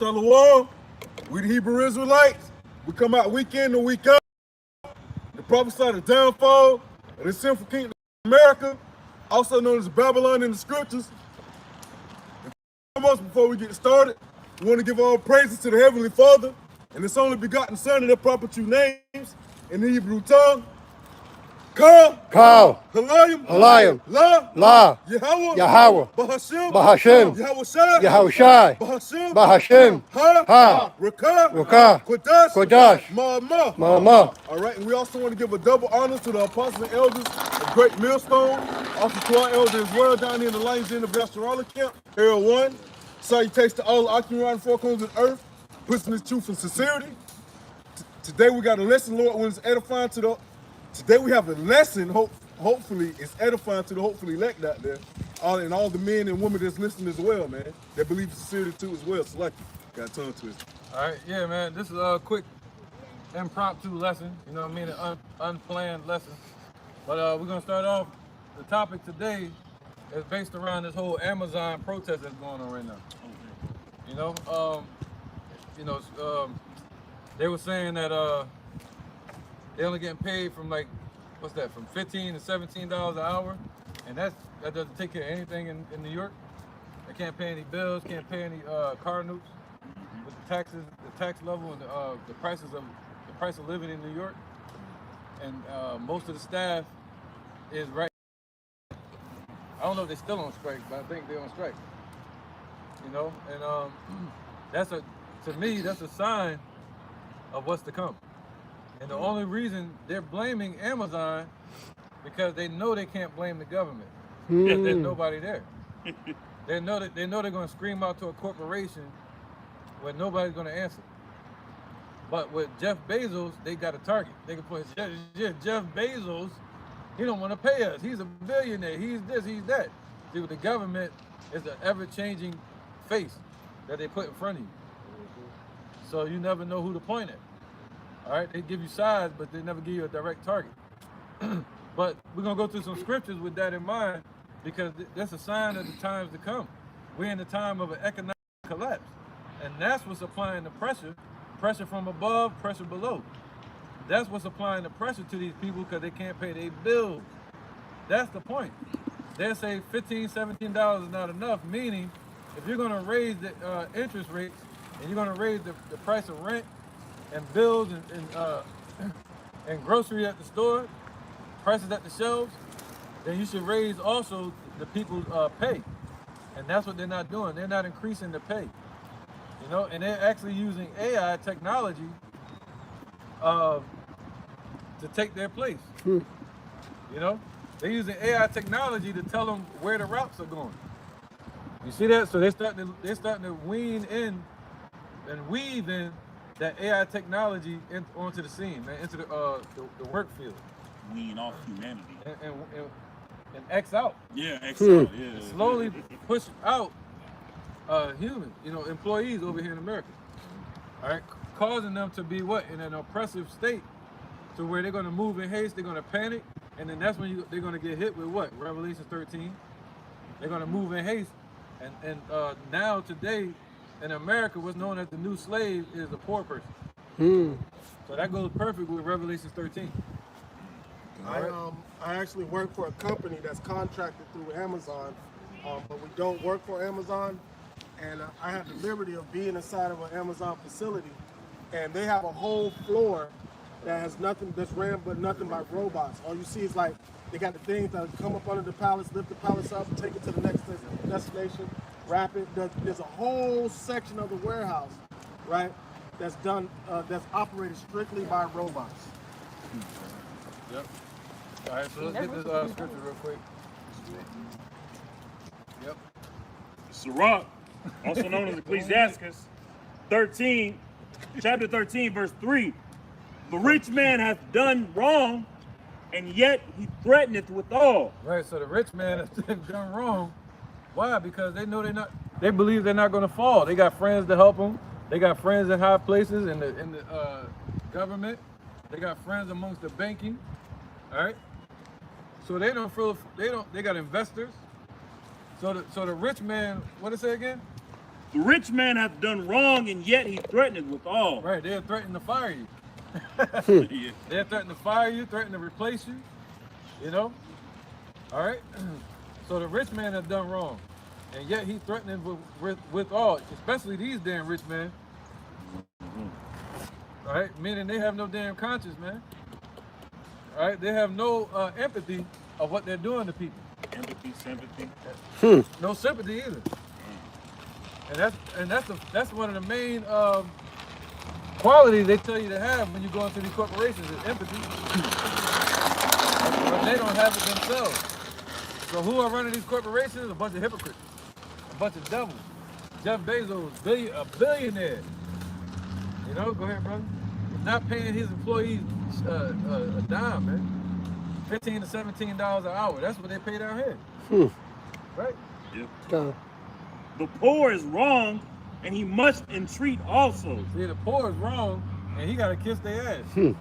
Shalom. We the Hebrew Israelites. We come out week in and week out. The prophesy the downfall of the sinful kingdom of America, also known as Babylon in the scriptures. And before we get started, we want to give all praises to the Heavenly Father and His only begotten Son and their proper true names in the Hebrew tongue. Kal, Halayim, La, Yahweh, Bahashem, Yahushai, Bahashem, Ha, Rakah, Kodash, Ma'amah. All right, and we also want to give a double honor to the apostles and elders of Great Millstone, also to our elders as well down here in the Lions Den of Gastarala Camp, Area 1. Salutations to all the occupying four corners of the earth, pushing this truth and sincerity. Today we got a lesson, Lord, when it's edifying to the. Today we have a lesson, hopefully it's edifying to the hopefully elect out there. And all the men and women that's listening as well, man. That believe in sincerity too as well. So like, got a tongue twister. All right, yeah, man. This is a quick impromptu lesson. You know what I mean? An unplanned lesson. But we're gonna start off. The topic today is based around this whole Amazon protest that's going on right now. They were saying that they only getting paid from like, what's that, from $15 to $17 an hour, and that doesn't take care of anything in New York. They can't pay any bills, can't pay any car notes with the taxes, the tax level, and the price of living in New York. And most of the staff is right. I don't know if they're still on strike, but I think they're on strike. You know, and to me, that's a sign of what's to come. And the only reason they're blaming Amazon because they know they can't blame the government. Because there's nobody there. They know they're going to scream out to a corporation where nobody's going to answer. But with Jeff Bezos, they got a target. They can point, Jeff Bezos, he don't want to pay us. He's a billionaire. He's this, he's that. See, with the government, it's an ever-changing face that they put in front of you. So you never know who to point at. All right, they give you sides, but they never give you a direct target. But we're going to go through some scriptures with that in mind because that's a sign of the times to come. We're in the time of an economic collapse. And that's what's applying the pressure from above, pressure below. That's what's applying the pressure to these people because they can't pay their bills. That's the point. They'll say $15, $17 is not enough, meaning if you're going to raise the interest rates and you're going to raise the price of rent, and bills and grocery at the store, prices at the shelves, then you should raise also the people's pay. And that's what they're not doing. They're not increasing the pay. You know, and they're actually using AI technology to take their place. You know, they're using AI technology to tell them where the routes are going. You see that? So they're starting to wean in and weave in that AI technology onto the scene, man, into the work field. Wean off humanity. And X out. Yeah, X out, yeah. Slowly push out humans, employees over here in America. All right, causing them to be what? In an oppressive state to where they're going to move in haste, they're going to panic, and then that's when they're going to get hit with what? Revelation 13. They're going to move in haste. And now, today, in America, what's known as the new slave is a poor person. So that goes perfect with Revelation 13. I actually work for a company that's contracted through Amazon, but we don't work for Amazon. And I have the liberty of being inside of an Amazon facility, and they have a whole floor that has nothing that's ran but nothing but robots. All you see is like they got the things that come up under the pallets, lift the pallets up, take it to the next destination. Rapid. There's a whole section of the warehouse, right, that's done, that's operated strictly by robots. Yep. All right, so let's get this scripture real quick. Yep. Sirach, also known as Ecclesiastes, chapter 13, verse 3. The rich man hath done wrong, and yet he threateneth withal. Right, so the rich man has done wrong. Why? Because they know they believe they're not going to fall. They got friends to help them. They got friends in high places in the government. They got friends amongst the banking. All right. So they got investors. So the rich man, what did it say again? The rich man hath done wrong, and yet he threateneth withal. Right, they're threatening to fire you. Yeah. They're threatening to fire you, threatening to replace you. You know? All right? So the rich man has done wrong. And yet he's threatening with all, especially these damn rich men. All right? Meaning they have no damn conscience, man. All right? They have no empathy of what they're doing to people. Empathy, sympathy. No sympathy either. And that's one of the main qualities they tell you to have when you go into these corporations is empathy. But they don't have it themselves. So who are running these corporations? A bunch of hypocrites, a bunch of devils. Jeff Bezos, a billionaire. You know, go ahead, brother. Not paying his employees a dime, man. $15 to $17 an hour. That's what they pay down here. Right? Yeah. The poor is wrong, and he must entreat also. See, the poor is wrong, and he got to kiss their ass. And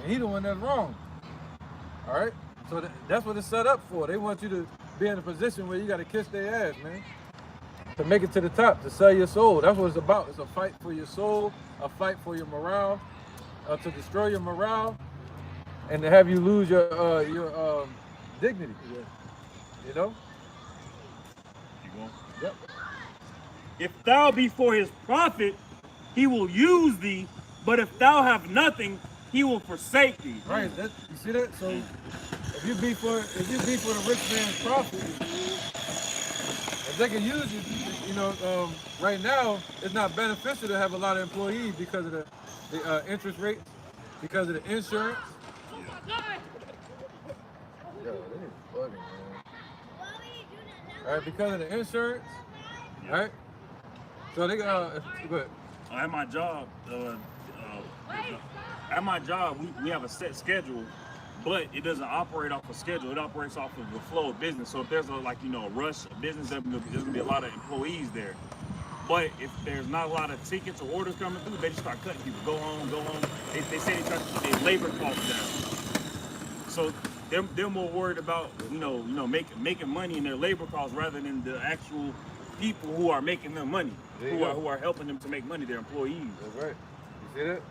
he the one that's wrong. All right? So that's what it's set up for. They want you to be in a position where you got to kiss their ass, man. To make it to the top, to sell your soul. That's what it's about. It's a fight for your soul, a fight for your morale, to destroy your morale, and to have you lose your dignity. You know? You going? Yep. If thou be for his profit, he will use thee, but if thou have nothing, he will forsake thee. Right. You see that? So if you be for the rich man's profit, if they can use you, you know, right now it's not beneficial to have a lot of employees because of the interest rates, because of the insurance. Yo, they is bugging, man. All right, because of the insurance. Yeah. All right. So they go ahead. At my job, we have a set schedule, but it doesn't operate off a schedule. It operates off of the flow of business. So if there's a rush of business, there's gonna be a lot of employees there. But if there's not a lot of tickets or orders coming through, they just start cutting people. Go home. They say they try to keep their labor costs down. So they're more worried about making money in their labor costs rather than the actual people who are making them money, who are helping them to make money, their employees. That's right. You see that?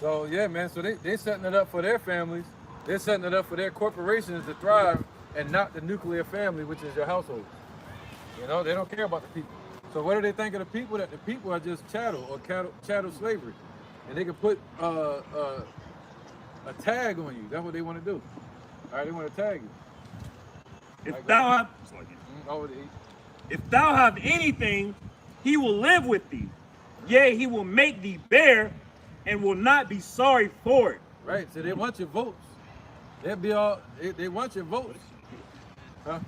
So yeah, man. So they're setting it up for their families. They're setting it up for their corporations to thrive, and not the nuclear family, which is your household. You know, they don't care about the people. So what do they think of the people? That the people are just chattel or chattel slavery, and they can put a tag on you. That's what they want to do. All right, they want to tag you. If thou have anything, he will live with thee. Yea, he will make thee bear, and will not be sorry for it. Right. So they want your votes. They want your votes. Huh?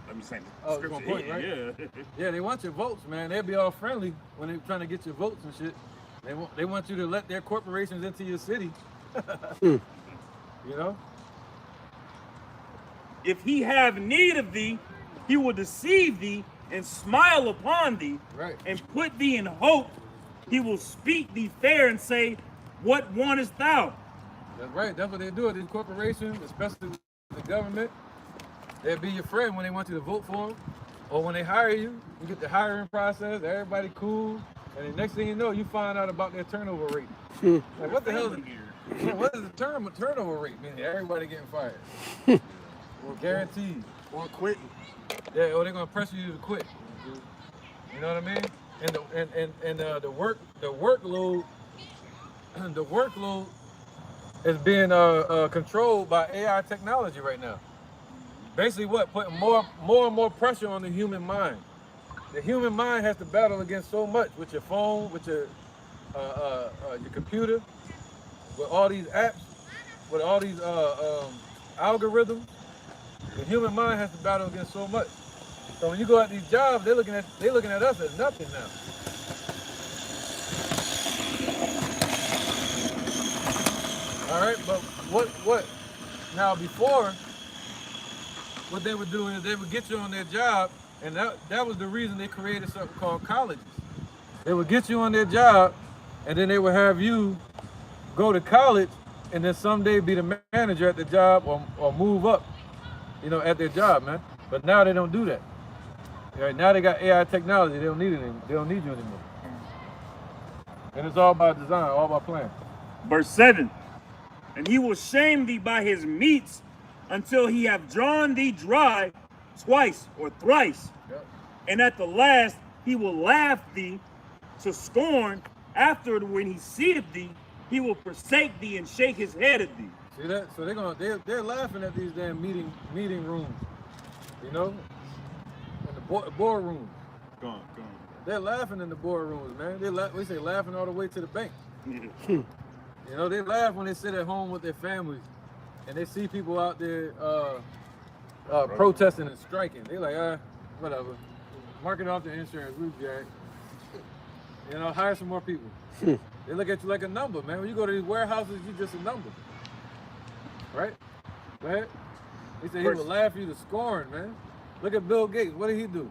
Let me say that. Oh, you're gonna point, right? Yeah. Yeah, they want your votes, man. They'll be all friendly when they're trying to get your votes and shit. They want you to let their corporations into your city. You know? If he have need of thee, he will deceive thee and smile upon thee, Right. and put thee in hope. He will speak thee fair and say, what wantest thou? That's right. That's what they do at these corporations, especially the government. They'll be your friend when they want you to vote for them. Or when they hire you, you get the hiring process, everybody cool. And the next thing you know, you find out about their turnover rate. Like, what the hell is it? What is the turnover rate? Meaning everybody getting fired. Or guaranteed. Or quitting. Yeah, or they're gonna pressure you to quit. You know what I mean? And the workload is being controlled by AI technology right now. Basically, what? Putting more and more pressure on the human mind. The human mind has to battle against so much with your phone, with your computer, with all these apps, with all these algorithms. The human mind has to battle against so much. So when you go at these jobs, they're looking at us as nothing now. All right, but what? Now before, what they would do is they would get you on their job, and that was the reason they created something called colleges. They would get you on their job, and then they would have you go to college, and then someday be the manager at the job or move up, at their job, man. But now they don't do that. Right now they got AI technology. They don't need it anymore. They don't need you anymore. And it's all by design, all by plan. Verse 7. And he will shame thee by his meats until he have drawn thee dry twice or thrice. Yep. And at the last he will laugh thee to scorn. After when he seeth thee, he will forsake thee and shake his head at thee. See that? So they're laughing at these damn meeting rooms, you know, in the boardrooms. Go on. They're laughing in the boardrooms, man. We say laughing all the way to the bank. Yeah. You know, they laugh when they sit at home with their families and they see people out there protesting and striking. They like, whatever. Mark it off the insurance, we got. You know, hire some more people. They look at you like a number, man. When you go to these warehouses, you're just a number. Right? Go ahead. He said he would laugh you to scorn, man. Look at Bill Gates. What did he do?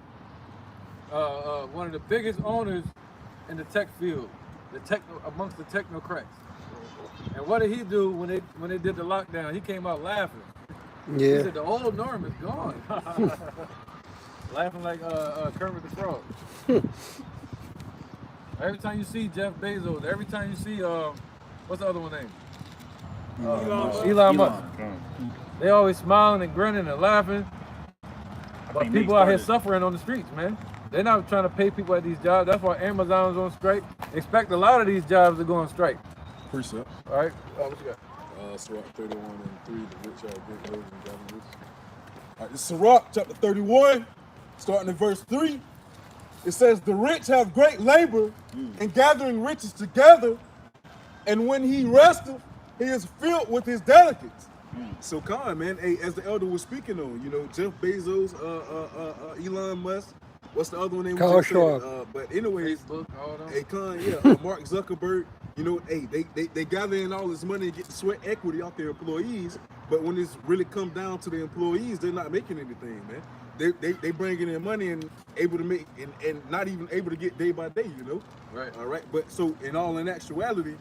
One of the biggest owners in the tech field, amongst the technocrats. And what did he do when they did the lockdown? He came out laughing. He Yeah. said the old norm is gone. Laughing like Kermit the Frog. Every time you see Jeff Bezos, every time you see what's the other one name? Elon Musk. They always smiling and grinning and laughing. But people out here suffering on the streets, man. They're not trying to pay people at these jobs. That's why Amazon's on strike. Expect a lot of these jobs to go on strike. Precept. All right. What you got? Sirach 31 and 3, the rich are great loads and gathering riches. All right, this is Sirach chapter 31, starting in verse 3. It says, the rich have great labor in gathering riches together, and when he resteth, he is filled with his delicates. So, Khan, man, hey, as the elder was speaking on, you know, Jeff Bezos, Elon Musk, what's the other one name? Carl Schwab. But anyways, Facebook, all them. hey, Khan, yeah, Mark Zuckerberg, you know, hey, they gather in all this money and get the sweat equity off their employees, but when it's really come down to the employees, they're not making anything, man. They bringing in money and able to make and not even able to get day by day, you know. Right. All right. But so in actuality,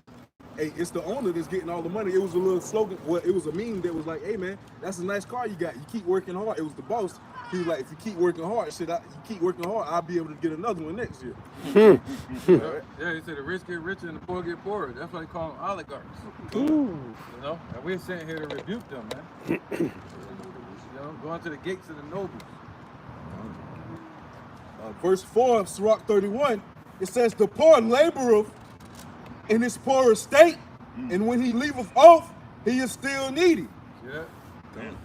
hey, it's the owner that's getting all the money. It was a little slogan. Well, it was a meme that was like, hey man, that's a nice car you got. You keep working hard. It was the boss. He was like, if you keep working hard, you keep working hard, I'll be able to get another one next year. Yeah, he said the rich get richer and the poor get poorer. That's why they call them oligarchs. You know, and we're sitting here to rebuke them, man. You know, going to the gates of the nobles. Verse 4 of Sirach 31, it says, the poor laboreth in his poor estate, and when he leaveth off, he is still needy. See that? Damn.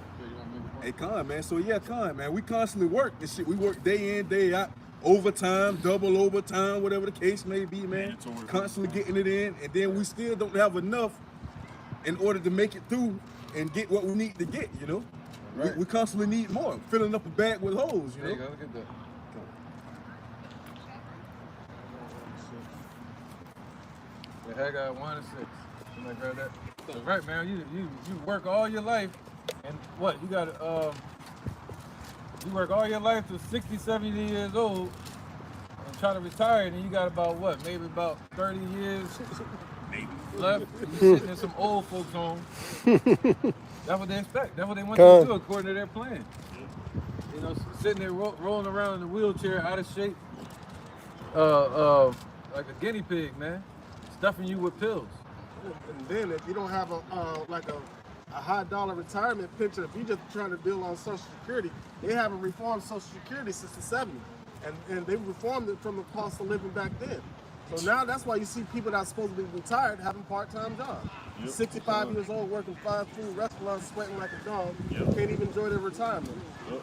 Hey, Con, man. So, yeah, Con, man, we constantly work this shit. We work day in, day out, overtime, double overtime, whatever the case may be, man. Constantly getting it in, and then we still don't have enough in order to make it through and get what we need to get, you know? Right. We constantly need more, filling up a bag with holes, you There know? you go, look at that. The Haggai 1 and 6. Somebody grab that. So, right, man, you work all your life, and what, you got you work all your life to 60, 70 years old, and try to retire, and then you got about what, maybe about 30 years left, and you sitting in some old folks' home. That's what they expect. That's what they want you to do according to their plan. You know, sitting there rolling around in a wheelchair, out of shape, like a guinea pig, man, stuffing you with pills. And then if you don't have a high dollar retirement pension, if you're just trying to deal on Social Security, they haven't reformed Social Security since the 70s. And they reformed it from the cost of living back then. So now that's why you see people that's supposed to be retired having part-time jobs. 65 years old, working 5-food restaurants, sweating like a dog, can't even enjoy their retirement.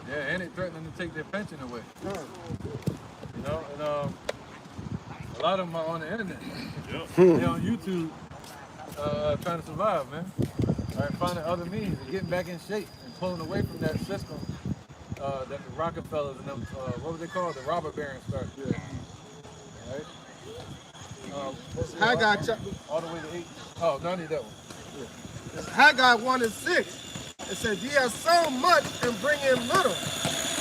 Yeah, and they're threatening to take their pension away. You know, and a lot of them are on the internet. They're on YouTube trying to survive, man. All right, finding other means and getting back in shape and pulling away from that system that the Rockefellers and them, what was they called? The robber barons started. Yeah. All right. Haggai all the way to 8. Oh, no, I need that one. Haggai 1 and 6. It says, ye have sown much and bring in little.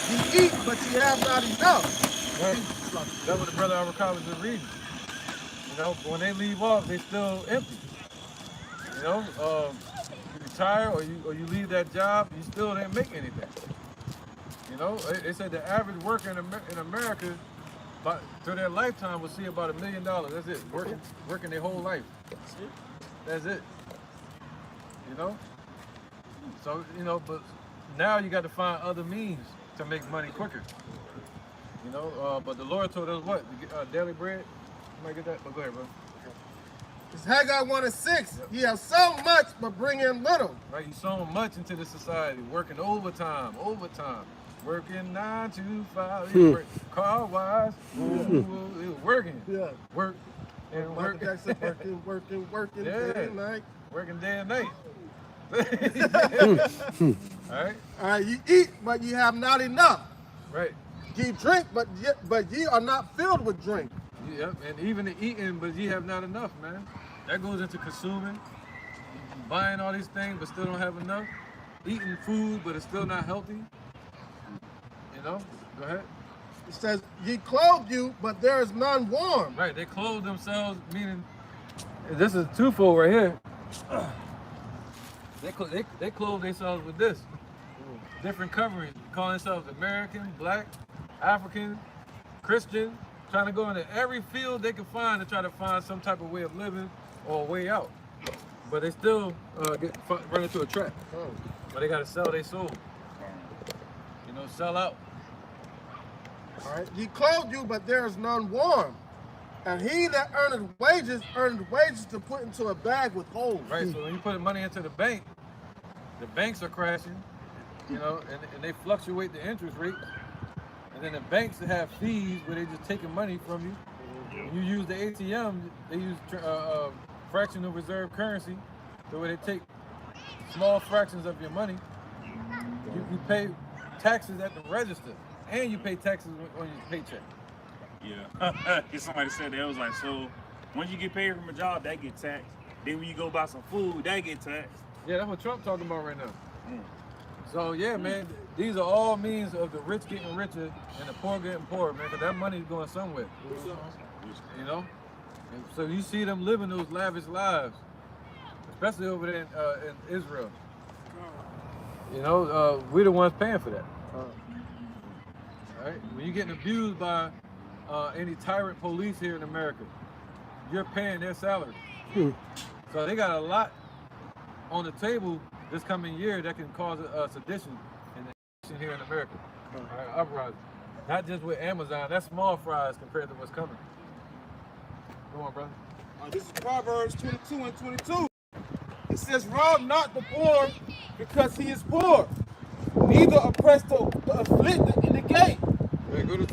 Ye eat, but ye have not enough. Right. That's what the brother Avocado is reading. You know, when they leave off, they still empty. You know, you retire or you leave that job, you still didn't make anything. You know, they said the average worker in America, through their lifetime, will see about $1 million. That's it. Working their whole life. That's it. You know. So you know, but now you got to find other means to make money quicker. You know, but the Lord told us what? To get, daily bread. You might get that. But go ahead, bro. It's Haggai 1:6. Yep. Ye have so much, but bring in little. Right, you so much into the society, working overtime, working 9 to 5, car wise, working, work and work. Jackson, working day and night. Working day and night. All right. You eat, but you have not enough. Right. Ye drink, but ye are not filled with drink. Yep, and even the eating, but ye have not enough, man. That goes into consuming, buying all these things, but still don't have enough. Eating food, but it's still not healthy. You know? Go ahead. It says, ye clothe you, but there is none warm. Right, they clothe themselves, meaning, this is twofold right here. They clothe themselves with this. Different coverings, calling themselves American, Black, African, Christian, trying to go into every field they can find to try to find some type of way of living or a way out. But they still run into a trap. But they got to sell their soul. You know, sell out. All right. Ye clothe you, but there is none warm. And he that earneth wages to put into a bag with holes. Right, so when you put money into the banks are crashing, you know, and they fluctuate the interest rate. And then the banks have fees where they just taking money from you. When you use the ATM, they use fractional reserve currency, so where they take small fractions of your money. You pay taxes at the register, and you pay taxes on your paycheck. Yeah. Somebody said that. It was like, so once you get paid from a job, that get taxed. Then when you go buy some food, that get taxed. Yeah, that's what Trump talking about right now. So yeah, man, these are all means of the rich getting richer and the poor getting poorer, man, because that money is going somewhere. You know? And so you see them living those lavish lives, especially over there in Israel. You know, we're the ones paying for that. All right? When you're getting abused by any tyrant police here in America, you're paying their salary. So they got a lot on the table this coming year that can cause a sedition in the nation here in America. Right, uprising. Not just with Amazon, that's small fries compared to what's coming. Go on, brother. This is Proverbs 22 and 22. It says, rob not the poor because he is poor, neither oppress the afflicted in the gate. Hey, go to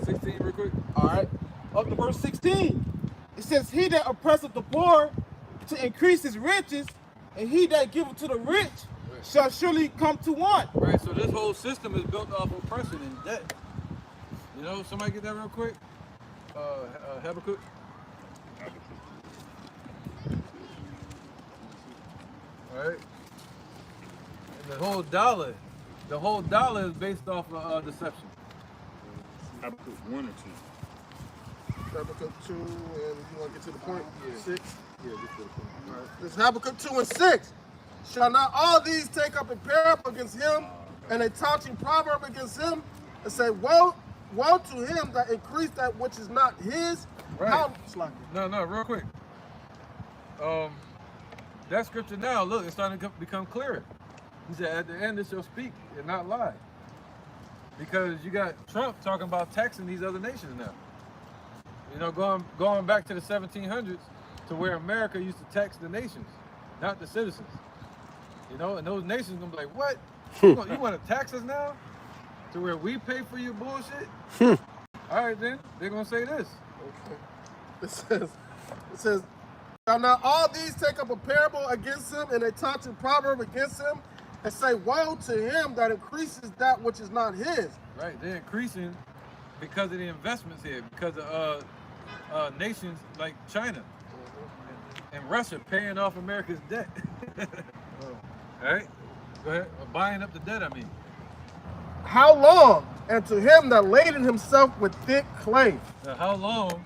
16 real quick. All right, up to verse 16. It says, he that oppresseth the poor to increase his riches, and he that giveth to the rich shall surely come to want. Right, so this whole system is built off oppression and debt. You know, somebody get that real quick? Habakkuk. All right. And the whole dollar is based off of deception. Habakkuk 1 or 2. Habakkuk 2, and you want to get to the point? 6? Yeah, get to the point. All right. This is Habakkuk 2 and 6. Shall not all these take up a parable against him, and a taunting proverb against him, and say, woe to him that increased that which is not his? Right. How, No, real quick. That scripture now, look, it's starting to become clearer. He said, at the end it shall speak and not lie. Because you got Trump talking about taxing these other nations now. You know, going back to the 1700s to where America used to tax the nations, not the citizens. You know, and those nations gonna be like, what? You want to tax us now? To where we pay for your bullshit? All right, then, they're gonna say this. Okay. It says, shall not all these take up a parable against him, and a taunting proverb against him, and say, woe to him that increases that which is not his? Right, they're increasing because of the investments here, because of nations like China and Russia paying off America's debt. All right, go ahead. Buying up the debt, I mean. How long? And to him that laden himself with thick clay. Now, how long?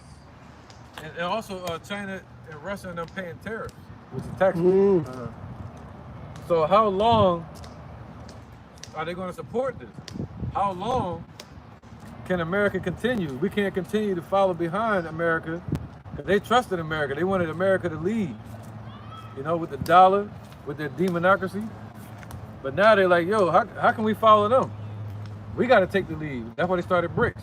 And also China and Russia and them paying tariffs, which is taxes. So how long are they going to support this? How long can America continue? We can't continue to follow behind America because they trusted America. They wanted America to lead, you know, with the dollar, with their demonocracy. But now they're like, yo, how can we follow them? We got to take the lead. That's why they started BRICS.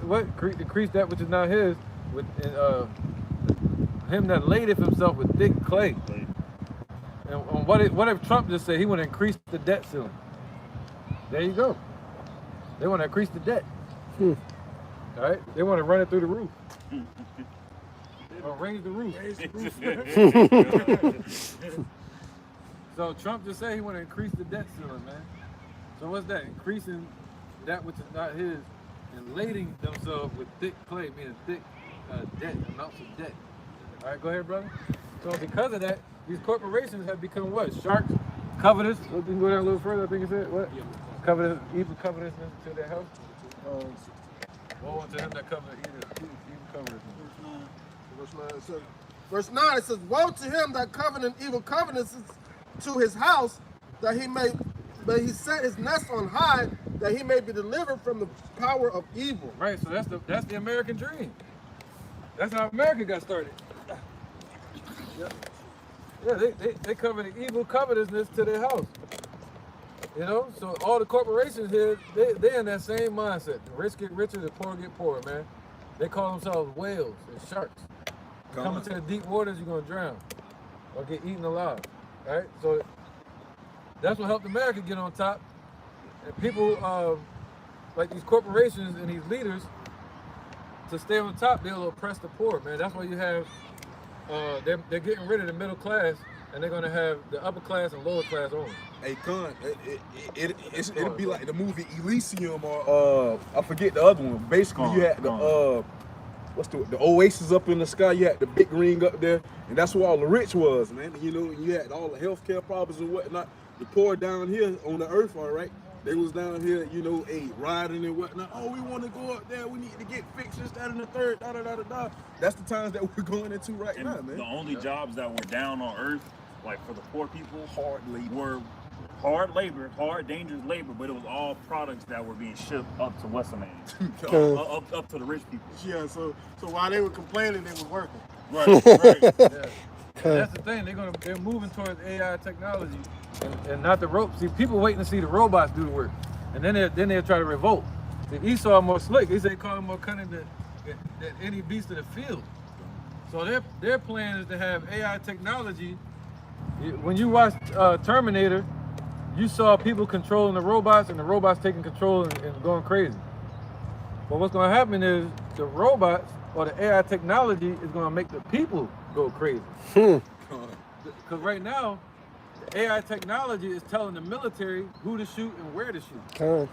What increase that which is not his with him that ladeth himself with thick clay. And what if Trump just said he want to increase the debt ceiling? There you go. They want to increase the debt. All right? They want to run it through the roof. Or raise the roof. So Trump just said he want to increase the debt ceiling, man. So what's that? Increasing that which is not his and lading themselves with thick clay, meaning thick debt, amounts of debt. All right, go ahead, brother. So because of that, these corporations have become what? Sharks, covetous. We can go down a little further. I think it said what? Yeah. Covetous, evil covetousness to their house. Woe unto him that coveteth evil covetousness. Verse 9, it says, woe to him that coveteth evil covetousness to his house, that he set his nest on high, that he may be delivered from the power of evil. Right, so that's the American dream. That's how America got started. Yeah, they cover the evil covetousness to their house. You know, so all the corporations here, they in that same mindset. The rich get richer, the poor get poorer, man. They call themselves whales and sharks. Come into the deep waters, you're gonna drown or get eaten alive. Right? So that's what helped America get on top. And people like these corporations and these leaders, to stay on top, they'll oppress the poor, man. That's why you have they're getting rid of the middle class, and they're gonna have the upper class and lower class only. Hey, Con, it'll be like the movie Elysium or I forget the other one. Basically, you had the the Oasis up in the sky. You had the big ring up there, and that's where all the rich was, man. You know, you had all the healthcare problems and whatnot. The poor down here on the earth, all right. They was down here, you know, riding and whatnot. Oh, we want to go up there. We need to get fixed, this, that, and the third, da da da da da. That's the times that we're going into right now, man. The only jobs that were down on earth, like for the poor people, Hard labor. were hard labor, hard, dangerous labor, but it was all products that were being shipped up to Western up to the rich people. Yeah, so while they were complaining, they were working. Right, right. Yeah. That's the thing. They're moving towards AI technology and not the rope. See, people waiting to see the robots do the work, and then they'll try to revolt. See, Esau more slick. He said call him more cunning than any beast of the field. So their plan is to have AI technology. When you watch Terminator, you saw people controlling the robots and the robots taking control and going crazy. But what's going to happen is the robots or the AI technology is going to make the people go crazy. Because right now, the AI technology is telling the military who to shoot and where to shoot. You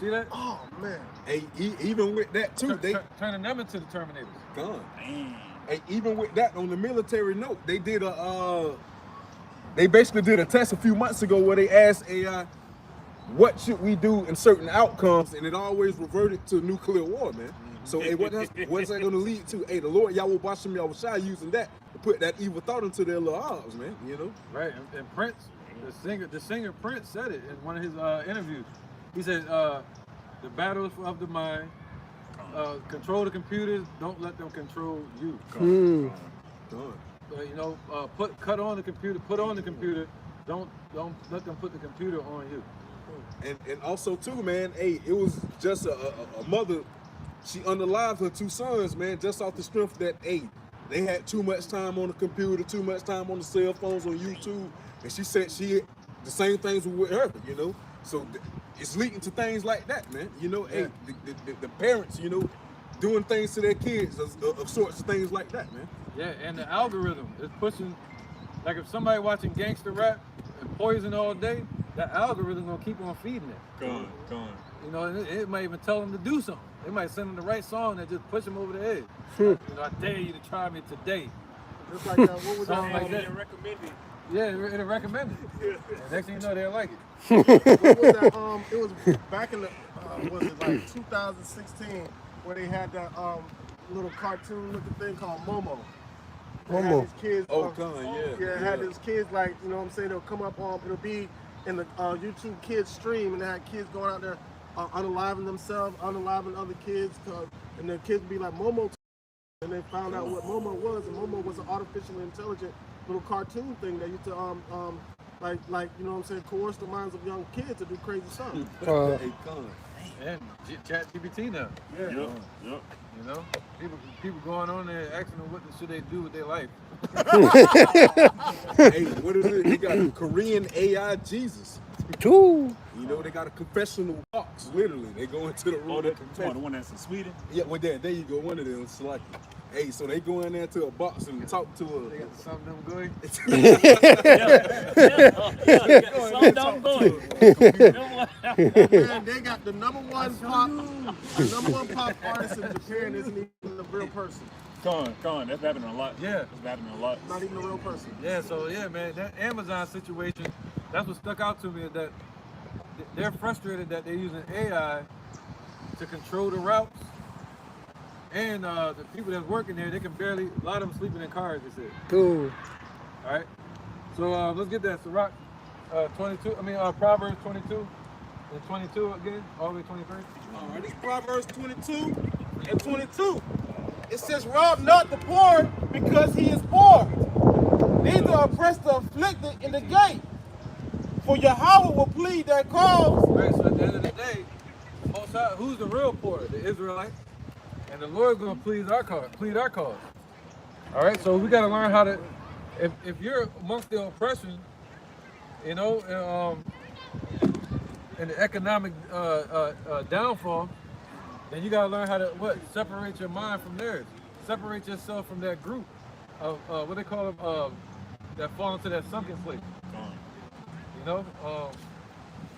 see that? Oh, man. Hey, even with that too, turning them into the Terminators. Gone. Hey, even with that, on the military note, they did they basically did a test a few months ago where they asked AI, what should we do in certain outcomes, and it always reverted to nuclear war, man. So hey, what's that going to lead to? Hey, the Lord Yahweh Bashem Yahushua using that to put that evil thought into their little arms, man. You know. Right, and Prince, the singer Prince said it in one of his interviews. He said, "The battle is of the mind. Control the computers. Don't let them control you." You know, cut on the computer. Put on the computer. Don't let them put the computer on you. And also too, man. Hey, it was just a mother. She unalived her two sons, man, just off the strength that, hey, they had too much time on the computer, too much time on the cell phones, on YouTube, and she said the same things were with her, you know. So it's leading to things like that, man. You know, hey, the parents, you know, doing things to their kids of sorts of things like that, man. Yeah, and the algorithm is pushing. Like if somebody watching gangster rap and Poison all day, that algorithm gonna keep on feeding it. Gone. You know, and it might even tell them to do something. They might send them the right song and just push them over the edge. You know, I dare you to try me today. Just like what was Something that? like that. Recommended. Yeah, it'll recommend it. And next thing you know, they'll like it. What was that? It was back in the was it like 2016 where they had that little cartoon looking thing called Momo. They had these kids, Oh, God, yeah. Yeah, had these kids like, you know what I'm saying, they'll come up on, it'll be in the YouTube Kids stream, and they had kids going out there unaliving themselves, unaliving other kids, and the kids be like Momo, and they found out what Momo was, and Momo was an artificially intelligent little cartoon thing that used to like you know what I'm saying, coerce the minds of young kids to do crazy stuff. And ChatGPT now. Yep. You know, people going on there asking them what should they do with their life. Hey, what is it? They got a Korean AI Jesus. Two. You know, they got a confessional box. Literally, they go into the room. Oh, and the confess. one that's in Sweden. Yeah, well, there you go. One of them select. Hey, so they go in there to a box and talk to They a. got some of them good. Some dumb boy. Man, they got the number one pop artist in Japan isn't even a real person. Con, that's happening a lot. Yeah. That's happening a lot. Not even a real person. Yeah, so yeah, man, that Amazon situation, that's what stuck out to me, is that they're frustrated that they're using AI to control the routes, and the people that's working there, they can barely, a lot of them sleeping in cars, they said. Two. All right, so let's get that. Sirach 22, Proverbs 22 and 22 again, all the way 23. Alright, Proverbs 22 and 22. It says, rob not the poor because he is poor, neither oppress the afflicted in the gate. For Yahweh will plead their cause. Right, so at the end of the day, Most High, who's the real poor? The Israelites. And the Lord's gonna plead our cause. All right, so we gotta learn how to, if you're amongst the oppression, you know, and the economic downfall, then you gotta learn how to separate your mind from theirs. Separate yourself from that group of what they call them, that fall into that sunken place. You know,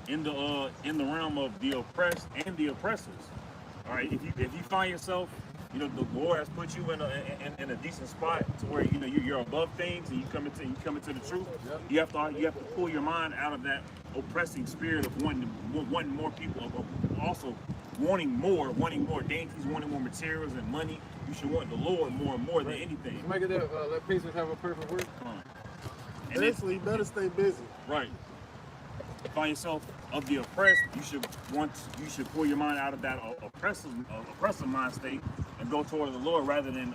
In the realm of the oppressed and the oppressors. All right, if you find yourself, you know, the Lord has put you in a decent spot to where you know you're above things and you come into the truth. Yep. You have to pull your mind out of that oppressing spirit of wanting more people, of also wanting more dainties, wanting more materials and money. You should want the Lord more and more than anything. make it that let patience have a perfect work. And Basically, you better stay busy. right. Find yourself of the oppressed, you should pull your mind out of that oppressive mind state and go toward the Lord rather than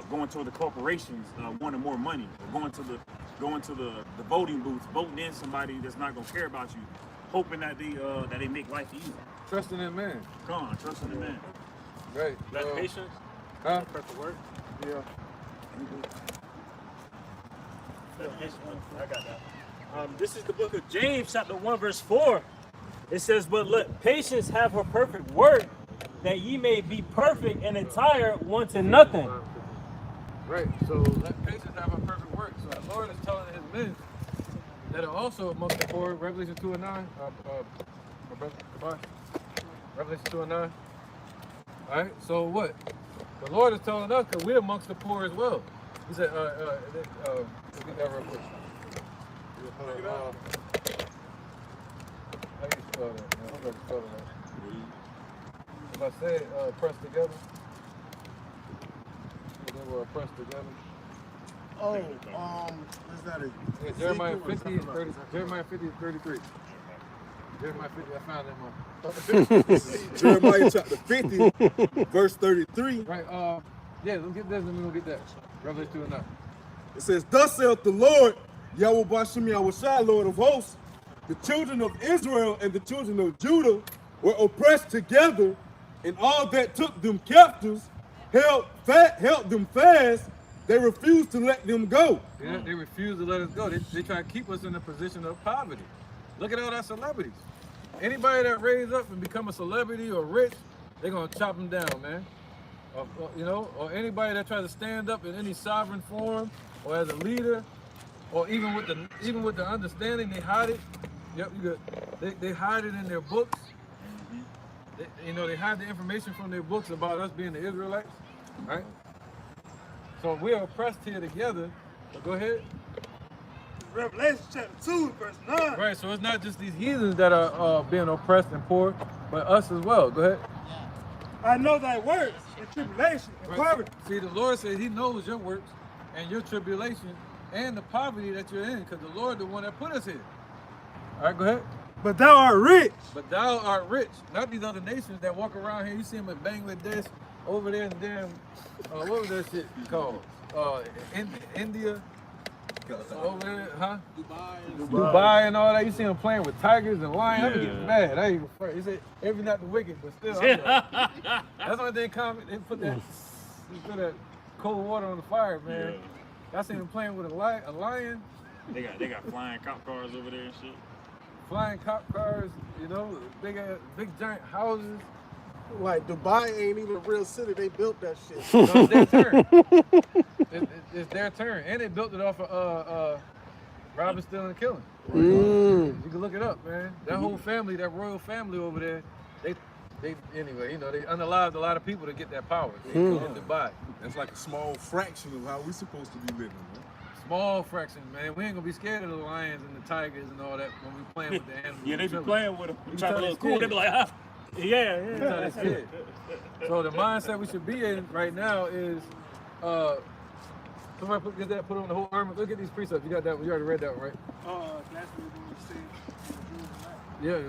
going toward the corporations, wanting more money, or going to the voting booths, voting in somebody that's not gonna care about you, hoping that they make life easy. Trusting in man. Come on, trust in the man. Right. That patience, Huh? perfect word. Yeah. I got that. This is the book of James, chapter 1, verse 4. It says, but let patience have her perfect work, that ye may be perfect and entire, wanting nothing. Right. So let patience have a perfect work. So the Lord is telling his men that are also amongst the poor. Revelation 2 and 9. My brother, goodbye. Revelation 2 and 9. All right. So what? The Lord is telling us because we're amongst the poor as well. He said, get that real quick. How you spell that, man? I'm ready to spell that. If I say press together, they were pressed together. Oh, what's that? Yeah, Jeremiah 50 and 30. Jeremiah 50 and 33. Jeremiah 50, I found that one. Jeremiah chapter 50, verse 33. Right, yeah, let's get this and then we'll get that. Revelation 2 and 9. It says, thus saith the Lord, Yahweh Bashem Yahushua, Lord of hosts, the children of Israel and the children of Judah were oppressed together, and all that took them captives held them fast. They refused to let them go. They refuse to let us go. They try to keep us in a position of poverty. Look at all our celebrities. Anybody that raise up and become a celebrity or rich, they're gonna chop them down, man. You know, or anybody that tries to stand up in any sovereign form or as a leader, or even with the understanding, they hide it. Yep, you good. They hide it in their books. They hide the information from their books about us being the Israelites, right? So we're oppressed here together. So go ahead. Revelation chapter 2, verse 9. Right, so it's not just these heathens that are being oppressed and poor, but us as well. Go ahead. I know thy works and tribulation and Right. poverty. See, the Lord said he knows your works and your tribulation and the poverty that you're in, because the Lord the one that put us here. All right, go ahead. But thou art rich. But thou art rich, not these other nations that walk around here. You see them in Bangladesh, over there in damn, what was that shit called? India. Over there, huh? Dubai and all that. You see them playing with tigers and lions. I'm getting mad. I ain't afraid. He said every not the wicked, but still. That's why they comment. They put that cold water on the fire, man. I seen them playing with a lion. They got flying cop cars over there and shit. Flying cop cars, you know, big giant houses. Like Dubai ain't even a real city. They built that shit. No, it's their turn. It's their turn, and they built it off of robbing, stealing, and killing. You can look it up, man. That whole family, that royal family over there, they anyway, you know, they unalived a lot of people to get that power in Dubai. That's like a small fraction of how we supposed to be living, man. Small fraction, man. We ain't gonna be scared of the lions and the tigers and all that when we playing with the animals. Yeah, they be chilling. playing with them. Trying to tell look they cool. They be like, ah. Yeah. You know they scared. So the mindset we should be in right now is, somebody put on the whole armor. Look at these precepts. You got that one. You already read that one, right? That's what Yeah.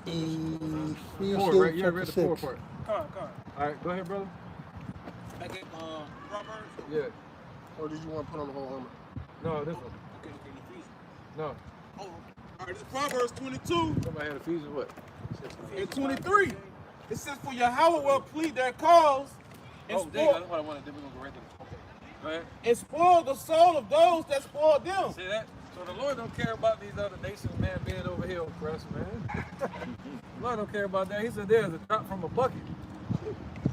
Ephesians 4, right? You already read the 4 6. part. Car. All right, go ahead, brother. Back at Proverbs. Yeah. Or did you want to put on the whole armor? No, this one. No. Oh, all right, this is Proverbs 22 Somebody had Ephesians what? and 23. It says, for Yahweh will plead their cause and Oh, dang, that's what I wanted. Then we're going to go right there. Okay. Go ahead. and spoil the soul of those that spoil them. See that? So the Lord don't care about these other nations, man, being over here oppressed, man. The Lord don't care about that. He said there's a drop from a bucket.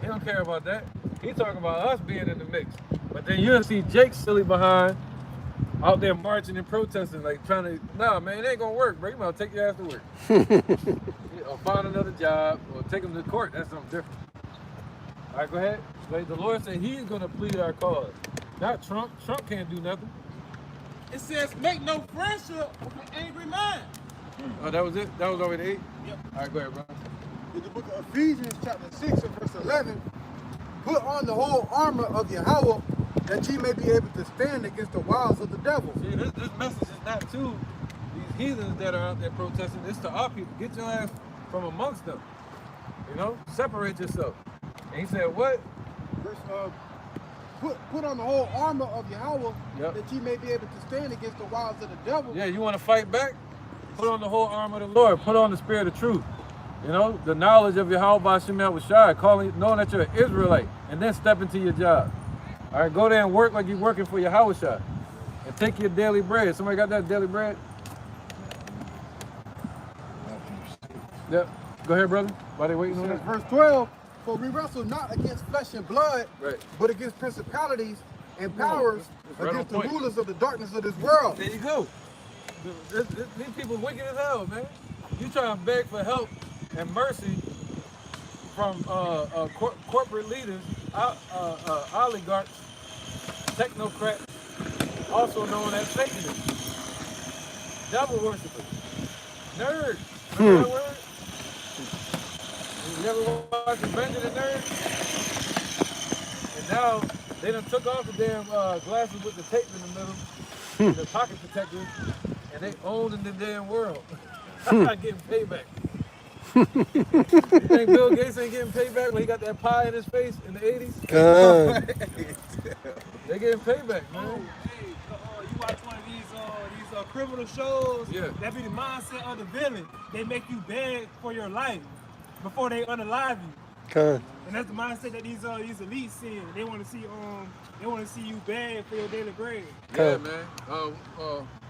He don't care about that. He's talking about us being in the mix. But then you'll see Jake silly behind out there marching and protesting, like trying to, nah, man, it ain't gonna work, bro. You might take your ass to work. Or find another job, or take them to court. That's something different. All right, go ahead. Like the Lord said he's gonna plead our cause. Not Trump. Trump can't do nothing. It says, make no friendship with an angry man. Oh, that was it? That was already 8? Yep. All right, go ahead, bro. In the book of Ephesians, chapter 6 and verse 11, put on the whole armor of Yahweh, that ye may be able to stand against the wiles of the devil. See, this message is not to these heathens that are out there protesting. It's to our people. Get your ass from amongst them. You know, separate yourself. And he said, what? Verse, put on the whole armor of Yahweh, Yep. that ye may be able to stand against the wiles of the devil. Yeah, you want to fight back? Put on the whole armor of the Lord. Put on the spirit of truth. You know, the knowledge of Yahweh B'Shem Yahushai, knowing that you're an Israelite, and then step into your job. All right, go there and work like you're working for Yahushai, and take your daily bread. Somebody got that daily bread? Yep. Go ahead, brother. While they waiting on that. Verse 12, for we wrestle not against flesh and blood, Right. but against principalities and powers, right on against the point. rulers of the darkness of this world. There you go. These people wicked as hell, man. You try to beg for help and mercy from corporate leaders, oligarchs, technocrats, also known as Satanists, devil worshippers, nerds. Remember that word? You ever watch Avengers the Nerd? And now they done took off the damn glasses with the tape in the middle, the pocket protectors, and they own in the damn world. Getting payback. You think Bill Gates ain't getting payback when he got that pie in his face in the 80s? They getting payback, man. Hey, you watch one of these criminal shows, Yeah. that be the mindset of the villain. They make you beg for your life before they unalive you. And that's the mindset that these elites see. They want to see you beg for your daily bread. Yeah, man.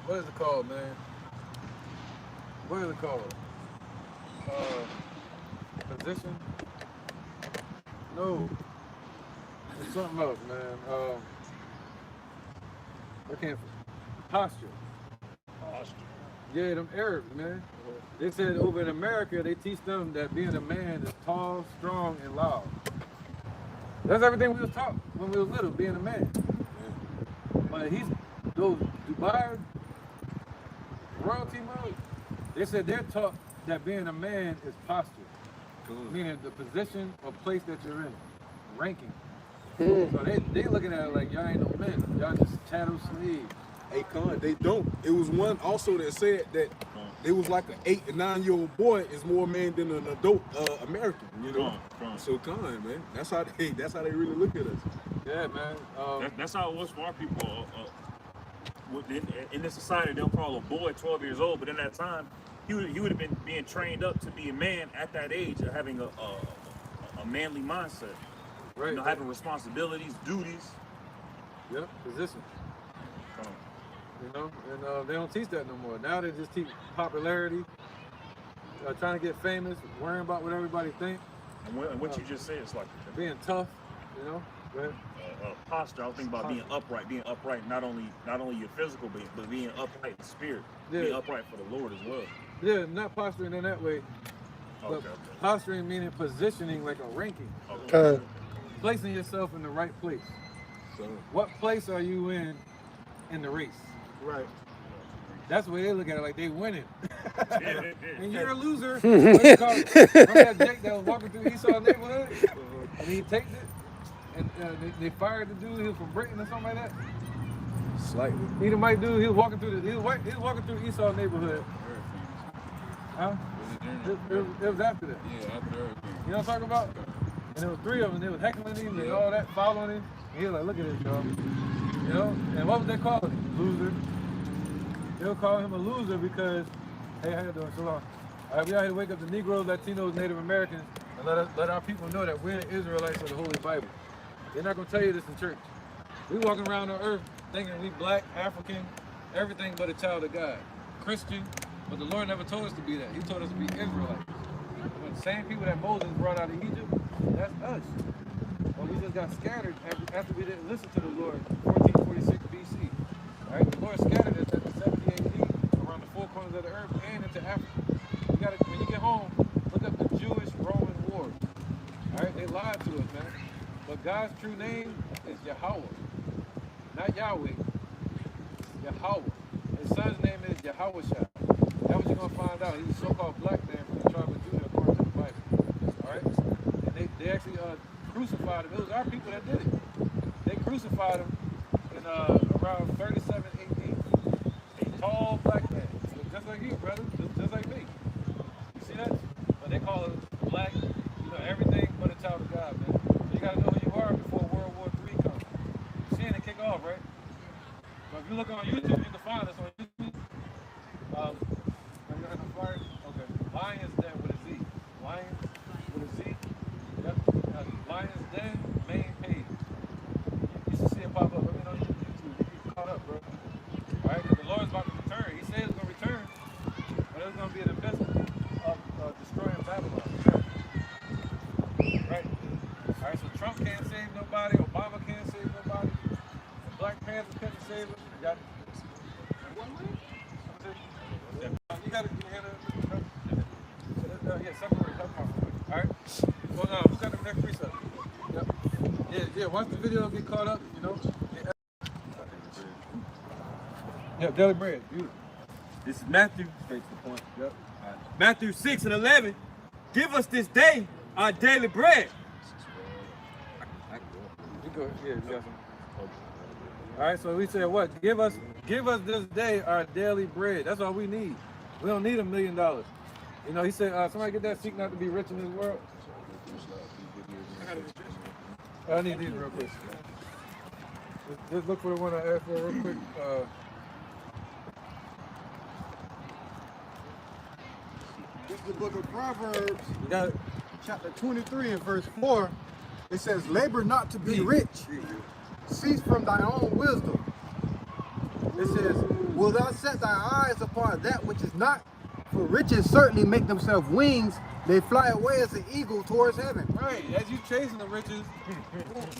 What is it called, man? What is it called? Position? No. It's something else, man. I can't. Posture. Yeah, them Arabs, man. They said over in America, they teach them that being a man is tall, strong, and loud. That's everything we was taught when we was little, being a man. But those Dubai royalty mode, they said they're taught that being a man is posture. Meaning the position or place that you're in, ranking. So they looking at it like y'all ain't no men. Y'all just chattel slaves. Hey, Con, they don't. It was one also that said that they was like an 8 and 9-year-old boy is more man than an adult American, you know. So come on, man. That's how they really look at us. Yeah, man. That's how it was for our people. In this society, they'll call a boy 12 years old, but in that time, he would have been being trained up to be a man at that age, having a manly mindset. Right. You know, having responsibilities, duties. Yep, position. You know, and they don't teach that no more. Now they just teach popularity, trying to get famous, worrying about what everybody thinks. And what you just said is like being tough, you know. Posture. I was thinking about being upright, not only your physical, but being upright in spirit, being upright for the Lord as well. Yeah, not posturing in that way, but posturing meaning positioning like a ranking. Placing yourself in the right place. So, what place are you in the race? Right. That's the way they look at it, like they winning. And you're a loser. What you call it? Remember that Jake that was walking through Esau neighborhood? And he takes it, and they fired the dude. He was from Britain or something like that. Slightly. He the white dude. He was walking through walking through Esau neighborhood. Huh? It was after that. Yeah, after everything. You know what I'm talking about? And there was 3 of them. They was heckling him and all that, following him. And he was like, "Look at this, y'all." You know? And what was they calling him? Loser. They'll call him a loser because, hey, how you doing? So long. All right, we out here to wake up the Negroes, Latinos, Native Americans, and let our people know that we're the Israelites of the Holy Bible. They're not gonna tell you this in church. We walking around on earth thinking we black, African, everything but a child of God, Christian. But the Lord never told us to be that. He told us to be Israelites. The same people that Moses brought out of Egypt, that's us. But we just got scattered after we didn't listen to the Lord, 1446 BC. All right, the Lord scattered us at the 70 AD around the 4 corners of the earth and into Africa. When you get home, look up the Jewish-Roman wars. All right, they lied to us, man. But God's true name is Yahweh, not Yahweh. Yahweh. His son's name is Yahushua. That's what you're gonna find out. He's a so-called black man from the tribe of Judah, according to the Bible. All right, and they actually crucified him. It was our people that did it. They crucified him in around 37 AD. A tall black man, just like you, brother, just like me. You see that? But they call it black. You know, everything but a child of God, man. So you gotta know who you are before World War III comes. You're seeing it kick off, right? So if you look on YouTube, you can find us on YouTube. Okay. Lions Den with a Z. Lions with a Z. Yep. Lions Den main page. You should see it pop up. Let me know you get caught up, bro. Alright, because the Lord's about to return. He said he's going to return, but it's going to be an investment of destroying Babylon. Right? Alright, so Trump can't save nobody. Obama can't save nobody. The Black Panther couldn't save us. You got it. You got to separate. All right. Well, who's got the next precept? Yep. Yeah. Once the video get caught up, you know. Yeah, Daily Bread. Beautiful. This is Matthew. Straight to the point. Yep. Matthew 6:11. Give us this day our daily bread. You go. Yeah. You got some. All right. So we said what? Give us this day our daily bread. That's all we need. We don't need $1 million. You know, he said, somebody get that seek not to be rich in this world. I need these real quick. Just look for the one I asked for real quick. This is the book of Proverbs, You got it? chapter 23 and verse 4. It says, labor not to be rich. Cease from thy own wisdom. It says, will thou set thy eyes upon that which is not? For riches certainly make themselves wings. They fly away as an eagle towards heaven. Right. As you chasing the riches,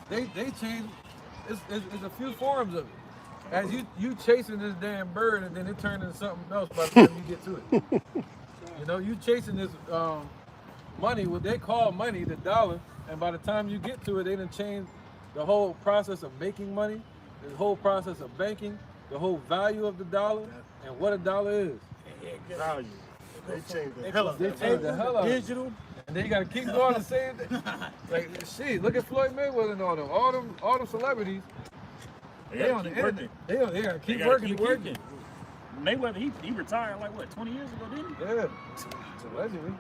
they change. It's a few forms of it. As you chasing this damn bird, and then it turns into something else by the time you get to it. You know, you chasing this money, what they call money, the dollar, and by the time you get to it, they done changed the whole process of making money, the whole process of banking, the whole value of the dollar, and what a dollar is. Value. They changed the hell out They of changed the hell out of it. Digital. And then you gotta keep going and saying that. Like, shit, look at Floyd Mayweather and all them celebrities. They on the internet. They gotta keep working. Mayweather, he retired like what, 20 years ago, didn't he? Yeah, allegedly.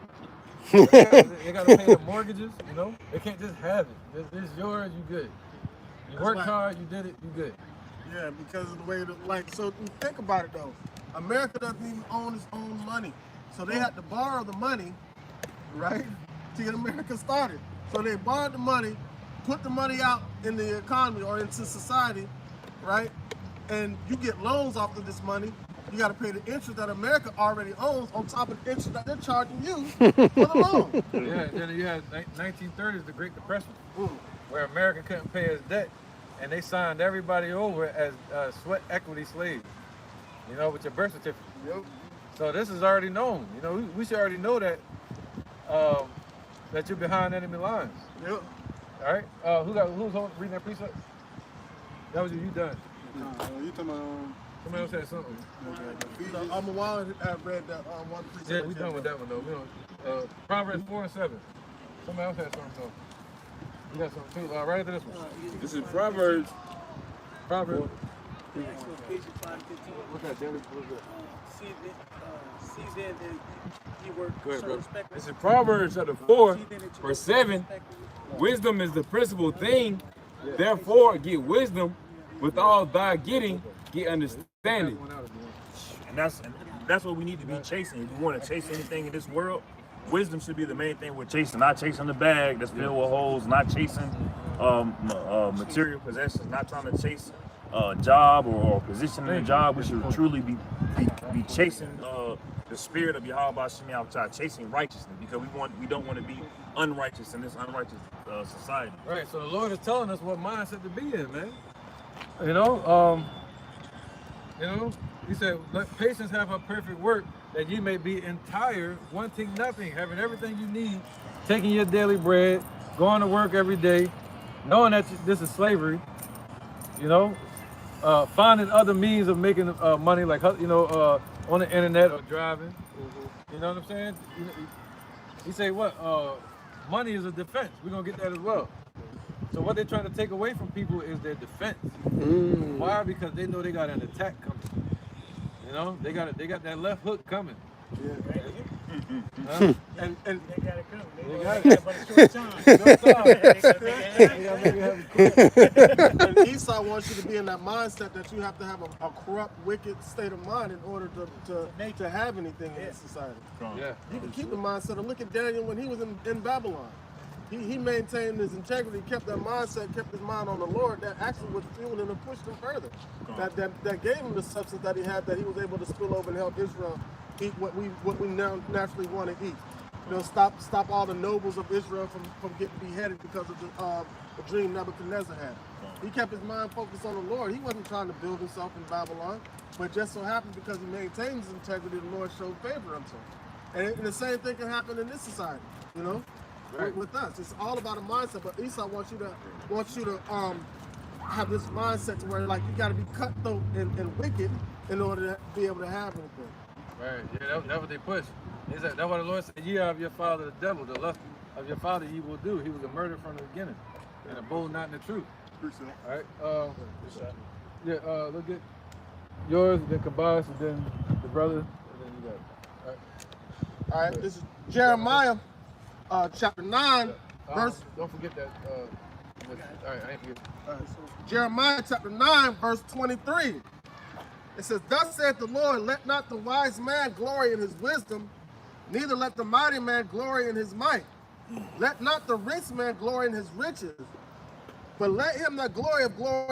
They gotta pay the mortgages, you know? They can't just have it. This is yours, you good. You worked hard, you did it, you good. Yeah, because of the way that, like, so think about it though. America doesn't even own its own money. So they had to borrow the money, right, to get America started. So they borrowed the money, put the money out in the economy or into society, right? And you get loans off of this money. You got to pay the interest that America already owns on top of the interest that they're charging you for the loan. Yeah, and then you had 1930s, the Great Depression, where America couldn't pay its debt, and they signed everybody over as sweat equity slaves, you know, with your birth certificate. Yep. So this is already known. You know, we should already know that that you're behind enemy lines. Yep. All right. Who's reading that precept? That was you done. You talking about? Somebody else had something. I'm a while I read that one precept. Yeah, we done with that one though. We don't. Proverbs 4 and 7. Somebody else had something though. You got something too. Right after this one. This is Proverbs. Proverbs. What's that, Dennis? What's that? Go ahead, bro. This is Proverbs chapter 4, verse 7. Wisdom is the principal thing. Therefore, get wisdom. With all thy getting, get understanding. And that's what we need to be chasing. If you want to chase anything in this world, wisdom should be the main thing we're chasing. Not chasing the bag that's filled with holes, not chasing material possessions, not trying to chase a job or a position in a job. We should truly be chasing the spirit of Yahweh Shem Yahweh, chasing righteousness, because we don't want to be unrighteous in this unrighteous society. Right. So the Lord is telling us what mindset to be in, man. You know, he said, let patience have a perfect work, that you may be entire, wanting nothing, having everything you need, taking your daily bread, going to work every day, knowing that this is slavery, you know, finding other means of making money, like, you know, on the internet or driving. You know what I'm saying? He say what? Money is a defense. We're going to get that as well. So what they're trying to take away from people is their defense. Why? Because they know they got an attack coming. You know, they got that left hook coming. Yeah. And they got it coming. They got it. But a short time. And Esau wants you to be in that mindset that you have to have a corrupt, wicked state of mind in order to have anything in this society. Yeah. You can keep the mindset. And look at Daniel when he was in Babylon. He maintained his integrity, kept that mindset, kept his mind on the Lord. That actually was fueling him and pushed him further. That gave him the substance that he had, that he was able to spill over and help Israel eat what we now naturally want to eat. You know, stop all the nobles of Israel from getting beheaded because of the dream Nebuchadnezzar had. He kept his mind focused on the Lord. He wasn't trying to build himself in Babylon, but just so happened because he maintained his integrity, the Lord showed favor unto him. And the same thing can happen in this society, you know. Right. With us, it's all about a mindset. But Esau wants you to have this mindset to where, like, you got to be cutthroat and wicked in order to be able to have anything. Right. Yeah, that's what they push. That's why the Lord said, "Ye are of your father the devil. The lust of your father ye will do." He was a murderer from the beginning, and a bold not in the truth. All right. Look at yours, then Kabas, and then the brother, and then you got it. All right. This is Jeremiah. Chapter 9, verse. Don't forget that. All right, I ain't forget. Jeremiah chapter 9, verse 23. It says, "Thus saith the Lord, let not the wise man glory in his wisdom, neither let the mighty man glory in his might. Let not the rich man glory in his riches, but let him that glory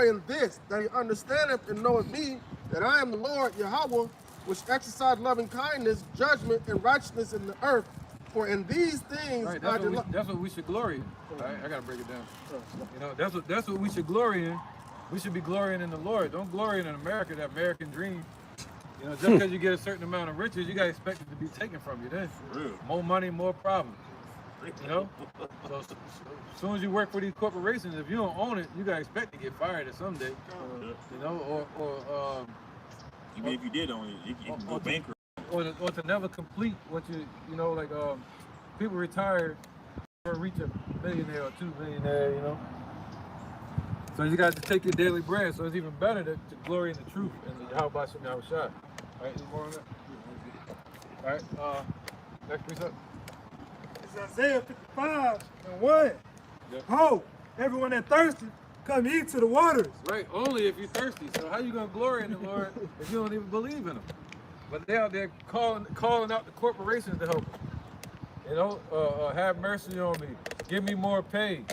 in this, that he understandeth and knoweth me, that I am the Lord Yahweh, which exercise loving kindness, judgment, and righteousness in the earth. For in these things right, that's what we should glory in. Right? I gotta break it down. You know, that's what we should glory in. We should be glorying in the Lord. Don't glory in America, that American dream. You know, just because you get a certain amount of riches, you gotta expect it to be taken from you. Then more money, more problems. You know. So as soon as you work for these corporations, if you don't own it, you gotta expect to get fired at some day. You know, or even if you did own it, you can go bankrupt. Or to never complete what you know, like people retire or reach a millionaire or 2 millionaire, you know. So you got to take your daily bread. So it's even better to glory in the truth and the Yahweh Shem Yahweh Shai. All right, more on that. All right, next precept. It's Isaiah 55:1. Yep. Ho, everyone that thirsty, come eat to the waters. Right, only if you're thirsty. So how you gonna glory in the Lord if you don't even believe in Him? But they out there calling out the corporations to help them. You know, have mercy on me, give me more pay.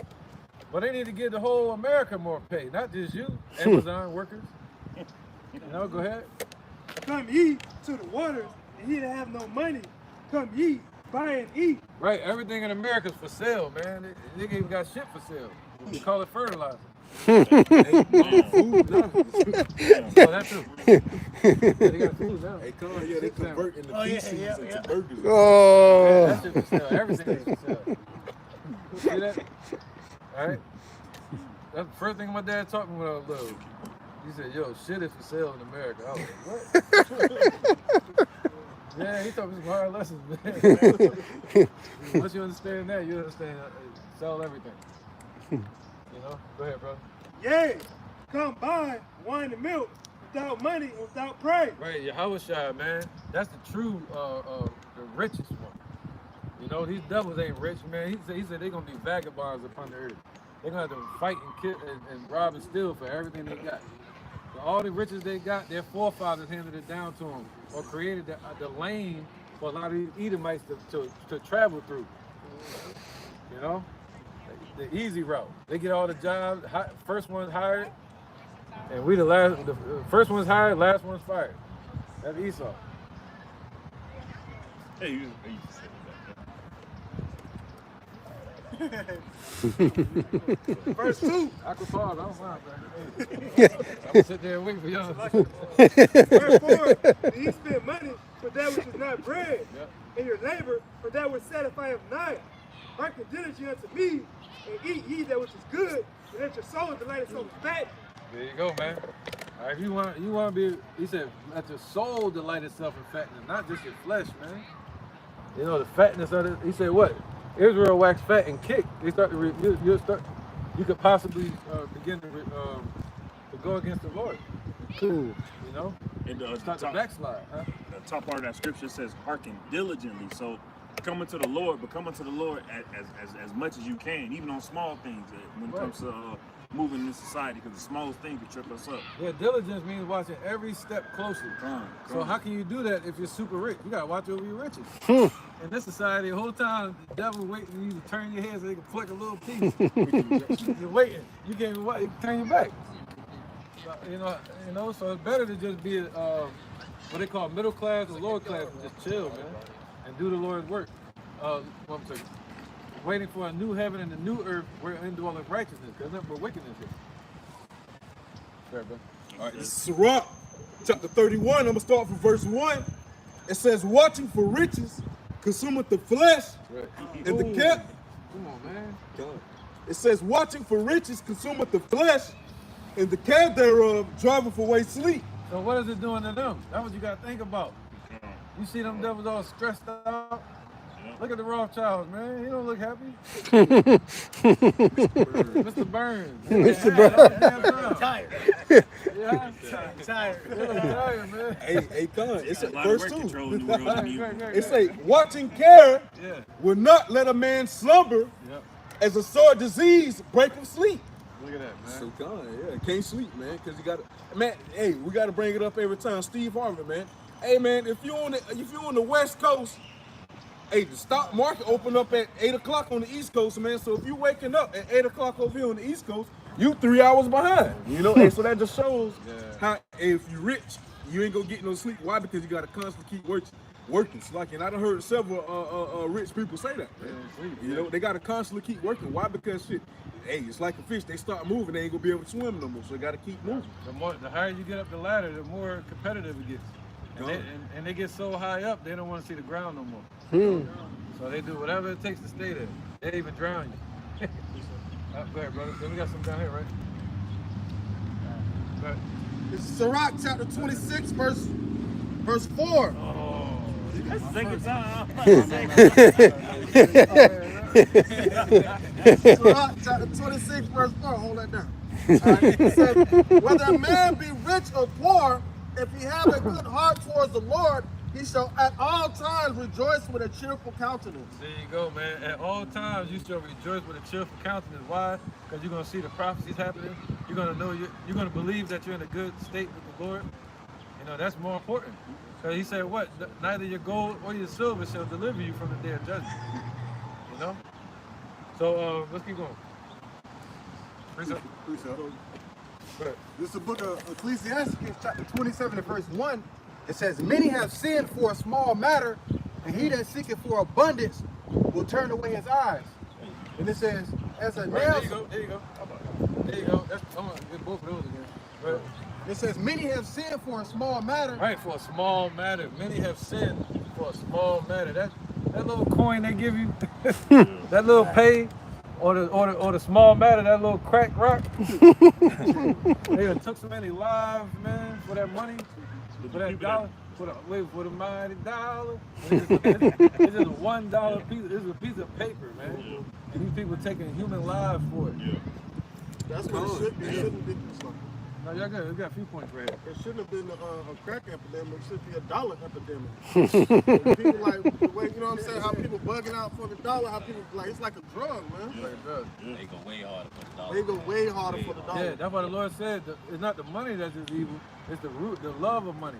But they need to give the whole America more pay, not just you, Amazon workers. You know, go ahead. Come eat to the waters, and he that have no money, come eat, buy and eat. Right, everything in America's for sale, man. They even got shit for sale. We call it fertilizer. Food now. Oh, that too. Yeah, they got food now. Hey, come on, yeah, they converting the feces into burgers. Yeah, Oh. that shit for sale. Everything is for sale. See that? All right. That's the first thing my dad taught me when I was little. He said, "Yo, shit is for sale in America." I was like, "What?" Yeah, he taught me some hard lessons, man. Once you understand that, you understand sell everything. You know? Go ahead, brother. Yea, come buy wine and milk without money and without praise. Right, Yahushua, man. That's the true, the richest one. You know, these devils ain't rich, man. He said they're going to be vagabonds upon the earth. They're going to have to fight and kill and rob and steal for everything they got. So all the riches they got, their forefathers handed it down to them or created the lane for a lot of these Edomites to travel through. You know? The easy route. They get all the jobs, first one's hired, and we the last. The first one's hired, last one's fired. That's Esau. Hey, you Verse 2. I could pause. I don't mind, man. I'm gonna sit there and wait for y'all. Verse 4. Ye spend money for that which is not bread, Yep. and your labor for that which satisfieth not. Hearken diligently unto me, and eat ye that which is good, and let your soul delight itself in fat. There you go, man. All right, if you want to be, he said, let your soul delight itself in fatness, not just your flesh, man. You know, the fatness of it. He said, what? Israel waxed fat and kicked. They start to, you could possibly begin to go against the Lord. Cool. You know? And Start to backslide. Huh? the top part of that scripture says, hearken diligently. So coming to the Lord, but coming to the Lord as much as you can, even on small things when it comes to moving in society, because the smallest thing can trip us up. Yeah, diligence means watching every step closely. So how can you do that if you're super rich? You gotta watch over your riches. In this society, the whole time, the devil waiting for you to turn your head so they can pluck a little piece. You're waiting. You can't even watch, you can turn your back. You know, so it's better to just be what they call middle class or lower class and just chill, man, and do the Lord's work. Waiting for a new heaven and a new earth wherein dwelleth righteousness. There's nothing but wickedness here. Fair, bro. All right, this is Sirach, chapter 31. I'm going to start from verse 1. It says, watching for riches consumeth the flesh and the cat. Come on, man. It says, watching for riches consumeth the flesh and the cat thereof driveth away sleep. So what is it doing to them? That's what you got to think about. You see them devils all stressed out? Look at the Rothschilds, man. He don't look happy. Mr. Burns. Mr. Burns. Tired. Yeah, tired. They look tired, man. Hey, Con, it's A lot of verse work 2. control in the world to me. It say, watching care Yeah. will not let a man slumber Yep. as a sore disease break from sleep. Look at that, man. So Con, yeah, can't sleep, man, because you got to, man, hey, we got to bring it up every time. Steve Harvey, man. Hey, man, if you're on the West Coast, hey, the stock market open up at 8 o'clock on the East Coast, man. So if you waking up at 8 o'clock over here on the East Coast, you 3 hours behind. You know, and so that just shows how if you're rich, you ain't gonna get no sleep. Why? Because you gotta constantly keep working. So like, and I done heard several rich people say that. Man. You know, they gotta constantly keep working. Why? Because shit, hey, it's like a fish. They start moving, they ain't gonna be able to swim no more. So they gotta keep moving. The higher you get up the ladder, the more competitive it gets. And they get so high up, they don't want to see the ground no more. So they do whatever it takes to stay there. They even drown you. Go ahead, brother. Then we got some down here, right? Go ahead. This is Sirach chapter 26, verse 4. That's the second time. Sirach chapter 26, verse 4. Hold that down. All right. It says, whether a man be rich or poor, if he have a good heart towards the Lord, he shall at all times rejoice with a cheerful countenance. There you go, man. At all times, you shall rejoice with a cheerful countenance. Why? Because you're going to see the prophecies happening. You're going to know, you're going to believe that you're in a good state with the Lord. You know, that's more important. Because he said, what? Neither your gold or your silver shall deliver you from the day of judgment. You know? So, let's keep going. Precept. This is the book of Ecclesiastes, chapter 27, and verse 1. It says, many have sinned for a small matter, and he that seeketh for abundance will turn away his eyes. And it says, as a nail. There you go. There you go. There you go. I'm going to get both of those again. Right. It says, many have sinned for a small matter. Right, for a small matter. Many have sinned for a small matter. That little coin they give you, that little pay, or the small matter, that little crack rock. They done took so many lives, man, for that money, for that dollar, for the mighty dollar. It's just a $1 piece. It's a piece of paper, man. And these people taking human lives for it. That's what it should be. It shouldn't be. No, y'all got, we got a few points right here. It shouldn't have been a crack epidemic. It should be a dollar epidemic. People like the way, you know what I'm saying? How people bugging out for the dollar. How people like it's like a drug, man. Like a drug. They go way harder for the dollar. They go way harder for the dollar. Yeah, that's why the Lord said it's not the money that's just evil. It's the root, the love of money.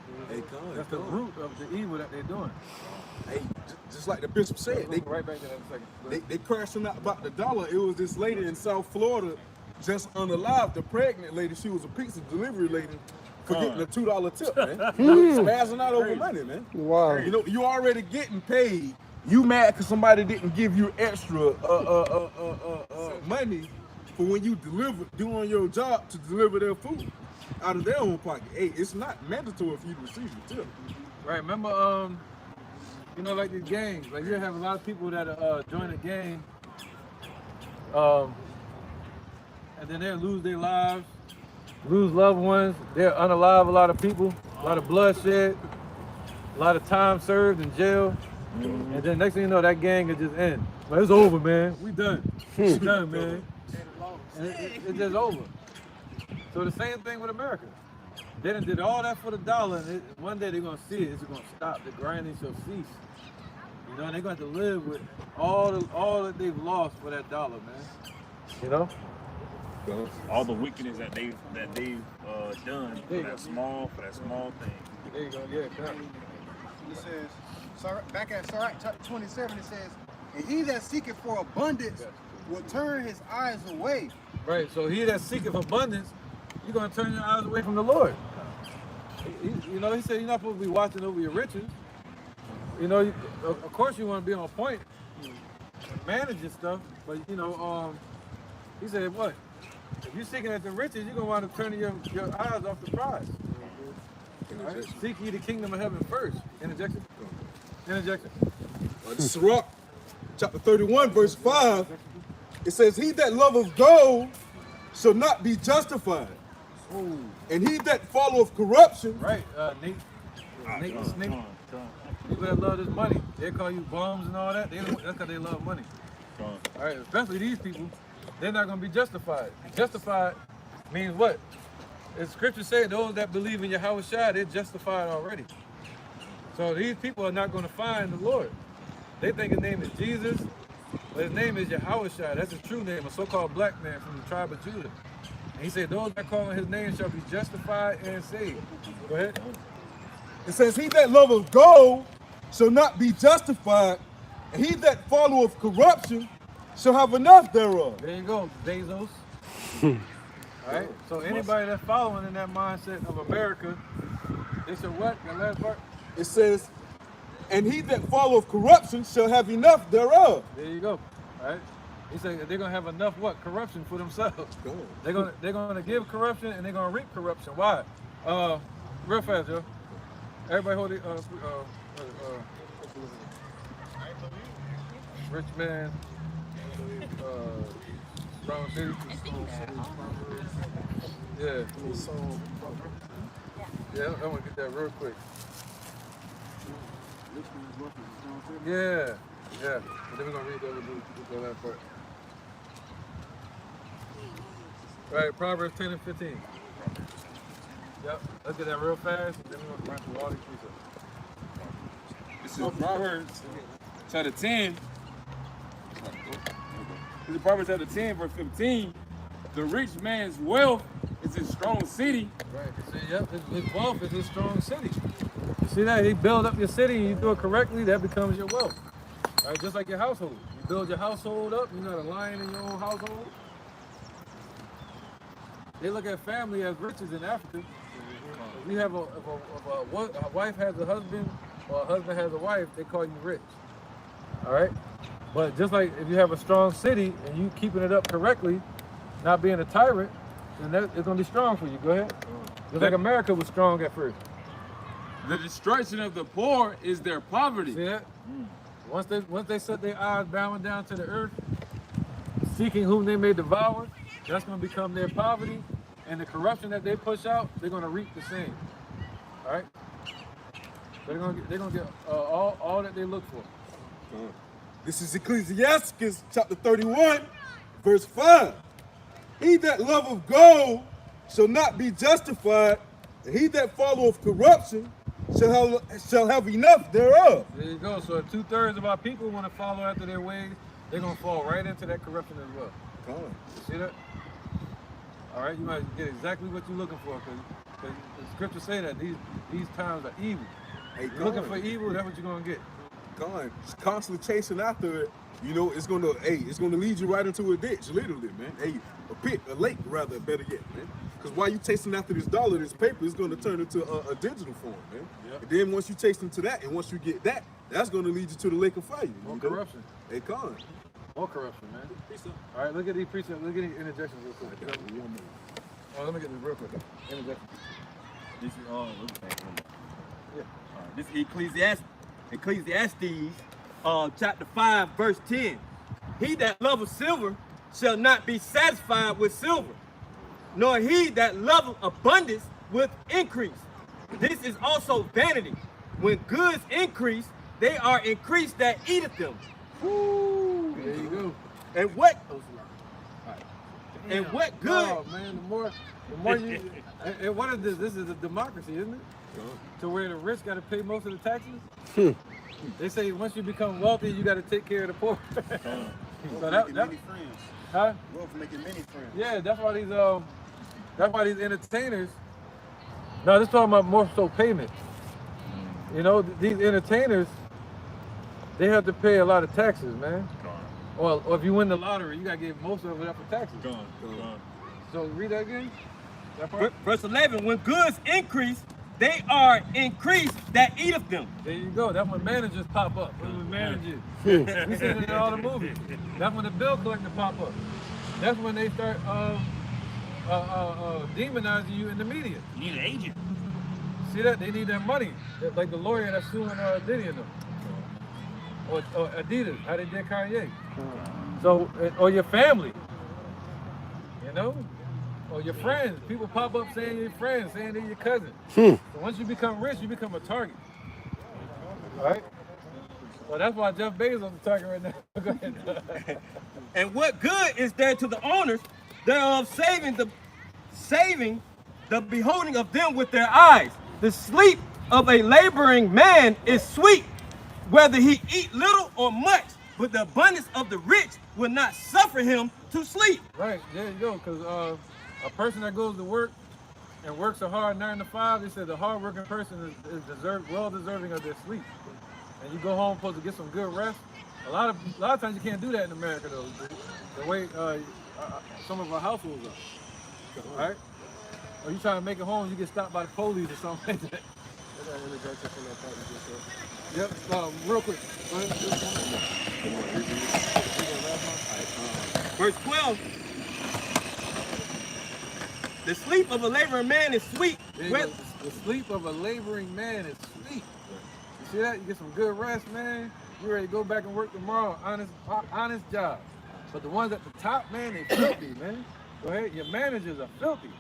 That's the root of the evil that they're doing. Hey, just like the bishop said, They right back to that in a second. they crashing out about the dollar. It was this lady in South Florida, just unalive, the pregnant lady. She was a pizza delivery lady for getting a $2 tip, man. Spazzing out over money, man. Wow. You know, you already getting paid. You mad because somebody didn't give you extra money for when you doing your job to deliver their food out of their own pocket. Hey, it's not mandatory for you to receive the tip. Right, remember, you know, like these gangs. Like you have a lot of people that join a gang, and then they'll lose their lives, lose loved ones. They'll unalive a lot of people, a lot of bloodshed, a lot of time served in jail. And then next thing you know, that gang will just end. Like, it's over, man. We done. We done, man. And it's just over. So the same thing with America. They done did all that for the dollar, and one day they're gonna see it. It's gonna stop. The grinding shall cease. You know, and they're gonna have to live with all that they've lost for that dollar, man. You know. All the wickedness that they've done for that small thing. There you go. Yeah, correct. It says, back at Sirach chapter 27, it says, and he that seeketh for abundance will turn his eyes away. Right. So he that seeketh abundance, you're gonna turn your eyes away from the Lord. You know, he said you're not supposed to be watching over your riches. You know, of course you want to be on point, manage your stuff, but you know, he said what? If you're seeking at the riches, you're gonna wind up turning your eyes off the prize. Right? Seek ye the kingdom of heaven first. Interjection. Interjection. Sirach, chapter 31, verse 5, it says, he that loveth gold shall not be justified. Ooh. And he that followeth corruption. Right, Nate the Snake. People that love this money, they call you bums and all that. That's because they love money. All right, especially these people, they're not going to be justified. Justified means what? As scripture say, those that believe in Yahweh Shai, they're justified already. So these people are not going to find the Lord. They think his name is Jesus, but his name is Yahweh Shai. That's his true name, a so-called black man from the tribe of Judah. And he said, those that call on his name shall be justified and saved. Go ahead. It says, he that loveth gold shall not be justified, and he that followeth corruption shall have enough thereof. There you go, Bezos. All right, so anybody that's following in that mindset of America, they said what? That last part? It says, and he that followeth corruption shall have enough thereof. There you go. All right. He said they're gonna have enough what? Corruption for themselves. They're gonna give corruption and they're gonna reap corruption. Why? Real fast, Joe. Everybody hold it. Rich man. Strong city. Yeah. Yeah, I want to get that real quick. Yeah. Yeah. And then we're gonna read the other book, the last part. All right, Proverbs 10 and 15. Yep. Let's get that real fast, and then we're gonna run through all these precepts. This is Proverbs chapter 10. This is Proverbs chapter 10, verse 15. The rich man's wealth is his strong city. Right. See, yep. His wealth is his strong city. You see that? He build up your city, and you do it correctly, that becomes your wealth. Right? Just like your household. You build your household up, you're not a lion in your own household. They look at family as riches in Africa. If you have a wife has a husband or a husband has a wife, they call you rich. All right? But just like if you have a strong city and you keeping it up correctly, not being a tyrant, then that, it's going to be strong for you. Go ahead. Just like America was strong at first. The destruction of the poor is their poverty. See that? Once they set their eyes bowing down to the earth, seeking whom they may devour, that's going to become their poverty, and the corruption that they push out, they're going to reap the same. All right? They're going to get all that they look for. This is Ecclesiastes chapter 31, verse 5. He that loveth gold shall not be justified, and he that followeth corruption shall have enough thereof. There you go. So if 2/3 of our people want to follow after their ways, they're going to fall right into that corruption as well. Come on. You see that? All right, you might get exactly what you're looking for, because the scriptures say that these times are evil. Hey, You're looking for evil, that's what you're going to get. Come on. Just constantly chasing after it, you know, it's gonna lead you right into a ditch, literally, man. Hey, a pit, a lake, rather, better yet, man. Because while you chasing after this dollar, this paper, it's gonna turn into a digital form, man. Yep. And then once you chase into that, and once you get that, that's gonna lead you to the lake of fire. More corruption. Hey, come on. More corruption, man. All right, look at these precepts. Look at these interjections real quick. Oh, let me get this real quick. Interjection. This is yeah. This is Ecclesiastes chapter 5, verse 10. He that loveth silver shall not be satisfied with silver, nor he that loveth abundance with increase. This is also vanity. When goods increase, they are increased that eateth them. Woo. There you go. And what? And what good? Oh man, the more you. And what is this? This is a democracy, isn't it? To where the rich got to pay most of the taxes. They say once you become wealthy, you got to take care of the poor. So that many friends. Huh? Wealth making many friends. Yeah, that's why these entertainers. No, this talking about more so payment. You know, these entertainers, they have to pay a lot of taxes, man. Or if you win the lottery, you gotta give most of it up for taxes. Gone. So read that again. Verse 11, when goods increase, they are increased that eateth them. There you go. That's when managers pop up. When managers. We see it in all the movies. That's when the bill collector pop up. That's when they start demonizing you in the media. You need an agent. See that? They need that money. Like the lawyer that's suing Diddy and them. Or Adidas, how they did Kanye. So, or your family, you know? Or your friends. People pop up saying you're friends, saying they're your cousin. So once you become rich, you become a target. All right? Well, that's why Jeff Bezos is talking right now. Go ahead. And what good is there to the owners thereof saving the beholding of them with their eyes? The sleep of a laboring man is sweet, whether he eat little or much, but the abundance of the rich will not suffer him to sleep. Right, there you go, because a person that goes to work and works a hard 9 to 5, they said the hard-working person is well deserving of their sleep. And you go home supposed to get some good rest. A lot of times you can't do that in America though. The way some of our households are. All right? Or you trying to make it home, you get stopped by the police or something like that. Yep, real quick. Go ahead. Verse 12. The sleep of a laboring man is sweet. The sleep of a laboring man is sweet. You see that? You get some good rest, man. You ready to go back and work tomorrow. Honest job. But the ones at the top, man, they filthy, man. Go ahead. Your managers are filthy.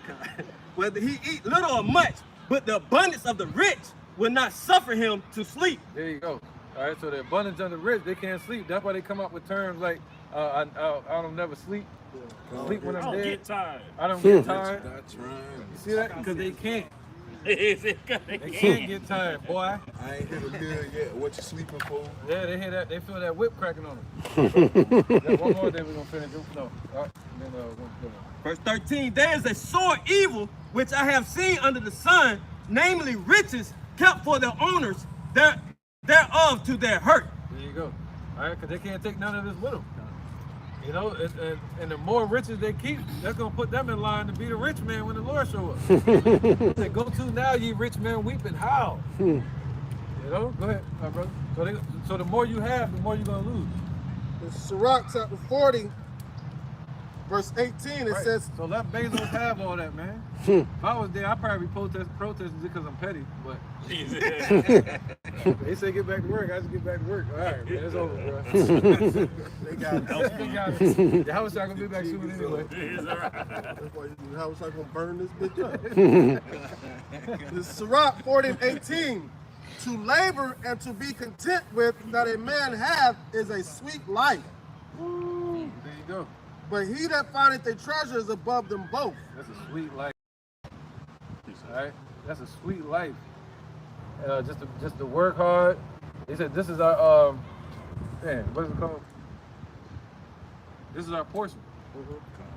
Whether he eat little or much, but the abundance of the rich will not suffer him to sleep. There you go. All right, so the abundance of the rich, they can't sleep. That's why they come up with terms like, I don't never sleep. Sleep when I'm dead. I don't get tired. I don't get tired. That's right. You see that? Because they can't. They can't get tired, boy. I ain't hit a meal yet. What you sleeping for? Yeah, they hear that. They feel that whip cracking on them. Yeah, one more, then we're gonna finish. No, all right. Then Verse 13, there is a sore evil which I have seen under the sun, namely riches kept for their owners thereof to their hurt. there you go. All right, because they can't take none of this with them. You know, and the more riches they keep, that's gonna put them in line to be the rich man when the Lord show up. They go to now, ye rich men weeping, how? You know, go ahead, my brother. So the more you have, the more you're gonna lose. In Sirach chapter 40, verse 18, it says, So let Bezos have all that, man. If I was there, I'd probably be protesting because I'm petty. But they say get back to work. I just get back to work. All right, man, it's over, bro. They got it. How was I gonna be back soon anyway? how was I gonna burn this bitch up? The Sirach 40 and 18. To labor and to be content with that a man hath is a sweet life. There you go. But he that findeth a treasure is above them both. That's a sweet life. All right, that's a sweet life. Just to work hard. They said this is our man, what is it called? This is our portion.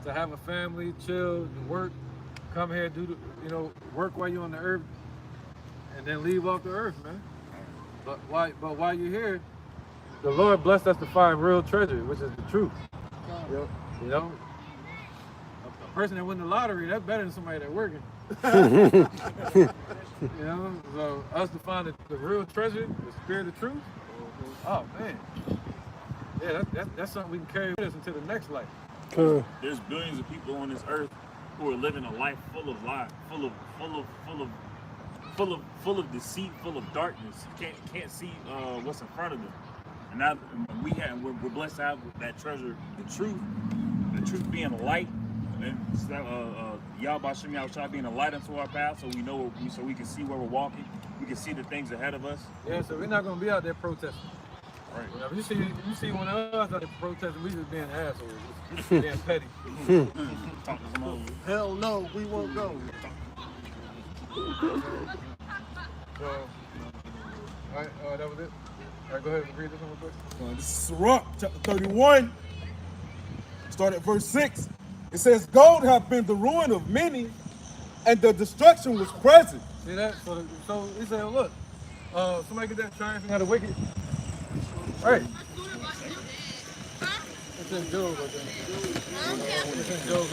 To have a family, chill, to work, come here, do the, work while you're on the earth, and then leave off the earth, man. But while you're here, the Lord blessed us to find real treasure, which is the truth. Yep. You know, a person that win the lottery, that's better than somebody that's working. You know, so us to find the real treasure, the spirit of truth. Oh man, yeah, that's something we can carry with us into the next life. There's billions of people on this earth who are living a life full of lies, full of deceit, full of darkness. Can't see what's in front of them. And now we're blessed to have that treasure, the truth being a light, and Yahweh Shem Yahushua being a light unto our path, so we know, so we can see where we're walking, we can see the things ahead of us. Yeah, so we're not gonna be out there protesting. Right. You know, you see one of us out there protesting, we just being assholes, just being petty. Hell no, we won't go. So, all right, that was it. All right, go ahead and read this one real quick. This is Sirach, chapter 31. Start at verse 6. It says, gold hath been the ruin of many, and the destruction was present. See that? So he said, look, somebody get that triumphing of the wicked. Right. It's in Job, I think. It's in Job.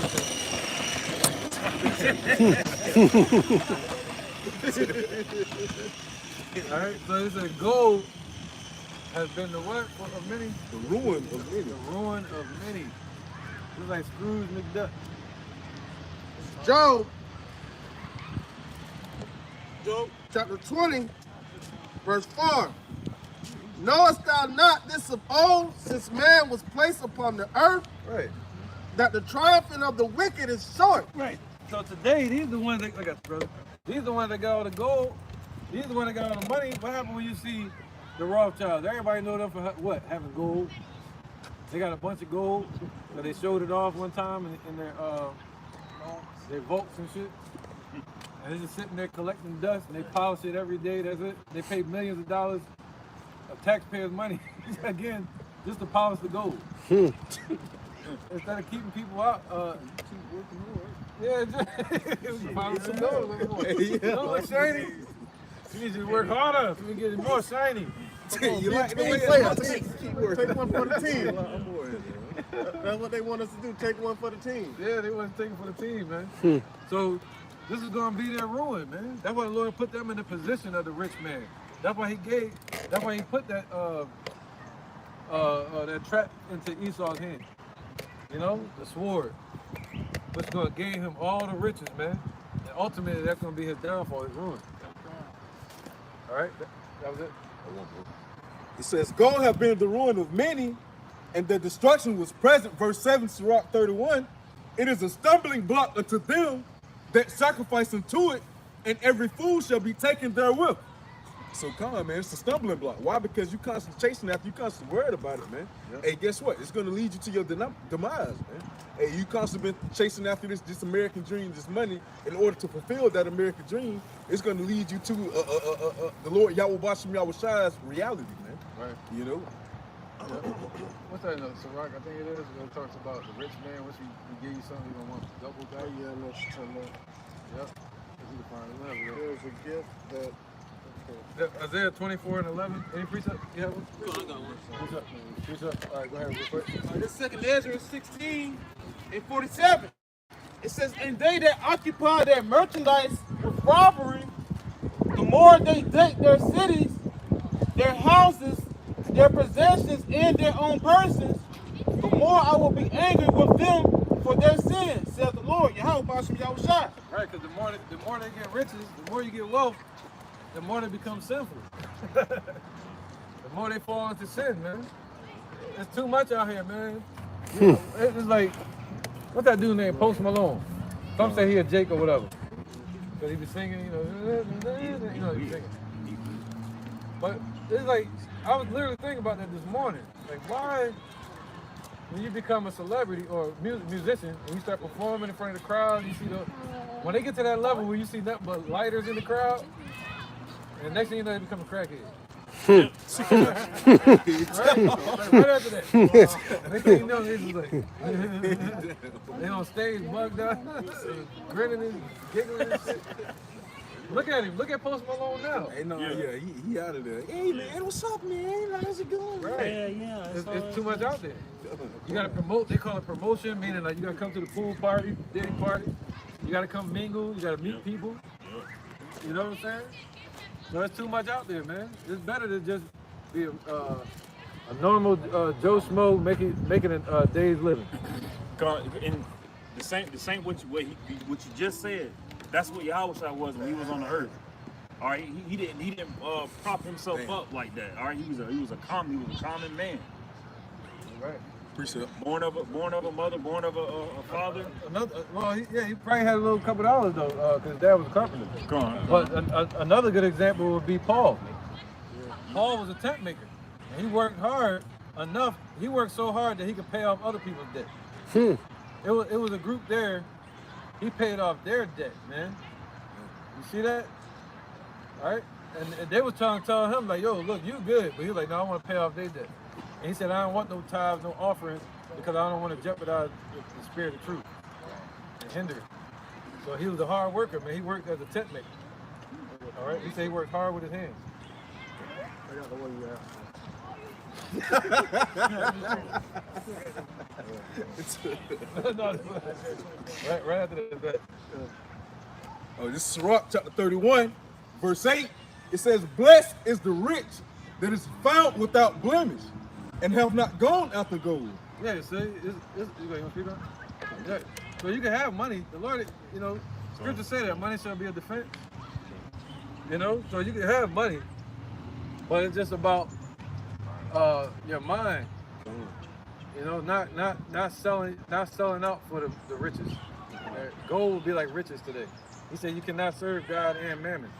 All right, so it said gold has been the what of many? The ruin of many. The ruin of many. It's like Scrooge McDuck. Job chapter 20, verse 4. Knowest thou not this of old, since man was placed upon the earth, Right. that the triumphing of the wicked is short? Right. So today, these are the ones that, I got you, brother. These are the ones that got all the gold. These are the ones that got all the money. What happened when you see the Rothschilds? Everybody know them for what? Having gold. They got a bunch of gold. So they showed it off one time in their vaults and shit. And they're just sitting there collecting dust, and they polish it every day. That's it. They pay millions of dollars of taxpayers' money, again, just to polish the gold. Instead of keeping people out, yeah, just polish the gold a little more. Don't look shiny. You need to work harder so we get it more shiny. You like the way take one for the team. That's what they want us to do, take one for the team. Yeah, they want to take it for the team, man. So this is going to be their ruin, man. That's why the Lord put them in the position of the rich man. That's why he put that that trap into Esau's hand. You know, the sword. Which is going to gain him all the riches, man. And ultimately, that's going to be his downfall, his ruin. All right, that was it. It says, gold hath been the ruin of many, and the destruction was present. Verse 7, Sirach 31. It is a stumbling block unto them that sacrifice unto it, and every fool shall be taken therewith. So come on, man, it's a stumbling block. Why? Because you constantly chasing after, you constantly worried about it, man. Yep. Hey, guess what? It's gonna lead you to your demise, man. Hey, you constantly been chasing after this American dream, this money, in order to fulfill that American dream. It's gonna lead you to the Lord Yahweh Bashim Yahweh Shai's reality, man. Right. You know. What's that? Sirach, I think it is. It talks about the rich man. Once he give you something, you don't want double back. Yeah, I know what you're talking about. Yep. You can find it. Whatever. There's a gift that. Isaiah 24:11. Any precept? You have one? I got one. Precept. All right, go ahead real quick. This second Ezra 16:47. It says, and they that occupy their merchandise with robbery, the more they take their cities, their houses, their possessions, and their own persons, the more I will be angry with them for their sins, says the Lord, Yahweh Bashim Yahweh Shai. Right, because the more they get riches, the more you get wealth, the more they become sinful. The more they fall into sin, man. There's too much out here, man. You know, it's like, what's that dude named Post Malone? Some say he a Jake or whatever. Because he be singing, you know, he be singing. But it's like, I was literally thinking about that this morning. Like, why, when you become a celebrity or musician and you start performing in front of the crowd, you see when they get to that level where you see nothing but lighters in the crowd, and next thing you know, they become a crackhead. Right? Like, right after that. Next thing you know, they just like, they on stage, bugged out, grinning and giggling and shit. Look at him. Look at Post Malone now. Hey, no, yeah, he out of there. Hey, man, what's up, man? How's it going? Right. Yeah. It's too much out there. You gotta promote. They call it promotion, meaning like you gotta come to the pool party, dating party. You gotta come mingle. You gotta meet people. You know what I'm saying? So there's too much out there, man. It's better to just be a normal Joe Schmo making a day's living. In the same what you just said. That's what Yahweh was when he was on the earth. All right, he didn't prop himself up like that. All right, he was a common man. Right. Appreciate it. Born of a mother, born of a father. He probably had a little couple dollars though, because his dad was a carpenter. Go on. But another good example would be Paul. Paul was a tent maker. And he worked hard enough. He worked so hard that he could pay off other people's debt. It was a group there. He paid off their debt, man. You see that? All right? And they was trying to tell him, like, yo, look, you good. But he was like, no, I want to pay off their debt. And he said, I don't want no tithes, no offerings, because I don't want to jeopardize the spirit of truth and hinder it. So he was a hard worker, man. He worked as a tent maker. All right? He said he worked hard with his hands. I got the one you asked. Right after that. Oh, this is Sirach chapter 31, verse 8. It says, blessed is the rich that is found without blemish and have not gone after gold. Yeah, see, you want to speak on? Yeah. So you can have money. The Lord, you know, scripture say that money shall be a defense. You know, so you can have money, but it's just about your mind. You know, not selling out for the riches. Gold will be like riches today. He said you cannot serve God and mammon.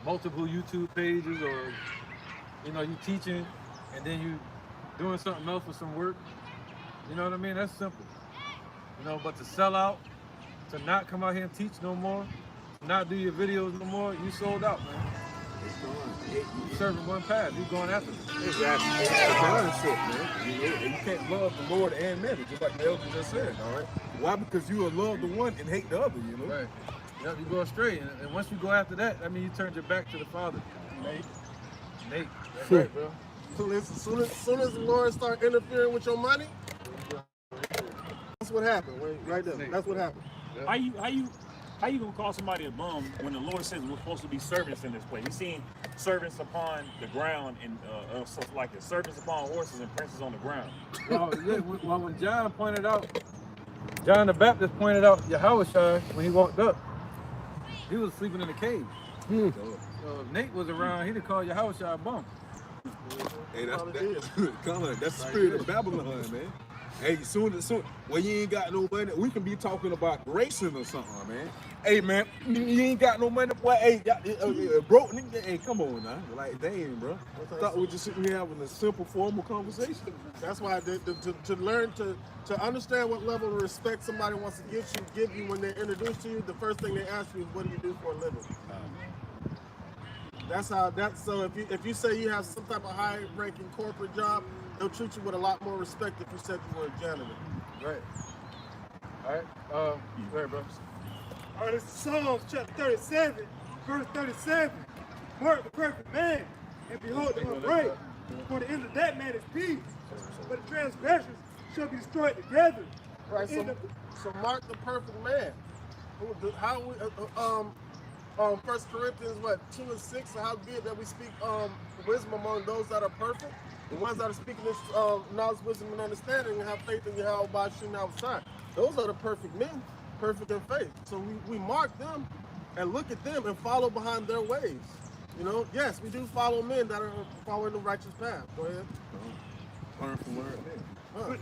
Multiple YouTube pages, or you know, you teaching and then you doing something else for some work. You know what I mean? That's simple. You know, but to sell out, to not come out here and teach no more, to not do your videos no more, you sold out, man. You serving one path, you going after it. Exactly. It's balance shit, man. You can't love the Lord and man, just like the elder just said, all right? Why? Because you will love the one and hate the other, you know? Right. Yep, you go astray. And once you go after that, I mean, you turn your back to the Father. Nate. That's right, bro. So listen, soon as the Lord start interfering with your money, that's what happened. Right there. That's what happened. How you gonna call somebody a bum when the Lord says we're supposed to be servants in this place? He's seen servants upon the ground and stuff like it. Servants upon horses and princes on the ground. Well, when John the Baptist pointed out Yahushua when he walked up, he was sleeping in a cave. So if Nate was around, he'd have called Yahushua a bum. Hey, that's the spirit of Babylon, man. Hey, soon, well, you ain't got no money. We can be talking about racing or something, man. Hey, man, you ain't got no money, boy. Hey, broke nigga. Hey, come on now. Like, dang, bro. I thought we were just sitting here having a simple, formal conversation. That's why to learn to understand what level of respect somebody wants to give you when they're introduced to you, the first thing they ask you is, what do you do for a living? So if you say you have some type of high-ranking corporate job, they'll treat you with a lot more respect if you said you were a janitor. Right. All right. Go ahead, bro. All right, this is Psalms chapter 37, verse 37. Mark the perfect man, and behold the upright. For the end of that man is peace, but the transgressors shall be destroyed together. Right. So mark the perfect man. How we 1 Corinthians 2:6. So how good that we speak wisdom among those that are perfect, the ones that are speaking this knowledge, wisdom, and understanding, and have faith in Yahweh by Shem outside. Those are the perfect men, perfect in faith. So we mark them and look at them and follow behind their ways. You know, yes, we do follow men that are following the righteous path. Go ahead. Learn from where But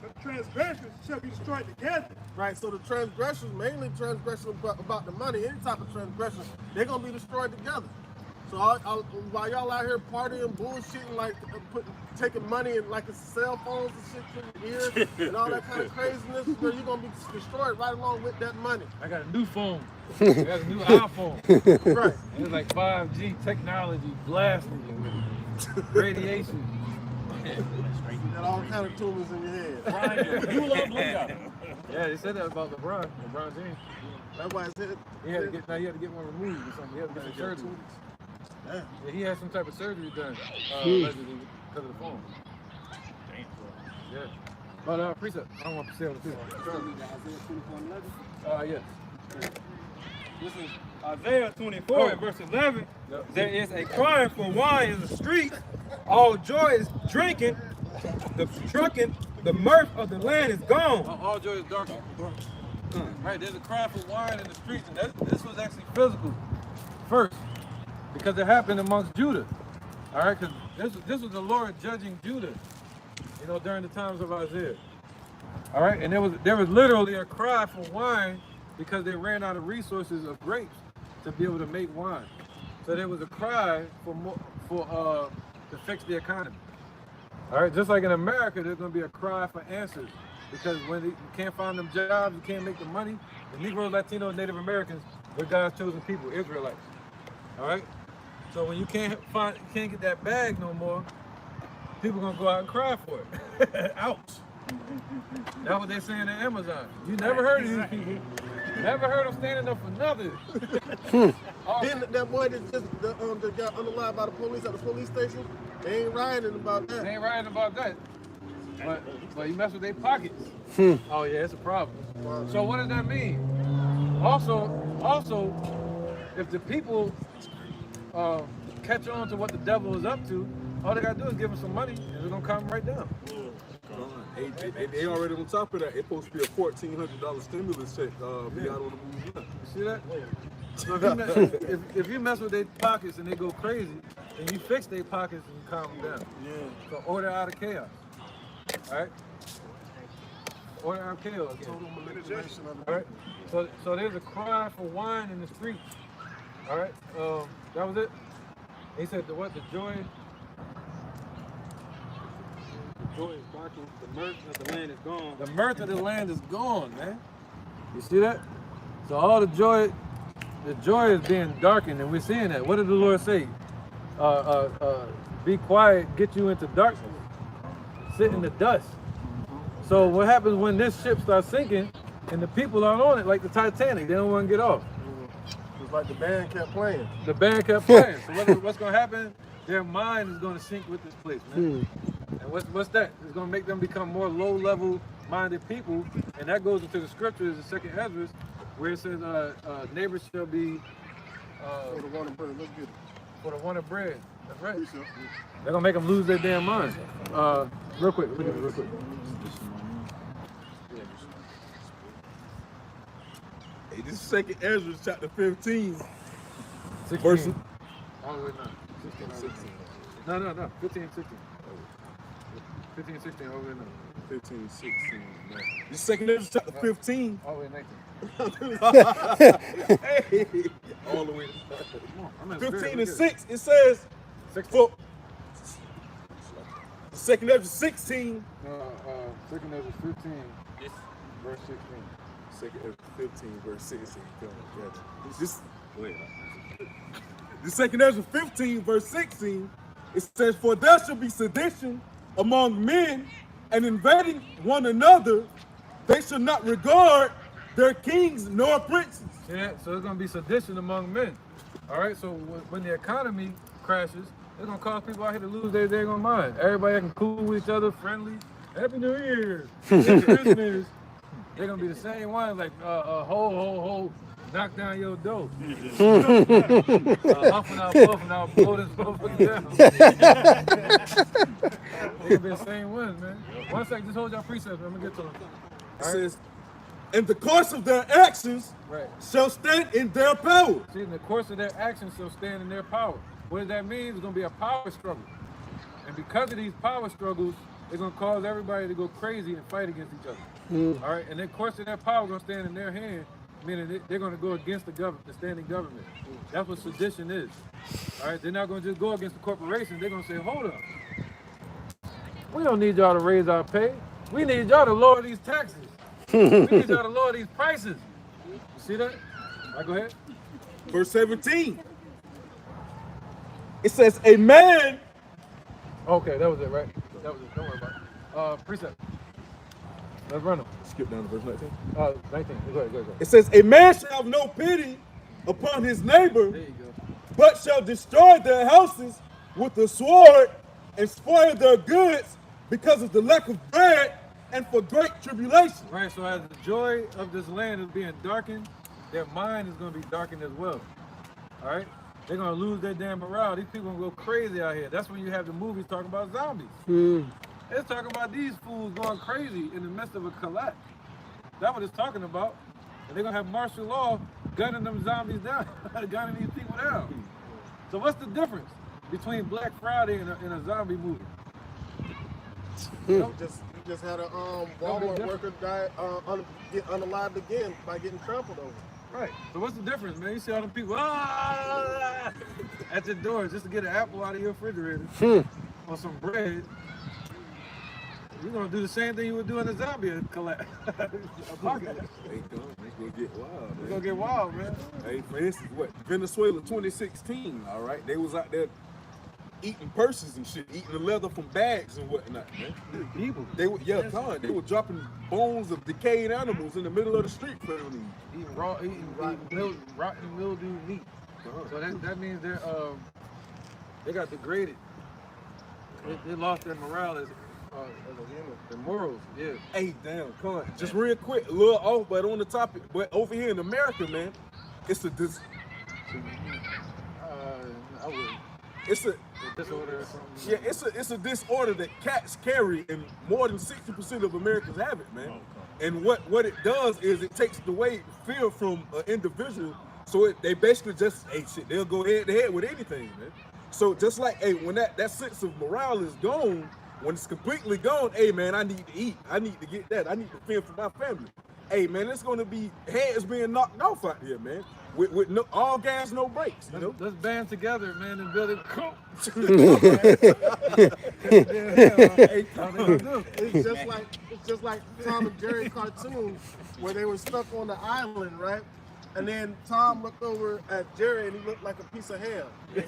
the transgressors shall be destroyed together. Right, so the transgressors, mainly transgressions about the money, any type of transgression, they're going to be destroyed together. So while y'all out here partying, bullshitting, like taking money and like cell phones and shit to your ears and all that kind of craziness, you're going to be destroyed right along with that money. I got a new phone. I got a new iPhone. Right. It's like 5G technology blasting you with radiation. You got all kind of tumors in your head. Brian, you love blowjob. Yeah, they said that about LeBron James. That's why I said He had to get one removed or something. He had to get surgery. Yeah, he had some type of surgery done allegedly because of the phone. Yeah. But precept, I don't want to say on the field. Yes. This is Isaiah 24, verse 11. There is a crying for wine in the streets. All joy is drinking. The trucking, the mirth of the land is gone. All joy is dark. Right, there's a cry for wine in the streets, and this was actually physical first, because it happened amongst Judah. All right, because this was the Lord judging Judah, you know, during the times of Isaiah. All right, and there was literally a cry for wine because they ran out of resources of grapes to be able to make wine. So there was a cry to fix the economy. All right, just like in America, there's going to be a cry for answers, because when you can't find them jobs, you can't make the money. The Negroes, Latinos, Native Americans, they're God's chosen people, Israelites. All right, so when you can't get that bag no more, people are gonna go out and cry for it. Ouch. That's what they're saying in Amazon. You never heard of these people. Never heard them standing up for nothing. Then that boy that got underlined by the police at the police station, they ain't rioting about that. They ain't writing about that. But you mess with their pockets. Oh yeah, it's a problem. So what does that mean? Also, if the people catch on to what the devil is up to, all they gotta do is give them some money, and it's gonna calm right down. They already on top of that. It's supposed to be a $1,400 stimulus check. Be out on the move now. You see that? So if you mess with their pockets and they go crazy, then you fix their pockets and you calm them down. Yeah. So order out of chaos. All right? Order out of chaos again. Total manipulation of the All right? So there's a cry for wine in the streets. All right? That was it. He said the joy. Joy is barking. The mirth of the land is gone. The mirth of the land is gone, man. You see that? So all the joy is being darkened, and we're seeing that. What did the Lord say? Be quiet, get you into darkness. Sit in the dust. So what happens when this ship starts sinking and the people are on it, like the Titanic, they don't want to get off. It's like the band kept playing. The band kept playing. So what's going to happen? Their mind is going to sink with this place, man. And what's that? It's going to make them become more low-level minded people, and that goes into the scriptures in 2nd Ezra, where it says neighbors shall be For the want of bread, let's get it. for the want of bread. That's right. They're going to make them lose their damn mind. Real quick, look at it real quick. Hey, this is 2nd Ezra chapter 15. 16. Verse. All the way down. 16. No. 15, 16. 15, 16, all the way down. 15 and 16, man. The second Ezra chapter 15. All the way 19. Hey, all the way. 15 and 6, it says, for second Ezra 16. Second Ezra 15, verse 16. Second Ezra 15, verse 16. The second Ezra 15, verse 16, it says, for there shall be sedition among men, and invading one another, they shall not regard their kings nor princes. Yeah, so it's going to be sedition among men. All right, so when the economy crashes, it's going to cause people out here to lose their daggone mind. Everybody acting cool with each other, friendly. Happy New Year. Happy Christmas. They're going to be the same ones, like, ho, knock down your door. Huffing out, puffing out, blow this motherfucker down. They're going to be the same ones, man. One second, just hold your precepts, man. I'm going to get to them. It says, in the course of their actions shall stand in their power. See, in the course of their actions shall stand in their power. What does that mean? It's going to be a power struggle. And because of these power struggles, it's going to cause everybody to go crazy and fight against each other. All right, and the course of their power is going to stand in their hand, meaning they're going to go against the government, the standing government. That's what sedition is. All right, they're not going to just go against the corporations. They're going to say, hold up. We don't need y'all to raise our pay. We need y'all to lower these taxes. We need y'all to lower these prices. You see that? All right, go ahead. Verse 17. It says, a man. Okay, that was it, right? That was it. Don't worry about it. Precept. Let's run them. Skip down to verse 19. 19. Go ahead. It says, a man shall have no pity upon his neighbor, There you go. but shall destroy their houses with the sword and spoil their goods because of the lack of bread and for great tribulation. Right, so as the joy of this land is being darkened, their mind is going to be darkened as well. All right? They're going to lose their damn morale. These people are going to go crazy out here. That's when you have the movies talking about zombies. It's talking about these fools going crazy in the midst of a collapse. That's what it's talking about. And they're going to have martial law gunning them zombies down, gunning these people down. So what's the difference between Black Friday and a zombie movie? You just had a Walmart worker die, get unalived again by getting trampled over. Right. So what's the difference, man? You see all them people at your door just to get an apple out of your refrigerator or some bread. You're gonna do the same thing you would do in a zombie collapse. It's gonna get wild, man. It's gonna get wild, man. Hey, for instance, Venezuela 2016, all right? They was out there eating purses and shit, eating the leather from bags and whatnot, man. People. They were they were dropping bones of decayed animals in the middle of the street for them to eat. Eating rotten mildew meat. So that means they got degraded. They lost their morale as a human. Their morals, yeah. Hey, damn, come on. Just real quick, a little off, but on the topic. But over here in America, man, it's a I wouldn't. It's a disorder or something. Yeah, it's a disorder that cats carry, and more than 60% of Americans have it, man. And what it does is it takes away fear from an individual. So they basically just, hey, shit, they'll go head to head with anything, man. So just like, hey, when that sense of morale is gone, when it's completely gone, hey, man, I need to eat. I need to get that. I need to fend for my family. Hey, man, it's going to be heads being knocked off out here, man. With no, all gas, no brakes, you know? Let's band together, man, and build it. It's just like Tom and Jerry cartoon where they were stuck on the island, right? And then Tom looked over at Jerry and he looked like a piece of ham. There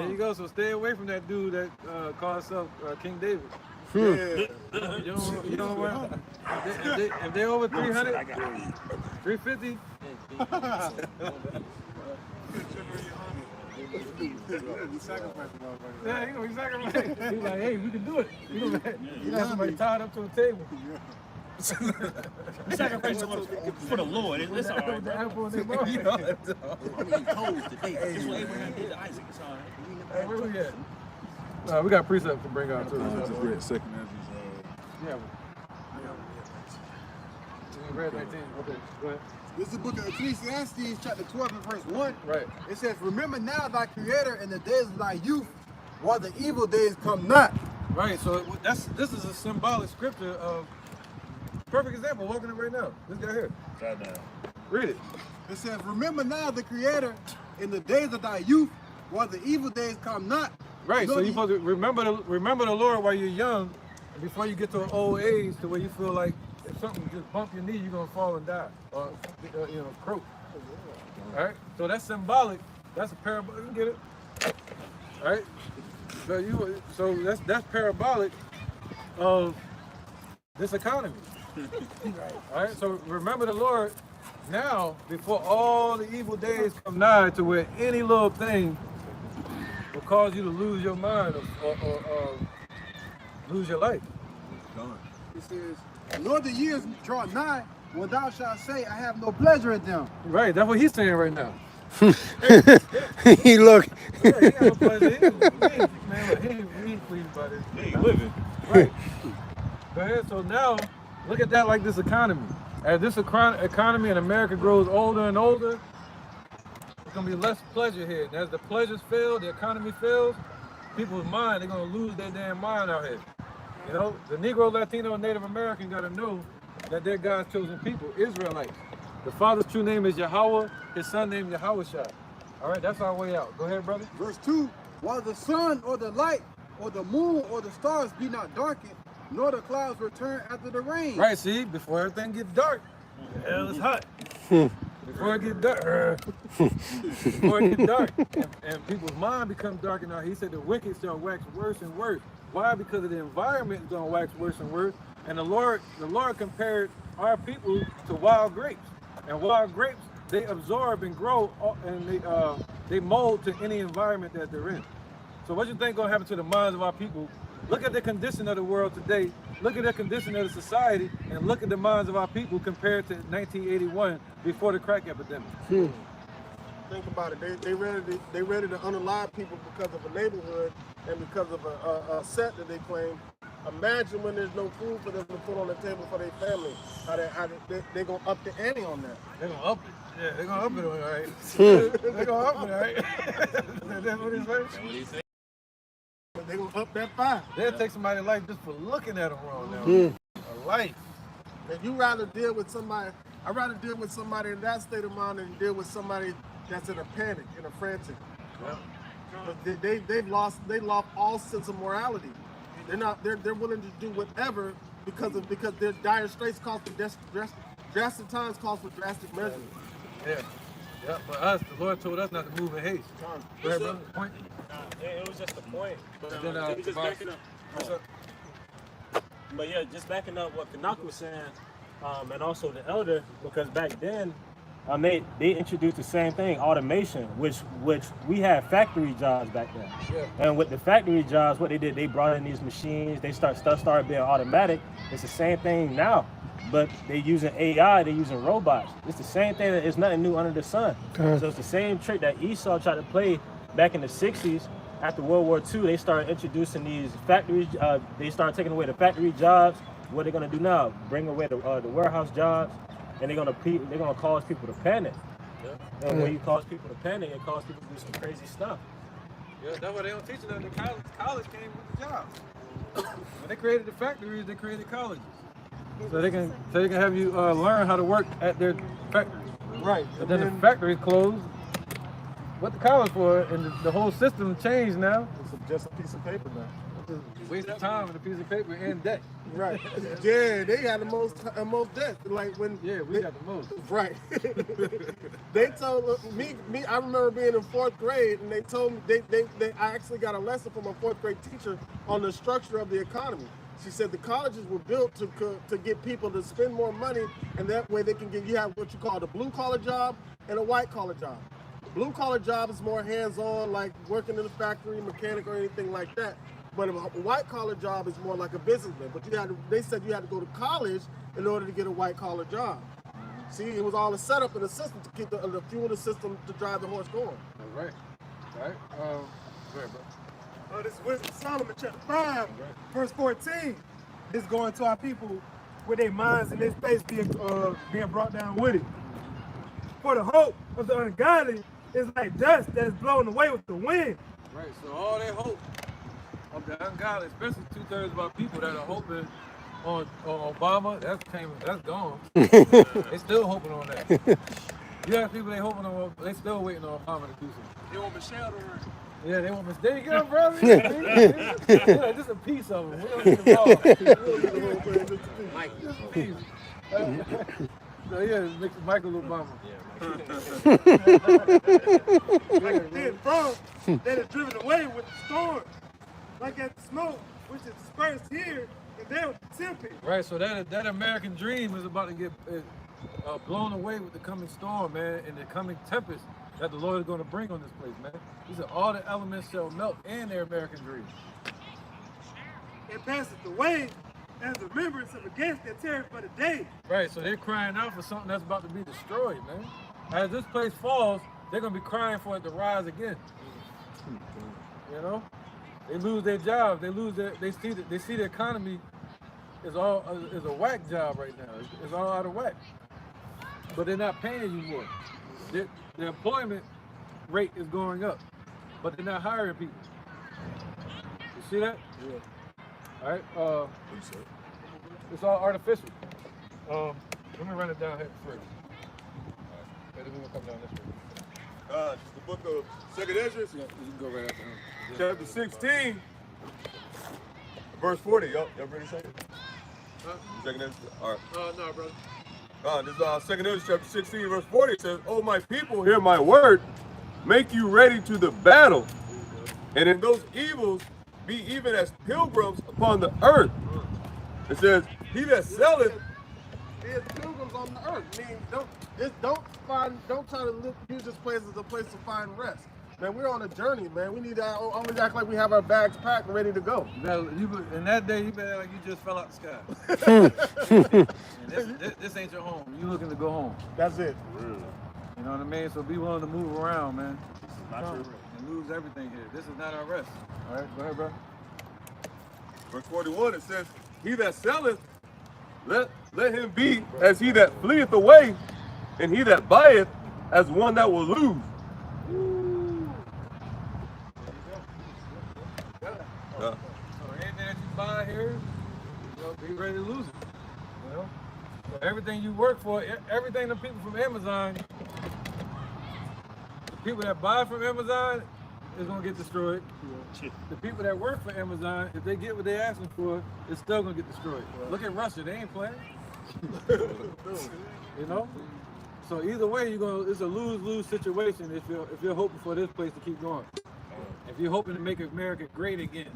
you go. So stay away from that dude that called himself King David. Yeah. You don't want if they're over 300, 350. Yeah, you know exactly right. He's like, hey, we can do it. You got somebody tied up to a table. Sacrifice for the Lord. It's all right, bro. Toes today. It's what Abraham did to Isaac. It's all right. Where we at? We got precepts to bring out too. Just read second Yeah. We read 19. Okay, go ahead. This is the book of Ecclesiastes, chapter 12 and verse 1. Right. It says, remember now thy creator in the days of thy youth, while the evil days come not, Right. So this is a symbolic scripture of perfect example. Walking it right now. This guy here. Right now. Read it. It says, remember now the Creator in the days of thy youth, while the evil days come not. Right. So nor you're supposed to remember the Lord while you're young, and before you get to an old age, to where you feel like if something just bump your knee, you're gonna fall and die, or croak. All right. So that's symbolic. That's a parable. You can get it. All right. So that's parabolic of this economy. All right. So remember the Lord now before all the evil days come nigh, to where any little thing will cause you to lose your mind or lose your life. It says, nor the years draw nigh, when thou shalt say, I have no pleasure in them. Right. That's what he's saying right now. He look. Yeah, he ain't no pleasure. He ain't pleased by this. He ain't living. Right. Go ahead. So now, look at that like this economy. As this economy in America grows older and older, there's gonna be less pleasure here. And as the pleasures fail, the economy fails, people's mind, they're gonna lose their damn mind out here. You know, the Negro, Latino, and Native American gotta know that they're God's chosen people, Israelites. The Father's true name is Yahweh, his son name Yahushua. All right, that's our way out. Go ahead, brother. Verse 2, while the sun or the light or the moon or the stars be not darkened, nor the clouds return after the rain. Right, see, before everything gets dark, hell is hot. Before it get dark, before it get dark, and people's mind becomes dark, and he said the wicked shall wax worse and worse. Why? Because of the environment is gonna wax worse and worse. And the Lord compared our people to wild grapes. And wild grapes, they absorb and grow, and they mold to any environment that they're in. So what you think gonna happen to the minds of our people? Look at the condition of the world today. Look at the condition of the society, and look at the minds of our people compared to 1981, before the crack epidemic. Think about it. They ready to unalive people because of a neighborhood and because of a set that they claim. Imagine when there's no food for them to put on the table for their family. How they gonna up the ante on that? They're gonna up it. Yeah, they're gonna up it, all right. They're gonna up it, all right. That's what he's saying. They gonna up that fire. They'll take somebody's life just for looking at them wrong now. A life. And you rather deal with somebody. I'd rather deal with somebody in that state of mind than deal with somebody that's in a panic, in a frantic. Yeah. They've lost all sense of morality. They're willing to do whatever because their dire straits call for drastic times calls for drastic measures. Yeah. Yeah. For us, the Lord told us not to move in haste. Go ahead, brother. Point. It was just a point. But Then, just backing up. But yeah, just backing up what Kanaka was saying, and also the elder, because back then, they introduced the same thing, automation, which we had factory jobs back then. Yeah. And with the factory jobs, what they did, they brought in these machines. Stuff started being automatic. It's the same thing now, but they're using AI. They're using robots. It's the same thing. It's nothing new under the sun. So it's the same trick that Esau tried to play back in the 60s. After World War II, they started introducing these factories. They started taking away the factory jobs. What they're gonna do now? Bring away the warehouse jobs, and they're gonna cause people to panic. Yeah. And when you cause people to panic, it causes people to do some crazy stuff. Yeah, that's why they don't teach it in the college. College came with the jobs. When they created the factories, they created colleges, so they can have you learn how to work at their factories. Right. But then the factory closed. What the college for? And the whole system changed now. It's just a piece of paper now. Waste of time with a piece of paper and debt. Right. Yeah, they had the most debt. Like when we got the most. Right. They told me. I remember being in 4th grade, and they told me I actually got a lesson from a 4th grade teacher on the structure of the economy. She said the colleges were built to get people to spend more money, and that way they can you have what you call the blue collar job and a white collar job. Blue collar job is more hands-on, like working in a factory, mechanic, or anything like that. But a white collar job is more like a businessman. But they said you had to go to college in order to get a white collar job. See, it was all a setup and a system to keep the fuel the system to drive the horse going. All right. Go ahead, bro. This is Wisdom of Solomon, chapter 5, verse 14. This going to our people with their minds and their space being brought down with it. For the hope of the ungodly is like dust that is blown away with the wind. Right, so all their hope of the ungodly, especially 2/3 of our people that are hoping on Obama. That's gone. They still hoping on that. You have people they still waiting on Obama to do something. They want Michelle to run. Yeah, they want Miss. There you go, brother. Yeah, just a piece of them. We don't get involved. Just a piece. So yeah, Michael Obama. Like then, bro, they are driven away with the storm. Like at the smoke, which is dispersed here, and they're tempted. Right. So that American dream is about to get blown away with the coming storm, man, and the coming tempest that the Lord is going to bring on this place, man. He said all the elements shall melt in their American dream. It passes away as a remembrance of against their terror for the day. Right, so they're crying out for something that's about to be destroyed, man. As this place falls, they're gonna be crying for it to rise again. You know, they lose their jobs. They see the economy is a whack job right now. It's all out of whack. But they're not paying you more. The employment rate is going up, but they're not hiring people. You see that? Yeah. All right. It's all artificial. Let me run it down here first. Then we're gonna come down this way. It's the book of 2nd Ezra, Yeah, you can go right after him. chapter 16, verse 40. Y'all ready to say it? 2nd Ezra. All right. No, brother. This is 2nd Ezra, chapter 16, verse 40. It says, "O my people, hear my word. Make you ready to the battle. And in those evils, be even as pilgrims upon the earth." It says, "He that selleth." There's pilgrims on the earth. I mean, don't try to use this place as a place to find rest. Man, we're on a journey, man. We need to always act like we have our bags packed and ready to go. In that day, you better like you just fell out the sky. This ain't your home. You looking to go home. That's it. You know what I mean? So be willing to move around, man. This is not your rest. And lose everything here. This is not our rest. All right, go ahead, bro. Verse 41, it says, "He that selleth, let him be as he that fleeth away, and he that buyeth as one that will lose." So anything that you buy here, be ready to lose it. You know? So everything you work for, everything the people from Amazon, the people that buy from Amazon is gonna get destroyed. The people that work for Amazon, if they get what they're asking for, it's still gonna get destroyed. Look at Russia, they ain't playing. You know? So either way, it's a lose-lose situation if you're hoping for this place to keep going. If you're hoping to make America great again.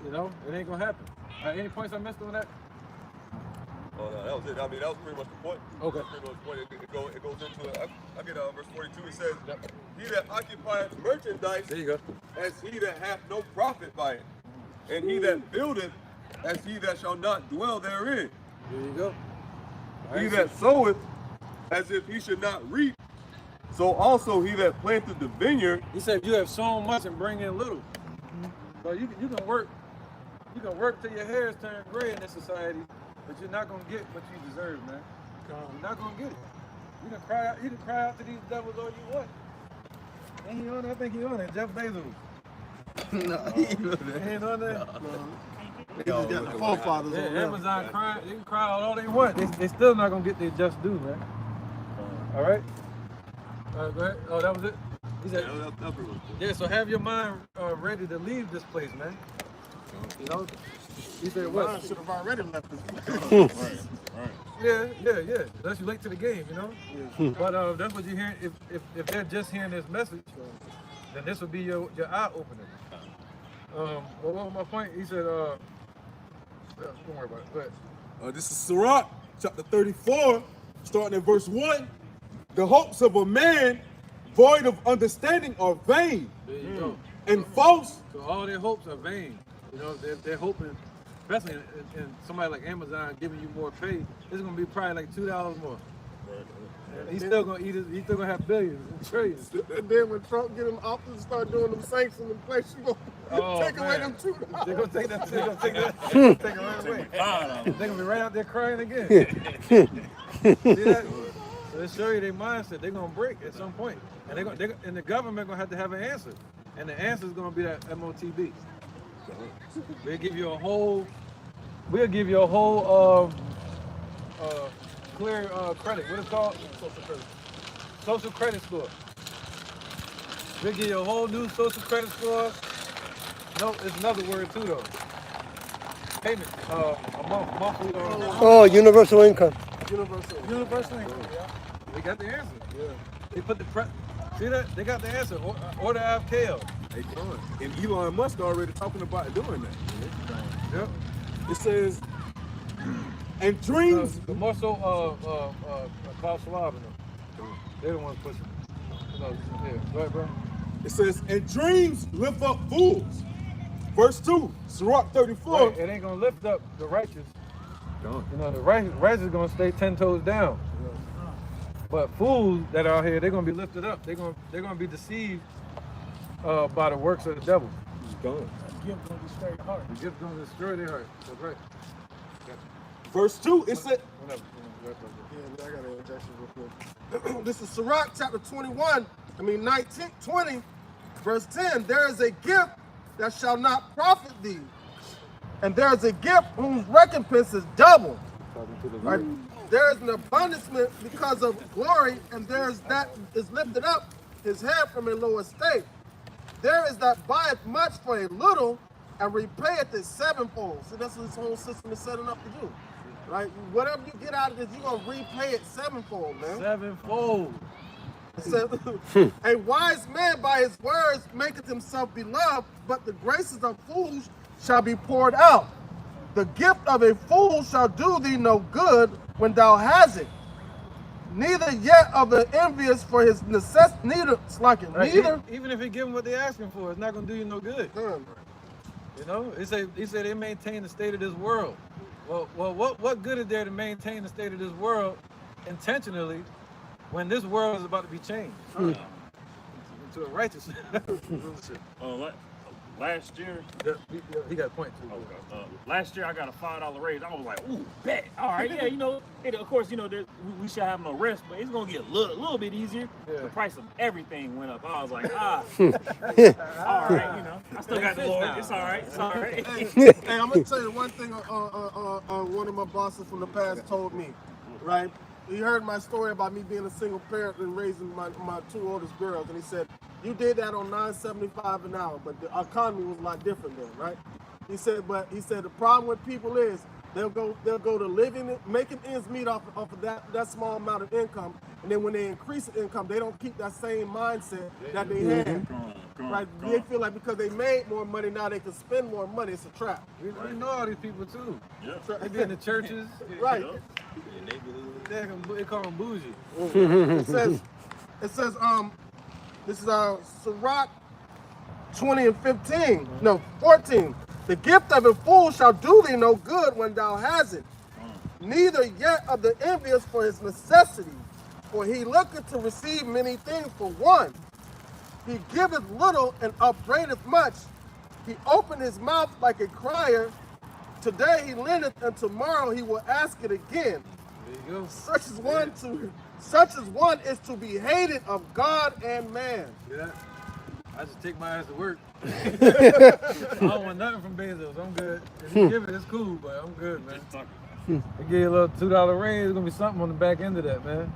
You know, it ain't gonna happen. Any points I missed on that? Oh, no, that was it. I mean, that was pretty much the point. Okay. That's pretty much the point. It goes into it. I get verse 42. It says, "He that occupieth merchandise, There you go. as he that hath no profit by it, and he that buildeth, as he that shall not dwell therein. There you go. He that soweth, as if he should not reap, so also he that planteth the vineyard." He said you have sown much and bring in little. So you can work till your hairs turn gray in this society, but you're not gonna get what you deserve, man. You're not gonna get it. You can cry out to these devils all you want. Ain't he on there? I think he on there. Jeff Bezos. No, he ain't on there. They just got the forefathers on them. Amazon crying, they can cry out all they want. They still not gonna get their just due, man. All right. Go ahead. Oh, that was it. He said, yeah. So have your mind ready to leave this place, man. You know. He said, I what? should have already left this place. Yeah. Unless you're late to the game, you know. But that's what you're hearing. If they're just hearing this message, then this will be your eye opener. What was my point? He said, don't worry about it. Go ahead. This is Sirach, chapter 34, starting at verse 1. "The hopes of a man void of understanding are vain There you go. and false." So all their hopes are vain. You know, they're hoping, especially in somebody like Amazon giving you more pay, it's gonna be probably like $2 more. And he's still gonna eat it. He's still gonna have billions and trillions. And then when Trump get him off and start doing them sanctions in place, you gonna take away them $2. They're gonna take that. They're gonna take that. Take it right away. They're gonna be right out there crying again. See that? So they show you their mindset. They're gonna break at some point, and and the government gonna have to have an answer. And the answer is gonna be that MOTB. We'll give you a whole clear credit. What is it called? Social credit score. We'll give you a whole new social credit score. No, it's another word too though. Payment, monthly. Oh, universal income. Universal income. They got the answer. Yeah. They put the see that? They got the answer. Order AFKL. They done. And Elon Musk already talking about doing that. Yep. It says, and dreams. The more so Klaus Schwab and them. They're the ones pushing. Yeah. Go ahead, bro. It says, and dreams lift up fools. Verse 2, Sirach 34. Right, it ain't gonna lift up the righteous. You know, the righteous is gonna stay 10 toes down. But fools that are out here, they're gonna be lifted up. They're gonna be deceived by the works of the devil. Gone. The gift gonna destroy your heart. The gift gonna destroy their heart. That's right. Verse 2, it said, Whatever. Yeah, I got an injection real quick. This is Sirach chapter 20, verse 10. There is a gift that shall not profit thee, and there is a gift whose recompense is double. Right? There is an abundance because of glory, and there is that is lifted up his head from a low estate. There is that buyeth much for a little, and repayeth it sevenfold. So that's what this whole system is setting up to do. Right? Whatever you get out of this, you're going to repay it sevenfold, man. Sevenfold. It says, a wise man by his words maketh himself beloved, but the graces of fools shall be poured out. The gift of a fool shall do thee no good when thou hast it. Neither yet of the envious for his necessity, neither, Right. neither. Even if he give them what they're asking for, it's not gonna do you no good. You know, he said they maintain the state of this world. Well, what good is there to maintain the state of this world intentionally when this world is about to be changed to a righteous? Last year, he got a point too. Okay. Last year I got a $5 raise. I was like, ooh, bet. All right, yeah, you know, of course, you know, we should have no rest, but it's gonna get a little bit easier. Yeah. The price of everything went up. I was like, all right, you know, I still got the Lord. It's all right. It's all right. Hey, I'm gonna tell you one thing. One of my bosses from the past told me, right? He heard my story about me being a single parent and raising my two oldest girls, and he said, "You did that on $9.75 an hour, but the economy was a lot different then, right?" He said, the problem with people is they'll go to living, making ends meet off of that small amount of income, and then when they increase the income, they don't keep that same mindset that they had. Right? They feel like because they made more money now they can spend more money. It's a trap. We know all these people too. Yeah. They be in the churches. Right. They call them bougie. It says, this is Sirach 20 and 15. No, 14. The gift of a fool shall do thee no good when thou hast it. Neither yet of the envious for his necessity. For he looketh to receive many things for one. He giveth little and upbraideth much. He opened his mouth like a crier. Today he lendeth, and tomorrow he will ask it again. There you go. Such as one is to be hated of God and man. Yeah. I just take my ass to work. I don't want nothing from Bezos. I'm good. If you give it, it's cool, but I'm good, man. They give you a little $2 raise. There's gonna be something on the back end of that, man.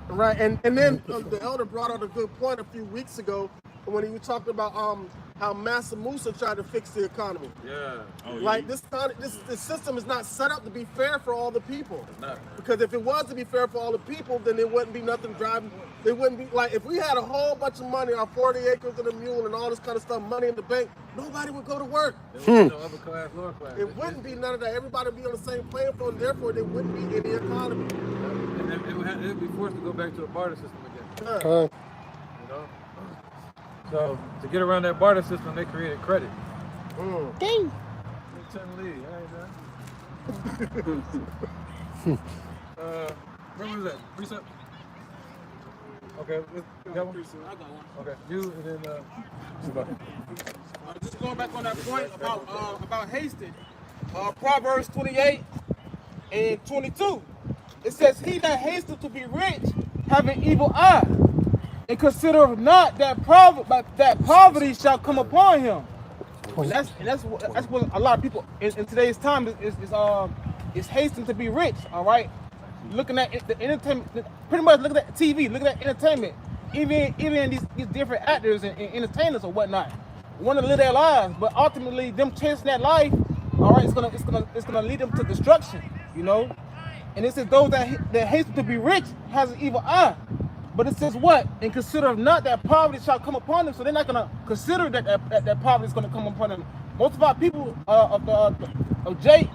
Right, and then the elder brought out a good point a few weeks ago when he was talking about how Massa Musa tried to fix the economy. Yeah. Like this system is not set up to be fair for all the people. It's not. Because if it was to be fair for all the people, then there wouldn't be nothing driving. There wouldn't be, like, if we had a whole bunch of money, our 40 acres and a mule and all this kind of stuff, money in the bank, nobody would go to work. There would be no upper class, lower class. It wouldn't be none of that. Everybody would be on the same playing field, and therefore there wouldn't be any economy. And it would be forced to go back to a barter system again. Yeah. You know? So to get around that barter system, they created credit. Dang. Where was that? Precept? Okay, you got one? I got one. Okay, you and then Just going back on that point about hasting. Proverbs 28 and 22. It says, "He that hasteth to be rich have an evil eye, and consider not that poverty shall come upon him. And that's what a lot of people in today's time is hastening to be rich. All right, looking at the entertainment, pretty much looking at TV, looking at entertainment, even these different actors and entertainers or whatnot, want to live their lives, but ultimately them chasing that life, all right, it's gonna lead them to destruction, you know. And it says those that hasten to be rich has an evil eye. But it says what? And consider not that poverty shall come upon them. So they're not gonna consider that poverty is gonna come upon them. Most of our people of Jake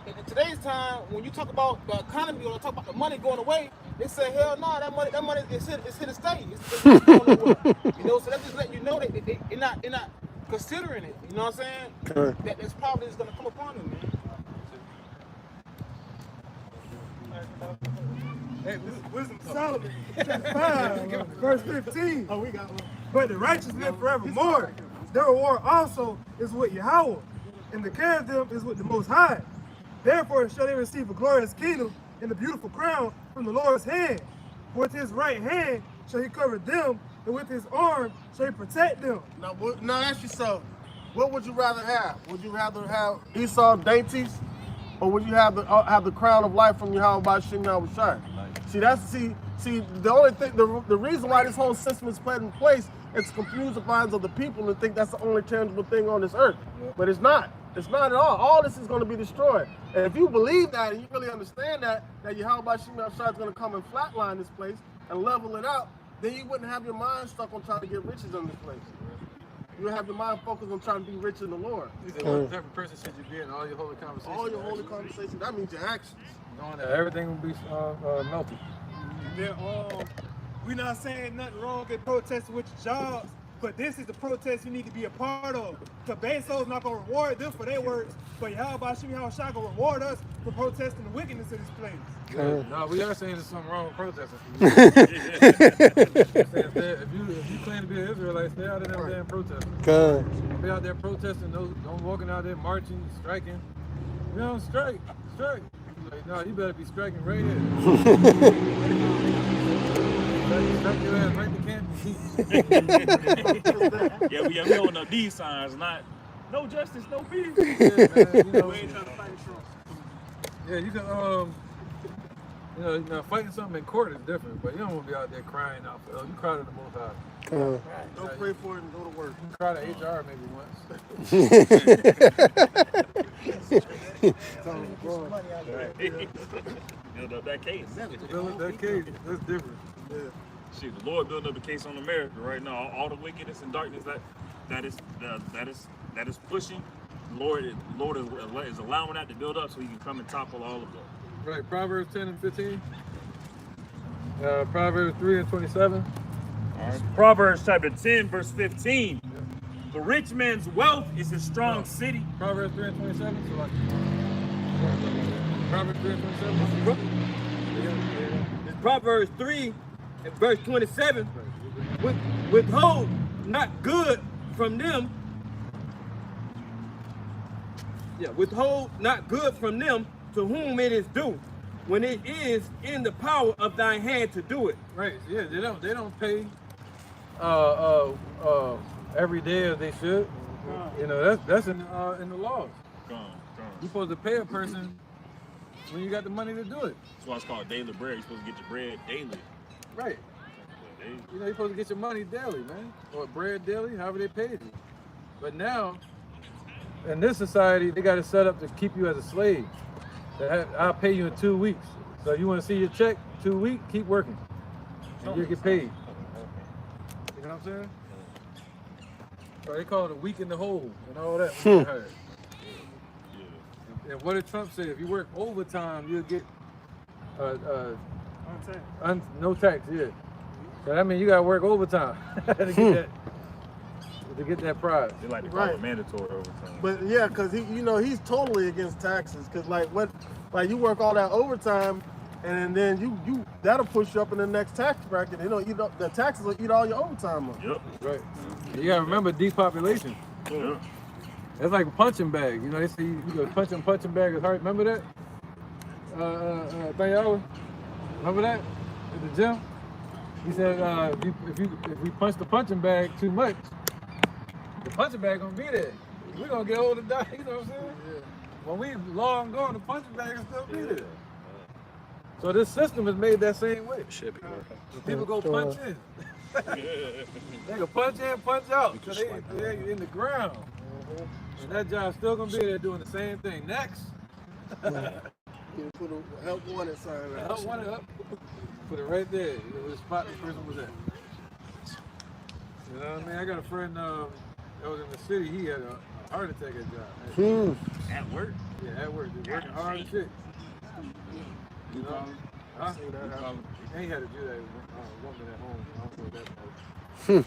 in today's time, when you talk about the economy or talk about the money going away, they say, hell no, that money is here to stay. It's going nowhere. You know, so that just let you know that they're not considering it. You know what I'm saying? That this poverty is gonna come upon them, man. Hey, Wisdom of Solomon, chapter 5, verse 15. Oh, we got one. But the righteous live forevermore. Their reward also is with Yahweh, and the care of them is with the Most High. Therefore shall they receive a glorious kingdom and a beautiful crown from the Lord's hand. With his right hand shall he cover them, and with his arm shall he protect them. Now ask yourself, what would you rather have? Would you rather have Esau dainties, or would you have the crown of life from Yahweh by Shem Shai? See, the only thing, the reason why this whole system is put in place is to confuse the minds of the people and think that's the only tangible thing on this earth. But it's not. It's not at all. All this is going to be destroyed. And if you believe that and you really understand that Yahweh by Shem Shai is going to come and flatline this place and level it out, then you wouldn't have your mind stuck on trying to get riches in this place. You would have your mind focused on trying to be rich in the Lord. What type of person should you be in all your holy conversations? All your holy conversations, that means your actions. Knowing that everything will be melted. Yeah, we're not saying nothing wrong in protesting with your jobs, but this is the protest you need to be a part of. The Bezos not gonna reward them for their words, but Yahweh Bashim Yahushua gonna reward us for protesting the wickedness of this place. No, we are saying there's something wrong with protesting. If you claim to be an Israelite, stay out of them damn protesting. Don't be out there protesting, don't walking out there marching, striking. You know, strike. Like, no, you better be striking right here. Strike your ass right to camp. Yeah, we on these signs, not no justice, no peace. Yeah, man, you know, We ain't trying to fight it strong. yeah, you can, fighting something in court is different, but you don't want to be out there crying out for you cry to the Most High. Don't pray for it and go to work. You cry to HR maybe once. Build up that case. Build up that case. That's different. Yeah. Shit, the Lord building up a case on America right now. All the wickedness and darkness that is pushing. The Lord is allowing that to build up so He can come and topple all of them. Right. Proverbs 10 and 15. Proverbs 3 and 27. All right. Proverbs chapter 10, verse 15. The rich man's wealth is his strong city. Proverbs 3 and 27. So like, Proverbs 3 and 27. It's Proverbs 3 and verse 27. Withhold not good from them. Yeah, withhold not good from them to whom it is due, when it is in the power of thine hand to do it. Right. Yeah, they don't pay every day as they should. You know, that's in the laws. You're supposed to pay a person when you got the money to do it. That's why it's called daily bread. You're supposed to get your bread daily. Right. You know, you're supposed to get your money daily, man. Or bread daily, however they paid you. But now, in this society, they got it set up to keep you as a slave. I'll pay you in 2 weeks. So you want to see your check, 2 weeks, keep working. And you'll get paid. You know what I'm saying? So they call it a week in the hole and all that. When you get hired. And what did Trump say? If you work overtime, you'll get no tax. Yeah. So that means you gotta work overtime to get that prize. They like to call it mandatory overtime. But yeah, because he's totally against taxes. Because you work all that overtime, and then you that'll push you up in the next tax bracket. The taxes will eat all your overtime up. Yep. Right. You gotta remember depopulation. Yeah. It's like a punching bag. You know, they say you go punching bag is hard. Remember that? Remember that? At the gym? He said if we punch the punching bag too much, the punching bag gonna be there. We're gonna get old and die, you know what I'm saying? Yeah. When we long gone, the punching bag will still be there. So this system is made that same way. Should be working. People go punch in. They can punch in, punch out. So they're in the ground. And that job's still gonna be there doing the same thing. Next. You put a help wanted sign right. Help wanted up. Put it right there. Where the spot the person was at. You know what I mean? I got a friend that was in the city. He had a heart attack at job. At work? Yeah, at work. They're working hard and shit. You know? Huh? And he had to do that with a woman at home. I don't know what that was.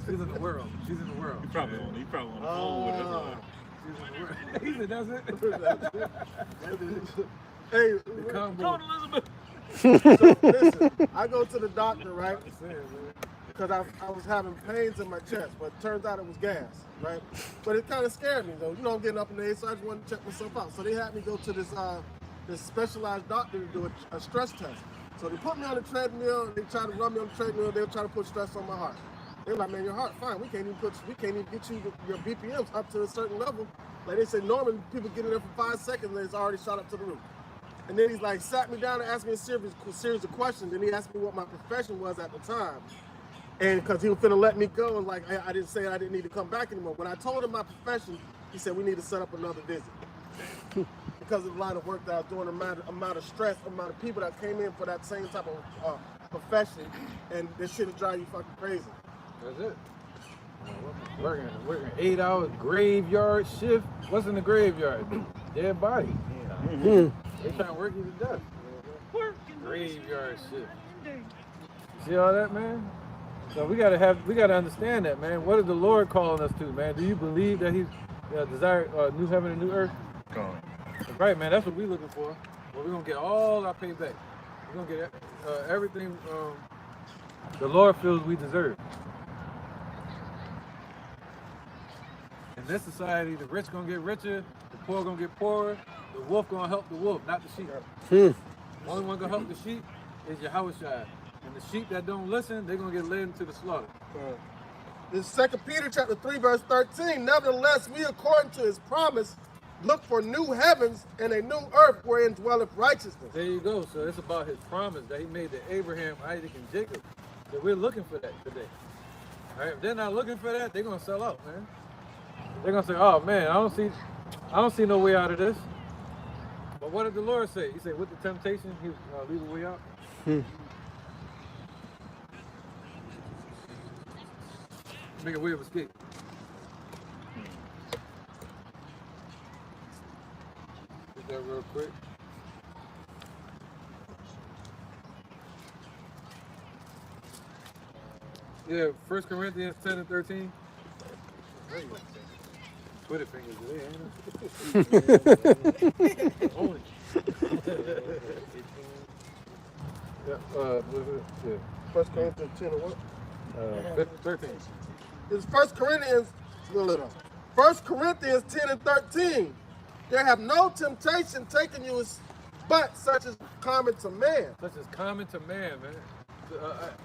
She's in the world. She's in the world. He probably on the phone with her. She's in the world. He said, that's it? Hey, Come on, Elizabeth. So listen, I go to the doctor, right? Because I was having pains in my chest, but it turns out it was gas, right? But it kind of scared me, though. You know, I'm getting up in age, so I just wanted to check myself out. So they had me go to this specialized doctor to do a stress test. So they put me on the treadmill, they try to run me on the treadmill, they were trying to put stress on my heart. They were like, man, your heart fine. We can't even get you your BPMs up to a certain level. Like they said, normally people get in there for 5 seconds and it's already shot up to the roof. And then he's like, sat me down and asked me a series of questions. And he asked me what my profession was at the time. And because he was finna let me go, and like I didn't say I didn't need to come back anymore. When I told him my profession, he said we need to set up another visit. Because of the line of work that I was doing, amount of stress, amount of people that came in for that same type of profession, and this shit will drive you fucking crazy. That's it. Working 8 hours graveyard shift. What's in the graveyard? Dead body. They trying to work you to death. Graveyard shift. See all that, man? So we gotta understand that, man. What is the Lord calling us to, man? Do you believe that He's desire new heaven and new earth? Right, man. That's what we're looking for. Well, we're gonna get all our payback. We're gonna get everything the Lord feels we deserve. In this society, the rich gonna get richer, the poor gonna get poorer, the wolf gonna help the wolf, not the sheep. The only one gonna help the sheep is Yahushua. And the sheep that don't listen, they're gonna get led into the slaughter. This 2 Peter chapter 3, verse 13. Nevertheless, we according to his promise look for new heavens and a new earth wherein dwelleth righteousness. There you go. So it's about his promise that he made to Abraham, Isaac, and Jacob. So we're looking for that today. All right, if they're not looking for that, they're gonna sell out, man. They're gonna say, oh man, I don't see no way out of this. But what did the Lord say? He said, with the temptation, he leave a way out. Make a way of escape. Get that real quick. Yeah, 1 Corinthians 10 and 13. Twitter fingers today, ain't it? Only. Yeah, 1 Corinthians 10 and what? 13. It's 1 Corinthians 10 and 13. There have no temptation taken you but such as common to man. Such as common to man, man.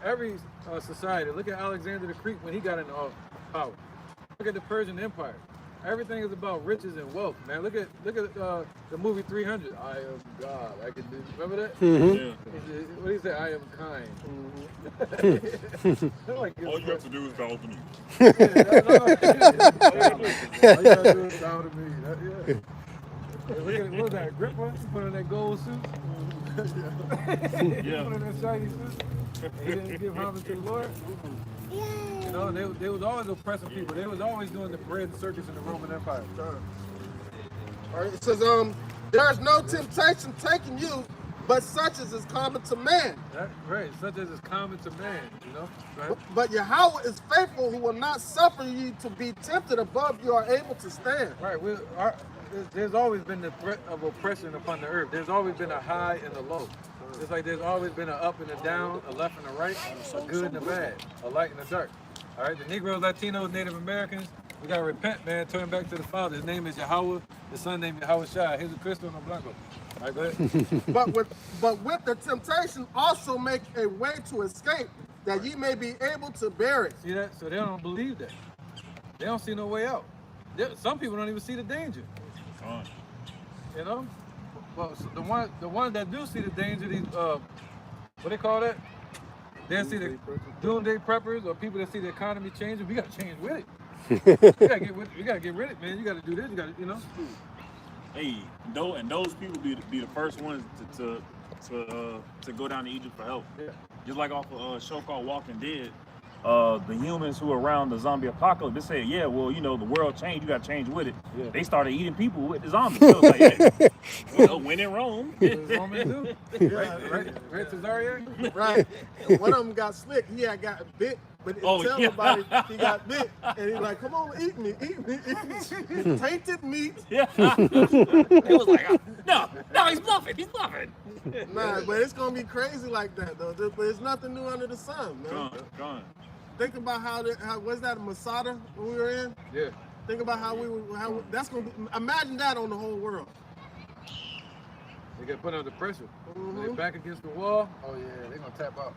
Every society, look at Alexander the Greek when he got into power. Look at the Persian Empire. Everything is about riches and wealth, man. Look at the movie 300. I am God. I can do. Remember that? Yeah. What do you say? I am kind. Like, all you have to do is bow to me. All you gotta do is bow to me. Look at what was that? Agrippa? Put on that gold suit. Yeah. Put on that shiny suit. And he didn't give homage to the Lord. You know, they was always oppressing people. They was always doing the bread circus in the Roman Empire. All right, it says, there is no temptation taking you, but such as is common to man. Right, such as is common to man, you know? Right? But Yahweh is faithful, who will not suffer you to be tempted above you are able to stand. Right, there's always been the threat of oppression upon the earth. There's always been a high and a low. Just like there's always been an up and a down, a left and a right, a good and a bad, a light and a dark. All right, the Negroes, Latinos, Native Americans, We gotta repent, man. Turn back to the Father. His name is Yahweh. His son named Yahweh Shai. He's a Cristo no Blanco. All right, go ahead. but with the temptation also make a way to escape, that ye may be able to bear it. See that? So they don't believe that. They don't see no way out. Some people don't even see the danger. You know? Well, so the ones that do see the danger, these what they call that? They see the doomsday preppers or people that see the economy changing. We gotta change with it. we gotta get rid of it, man. You gotta do this. You gotta, you know. Hey, those people be the first ones to go down to Egypt for help. Yeah. Just like off a show called Walking Dead. The humans who were around the zombie apocalypse, they said, yeah, well, you know, the world changed, you got to change with it. Yeah. They started eating people with the zombies. So it was like, yeah, well, when in Rome. Right, Cesario? Right. One of them got slick. He had got bit, but didn't tell nobody he got bit. And he's like, come on, eat me. Tainted meat. Yeah. It was like, no, he's bluffing. Nah, but it's going to be crazy like that, though. But there's nothing new under the sun, man. Gone. Think about how was that Masada when we were in? Yeah. Think about how that's going to be, imagine that on the whole world. They get put under pressure. When they're back against the wall, oh yeah, they're going to tap out.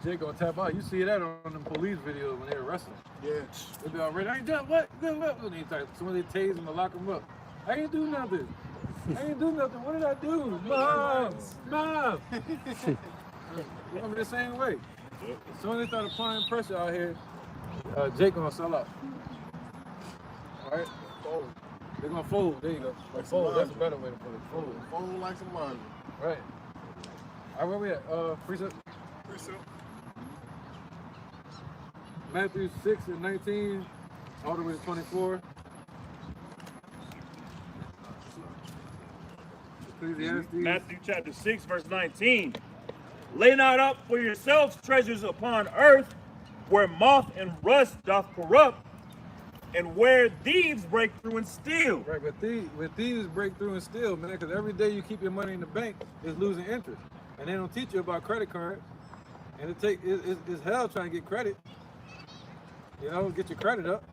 Jake gonna tap out. You see that on the police videos when they're wrestling. Yeah. They be already, I ain't done what? Good what? When they tase them to lock them up. I ain't do nothing. What did I do? Mom! You're gonna be the same way. As soon as they start applying pressure out here, Jake gonna sell out. All right? Fold. They're gonna fold. There you go. Like fold. That's a better way to put it. Fold. Fold like some money. Right. All right, where we at? Precept. Matthew 6 and 19, all the way to 24. Matthew chapter 6, verse 19. Lay not up for yourselves treasures upon earth, where moth and rust doth corrupt, and where thieves break through and steal. Right, but thieves break through and steal, man, because every day you keep your money in the bank, it's losing interest. And they don't teach you about credit cards. And it's hell trying to get credit. You know, get your credit up.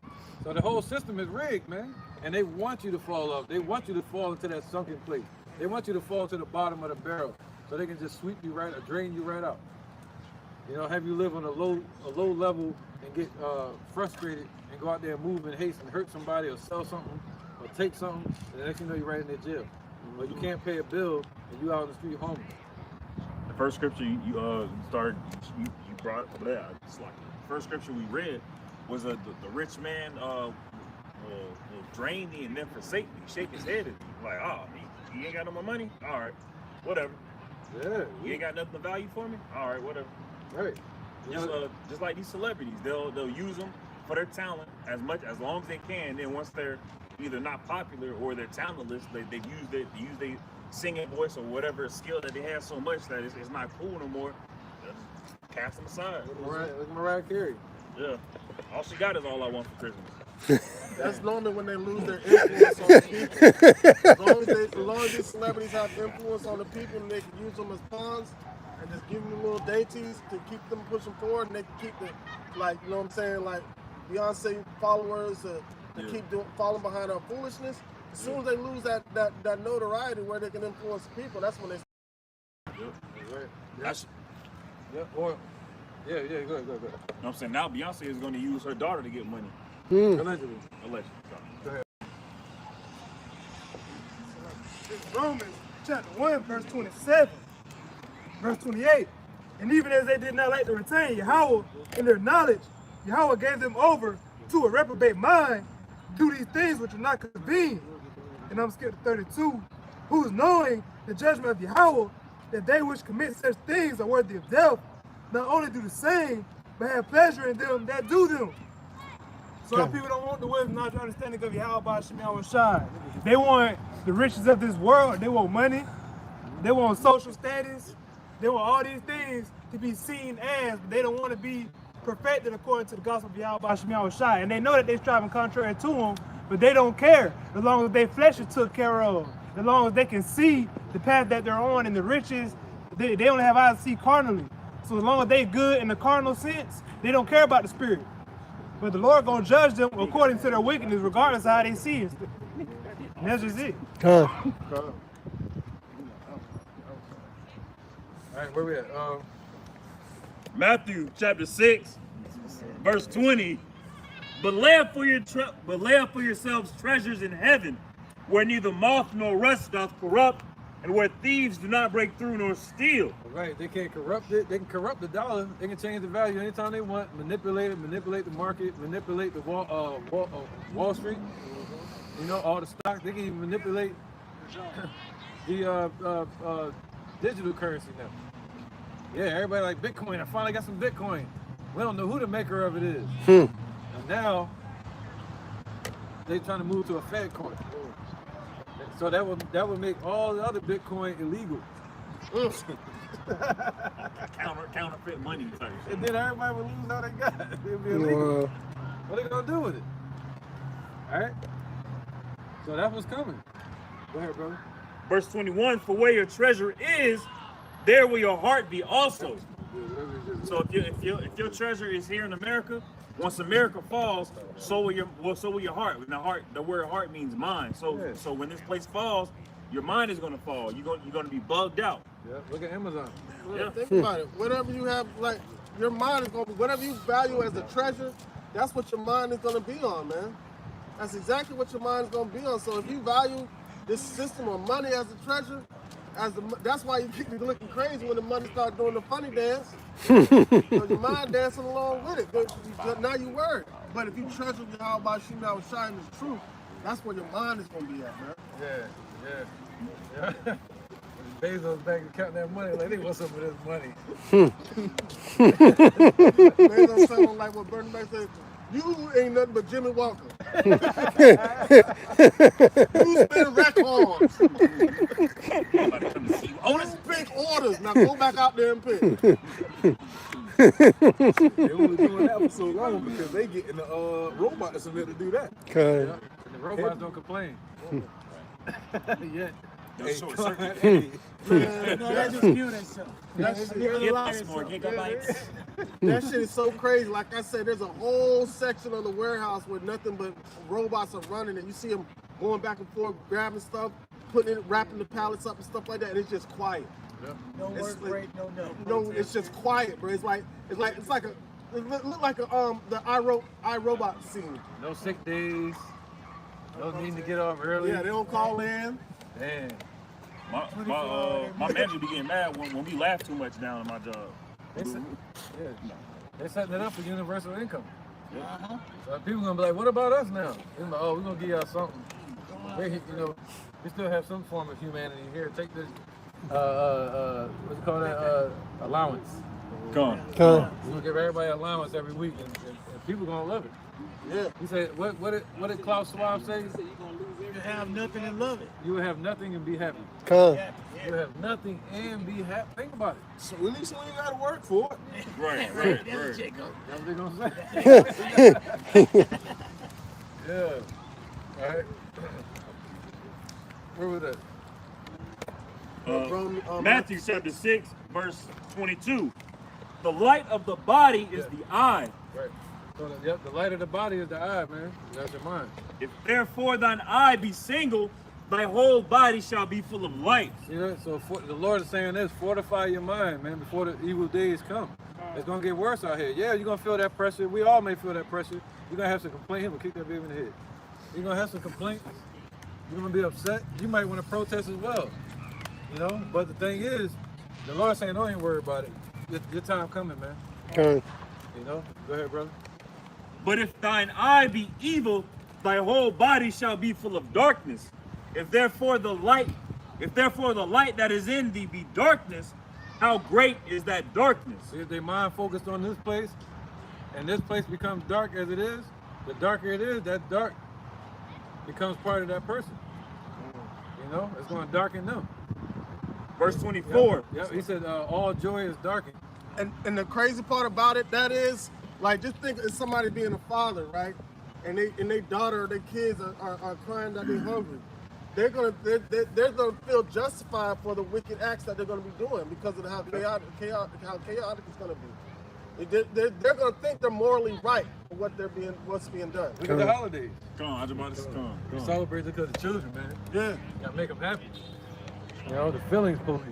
So the whole system is rigged, man. And they want you to fall off. They want you to fall into that sunken place. They want you to fall to the bottom of the barrel so they can just sweep you right or drain you right out. You know, have you live on a low level and get frustrated and go out there and move in haste and hurt somebody or sell something or take something, and the next thing you know, you're right in their jail. But you can't pay a bill and you out on the street homeless. The first scripture you brought up there, first scripture we read was the rich man will drain thee and then forsake thee, shake his head at thee. Like, oh, he ain't got no more money? All right, whatever. Yeah. You ain't got nothing of value for me? All right, whatever. Right. Just like these celebrities, they'll use them for their talent as long as they can. Then once they're either not popular or they're talentless, they use their singing voice or whatever skill that they have so much that it's not cool no more. They'll just cast them aside. Like Mariah Carey. Yeah. All she got is All I Want for Christmas. That's normally when they lose their influence on the people. As long as these celebrities have influence on the people and they can use them as pawns and just give them little dainties to keep them pushing forward, and they can keep the, like, you know what I'm saying, like Beyonce followers to keep following behind our foolishness. As soon as they lose that notoriety where they can influence the people, that's when they. Go ahead. You know what I'm saying? Now Beyonce is going to use her daughter to get money. Allegedly. Go ahead. It's Romans chapter 1, verse 27, verse 28. And even as they did not like to retain Yahweh in their knowledge, Yahweh gave them over to a reprobate mind, do these things which are not convenient. And I'm skipping to 32, who is knowing the judgment of Yahweh, that they which commit such things are worthy of death, not only do the same, but have pleasure in them that do them. So our people don't want the wisdom, knowledge, and understanding of Yahweh by Shem Yahweh Shai. They want the riches of this world. They want money. They want social status. They want all these things to be seen as, but they don't want to be perfected according to the gospel of Yahweh by Shem Yahweh Shai. And they know that they're striving contrary to him, but they don't care as long as their flesh is took care of. As long as they can see the path that they're on and the riches, they only have eyes to see carnally. So as long as they're good in the carnal sense, they don't care about the spirit. But the Lord gonna judge them according to their wickedness, regardless of how they see it. And that's just it. Con. All right, where we at? Matthew chapter 6, verse 20. But lay up for yourselves treasures in heaven, where neither moth nor rust doth corrupt, and where thieves do not break through nor steal. Right, they can't corrupt it. They can corrupt the dollar. They can change the value anytime they want. Manipulate it. Manipulate the market. Manipulate the Wall Street. You know, all the stocks. They can even manipulate the digital currency now. Yeah, everybody like Bitcoin. I finally got some Bitcoin. We don't know who the maker of it is. And now they trying to move to a Fed coin. So that would make all the other Bitcoin illegal. Counterfeit money type. And then everybody would lose all they got. It'd be illegal. What are they gonna do with it? All right. So that's what's coming. Go ahead, brother. Verse 21, for where your treasure is, there will your heart be also. So if your treasure is here in America, once America falls, so will your heart. And the word heart means mind. So when this place falls, your mind is gonna fall. You're gonna be bugged out. Yeah. Look at Amazon. Well, think about it. Whatever you have, like your mind is gonna be. Whatever you value as a treasure, that's what your mind is gonna be on, man. That's exactly what your mind is gonna be on. So if you value this system of money as a treasure, that's why you keep looking crazy when the money starts doing the funny dance. So your mind dancing along with it. Now you worried. But if you treasure how about you now shining the truth, that's where your mind is gonna be at, man. Yeah. Bezos back and counting that money like they want some of this money. Bezos sounding like what Bernie Mac said. You ain't nothing but Jimmy Walker. You spend records. Only pick orders. Now go back out there and pick. They only doing that for so long because they getting the robots to do that. Okay. Yeah. And the robots don't complain. Yeah. Hey, No, they just kill themselves. That shit is so crazy. Like I said, there's a whole section of the warehouse where nothing but robots are running, and you see them going back and forth, grabbing stuff, putting it, wrapping the pallets up and stuff like that, and it's just quiet. Yep. No work rate, no nothing. No, it's just quiet, bro. It look like the iRobot scene. No sick days. No need to get off early. Yeah, they don't call in. Man. My manager be getting mad when we laugh too much down in my job. They're setting it up for universal income. So people gonna be like, what about us now? They're like, oh, we're gonna give y'all something. We still have some form of humanity here. Take this what's it called, allowance. Come on. We're gonna give everybody allowance every week, and people gonna love it. Yeah. He said, what did Klaus Schwab say? You have nothing and love it. You will have nothing and be happy. Con. You have nothing and be happy. Think about it. So at least we ain't gotta work for it. Right. That's what they gonna say. Yeah. All right. Where was that? Matthew chapter 6, verse 22. The light of the body is the eye. Right. So the light of the body is the eye, man. That's your mind. If therefore thine eye be single, thy whole body shall be full of light. You know, so the Lord is saying this: fortify your mind, man, before the evil days come. It's gonna get worse out here. Yeah, you're gonna feel that pressure. We all may feel that pressure. You're gonna have some complaints. He'll kick that baby in the head. You're gonna have some complaints. You're gonna be upset. You might want to protest as well. You know, but the thing is, the Lord saying, don't even worry about it. Your time coming, man. Con. You know, go ahead, brother. But if thine eye be evil, thy whole body shall be full of darkness. If therefore the light that is in thee be darkness, how great is that darkness? See, if their mind focused on this place, and this place becomes dark as it is, the darker it is, that dark becomes part of that person. You know, it's going to darken them. Verse 24. Yep. He said, all joy is darkened. And the crazy part about it, that is, like, just think of somebody being a father, right? And their daughter or their kids are crying that they're hungry. They're gonna feel justified for the wicked acts that they're gonna be doing because of how chaotic it's gonna be. They're gonna think they're morally right for what's being done. Look at the holidays. Come on, I just about to come. We celebrate because of children, man. Yeah. You gotta make them happy. You know, the feelings police.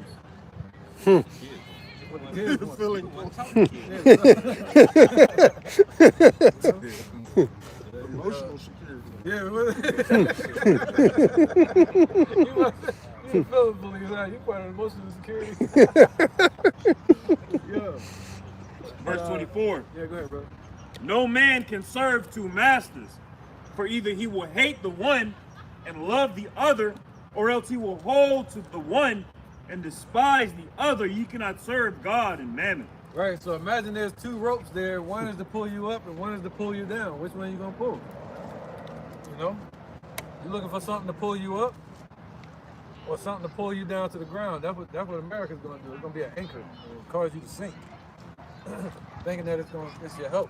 What the kids want. Feeling Emotional security. Yeah, you feeling police, huh? You part of emotional security. Yeah. Verse 24. Yeah, go ahead, bro. No man can serve two masters, for either he will hate the one and love the other, or else he will hold to the one and despise the other. You cannot serve God and mammon. Right, so imagine there's two ropes there. One is to pull you up and one is to pull you down. Which one are you gonna pull? You know? You looking for something to pull you up or something to pull you down to the ground. That's what America's gonna do. It's gonna be an anchor. It'll cause you to sink. Thinking that it's your help.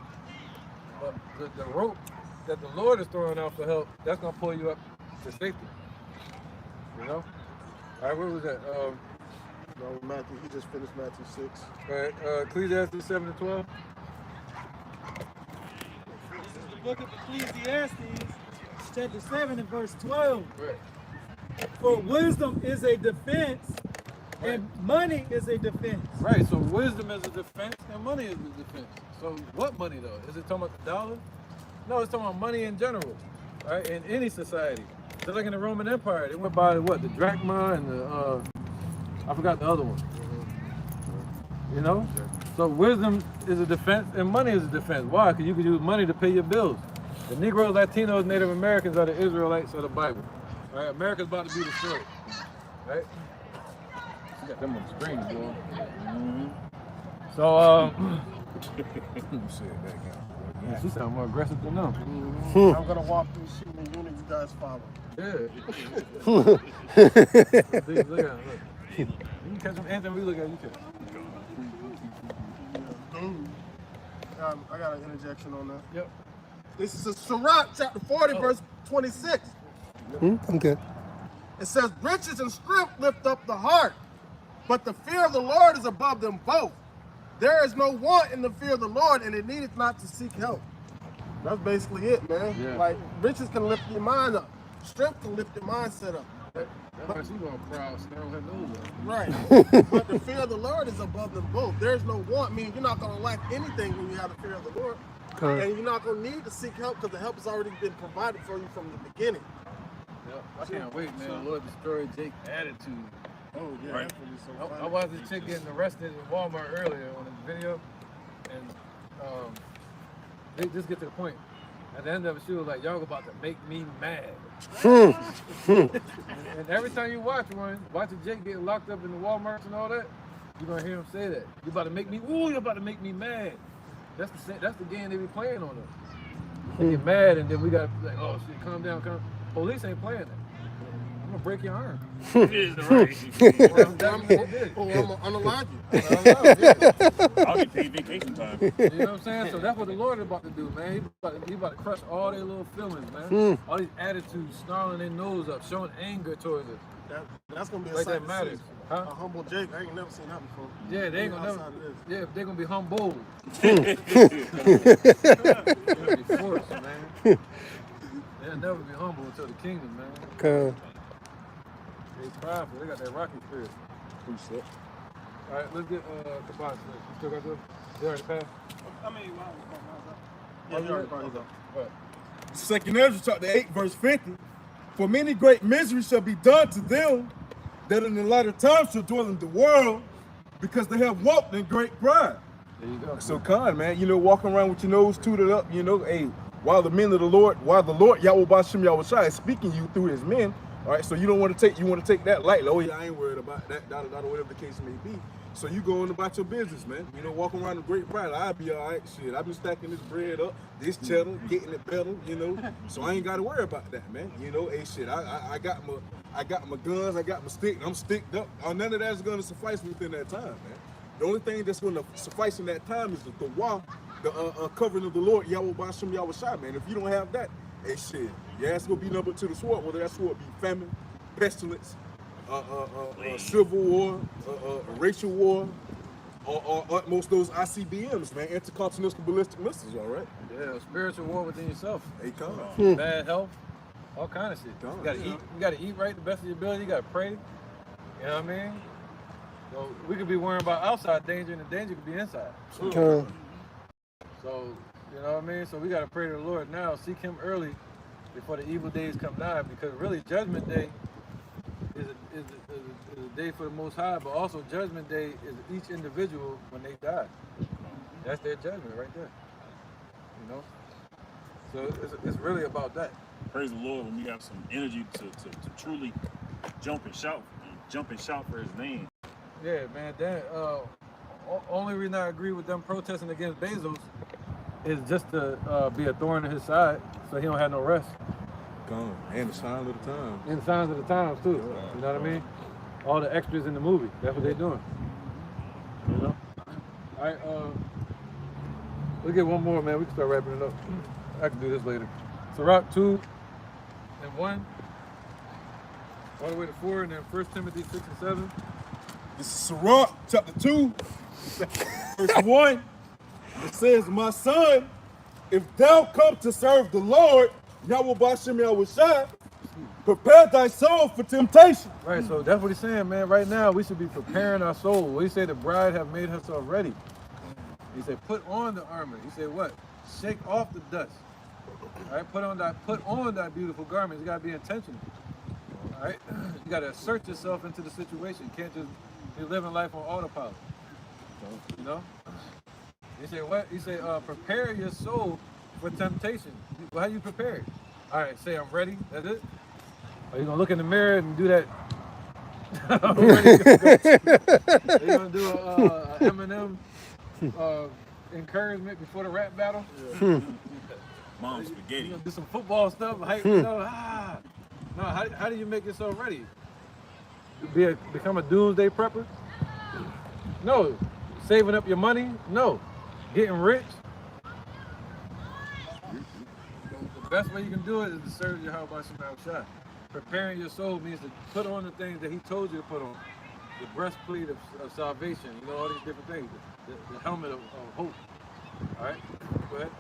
But the rope that the Lord is throwing out for help, that's gonna pull you up to safety. You know? All right, where was that? No, Matthew, he just finished Matthew 6. All right, Ecclesiastes 7-12. This is the book of Ecclesiastes, chapter 7 and verse 12. Right. For wisdom is a defense, and money is a defense. Right, so wisdom is a defense and money is a defense. So what money though? Is it talking about the dollar? No, it's talking about money in general, right? In any society. So like in the Roman Empire, they went by what? The drachma and the, I forgot the other one. You know? So wisdom is a defense and money is a defense. Why? Because you can use money to pay your bills. The Negroes, Latinos, Native Americans are the Israelites of the Bible. All right, America's about to be destroyed. Right? You got them on the screen, boy. So, yeah, she sound more aggressive than them. I'm gonna walk through shooting the unit you guys follow. Yeah. Look at him, look. You can catch him, Anthony, we look at you. I got an interjection on that. Yep. This is a Sirach, chapter 40, verse 26. Okay. It says, riches and strength lift up the heart, but the fear of the Lord is above them both. There is no want in the fear of the Lord, and it needeth not to seek help. That's basically it, man. Yeah. Like, riches can lift your mind up. Strength can lift your mindset up. That's why she gonna proud, snarl her nose up. Right. But the fear of the Lord is above them both. There's no want, meaning you're not going to lack anything when you have the fear of the Lord. Correct. And you're not going to need to seek help because the help has already been provided for you from the beginning. Yep. I can't wait, man. The Lord destroyed Jake's attitude. Oh, yeah, Right. that's going to be so I funny. watched this chick getting arrested in Walmart earlier on the video, and they just get to the point. At the end of it, she was like, "Y'all about to make me mad." and every time you watch watching Jake get locked up in the Walmarts and all that, you're gonna hear him say that. "You about to make me? Ooh, you about to make me mad." That's the game they be playing on us. They get mad, and then we gotta be like, "Oh shit, calm down, calm." Police ain't playing that. I'm gonna break your arm. It is the right. I'm gonna unalive you. I'll get paid vacation time. You know what I'm saying? So that's what the Lord is about to do, man. He about to crush all their little feelings, man. All these attitudes, snarling their nose up, showing anger towards us. That's gonna be a Like sight that to matters. see. Huh? A humble Jake. I ain't never seen that before. Yeah, they ain't gonna Outside never. of this. Yeah, they're gonna be humble. They're gonna be forced, man. They'll never be humble until the kingdom, man. Okay. They prideful. They got that rocket spirit. All right, let's get Kabas. You still got those? They already passed. I mean, wow. Yeah, you already brought it up. Right. Second Ezra chapter 8, verse 50. For many great miseries shall be done to them that in the latter times shall dwell in the world, because they have walked in great pride. There you go. So Khan, man, walking around with your nose tooted up, hey, while the men of the Lord, Yahweh Bashim Yahushua is speaking you through his men. All right, so you want to take that lightly. Oh yeah, I ain't worried about that, whatever the case may be. So you going about your business, man. Walking around in great pride. I'll be all right. Shit, I've been stacking this bread up, this cheddar, getting it better. So I ain't got to worry about that, man. Hey, shit, I got my guns, I got my stick, I'm sticked up. None of that's gonna suffice within that time, man. The only thing that's gonna suffice in that time is the covering of the Lord, Yahweh Bashim Yahushua, man. If you don't have that, hey, shit, your ass gonna be numbered to the sword, whether that sword be famine, pestilence, civil war, racial war, or utmost those ICBMs, man, intercontinental ballistic missiles, all right? Yeah, a spiritual war within yourself. They come. Bad health, all kind of shit. You gotta eat. You gotta eat right the best of your ability. You gotta pray. You know what I mean? So we could be worrying about outside danger, and the danger could be inside. Okay. So you know what I mean? So we gotta pray to the Lord now. Seek Him early before the evil days come nigh, because really Judgment Day is a day for the Most High, but also Judgment Day is each individual when they die. That's their judgment right there. You know? So it's really about that. Praise the Lord when we have some energy to truly jump and shout for His name. Yeah, man. That only reason I agree with them protesting against Bezos is just to be a thorn in his side, so he don't have no rest. Come. And the signs of the times. And signs of the times too. You know what I mean? All the extras in the movie. That's what they're doing. You know? All right. We'll get one more, man. We can start wrapping it up. I can do this later. Sirach 2 and 1, all the way to 4, and then 1 Timothy 6 and 7. This is Sirach chapter 2, verse 1. It says, my son, if thou come to serve the Lord, Yahweh Bashem Yahushua, prepare thy soul for temptation. Right, so that's what he's saying, man. Right now, we should be preparing our soul. What he say, the bride have made herself ready. He said, put on the armor. He said, what? Shake off the dust. All right, put on that beautiful garment. You gotta be intentional. All right, you gotta assert yourself into the situation. You can't just be living life on autopilot. You know. He said what? He said prepare your soul for temptation. Well, how you prepare it? All right, say I'm ready. That's it. Are you gonna look in the mirror and do that? Are you gonna do a Eminem encouragement before the rap battle? Yeah. Mom spaghetti. You know, do some football stuff, hype, you know, No, how do you make yourself ready? Become a doomsday prepper? No. Saving up your money? No. Getting rich? The best way you can do it is to serve your Yahweh Shah. Preparing your soul means to put on the things that He told you to put on. The breastplate of salvation, you know, all these different things. The helmet of hope. All right, go ahead.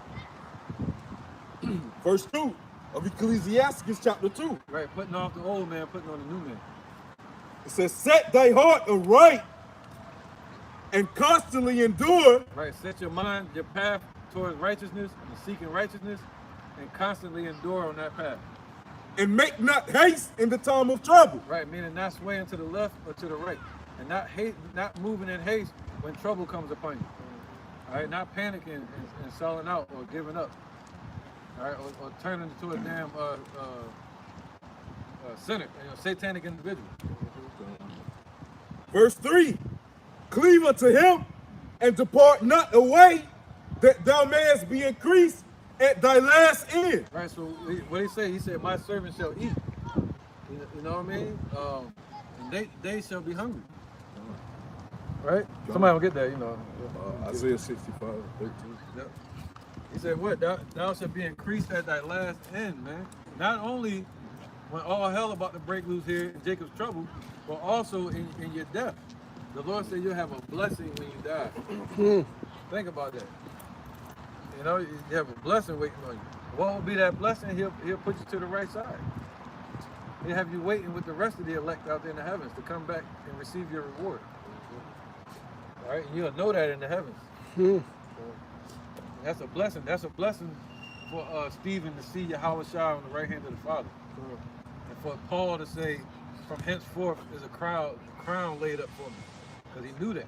Verse 2 of Ecclesiastes chapter 2. Right, putting off the old man, putting on the new man. It says, set thy heart aright and constantly endure. Right, set your mind, your path towards righteousness and seeking righteousness, and constantly endure on that path. And make not haste in the time of trouble. Right, meaning not swaying to the left or to the right, and not moving in haste when trouble comes upon you. All right, not panicking and selling out or giving up. All right, or turning into a damn sinner, satanic individual. Verse 3, cleave unto Him and depart not away, that thou mayest be increased at thy last end. Right, so what he say? He said, my servant shall eat. You know what I mean? And they shall be hungry. Right? Somebody will get that, you know. Isaiah 65, 13. Yep. He said, what? Thou shalt be increased at thy last end, man. Not only when all hell about to break loose here in Jacob's trouble, but also in your death. The Lord said you'll have a blessing when you die. Think about that. You know, you have a blessing waiting on you. What will be that blessing? He'll put you to the right side. He'll have you waiting with the rest of the elect out there in the heavens to come back and receive your reward. All right, and you'll know that in the heavens. So that's a blessing. That's a blessing for Stephen to see Yahweh Shah on the right hand of the Father. And for Paul to say, from henceforth is a crown laid up for me. Because he knew that.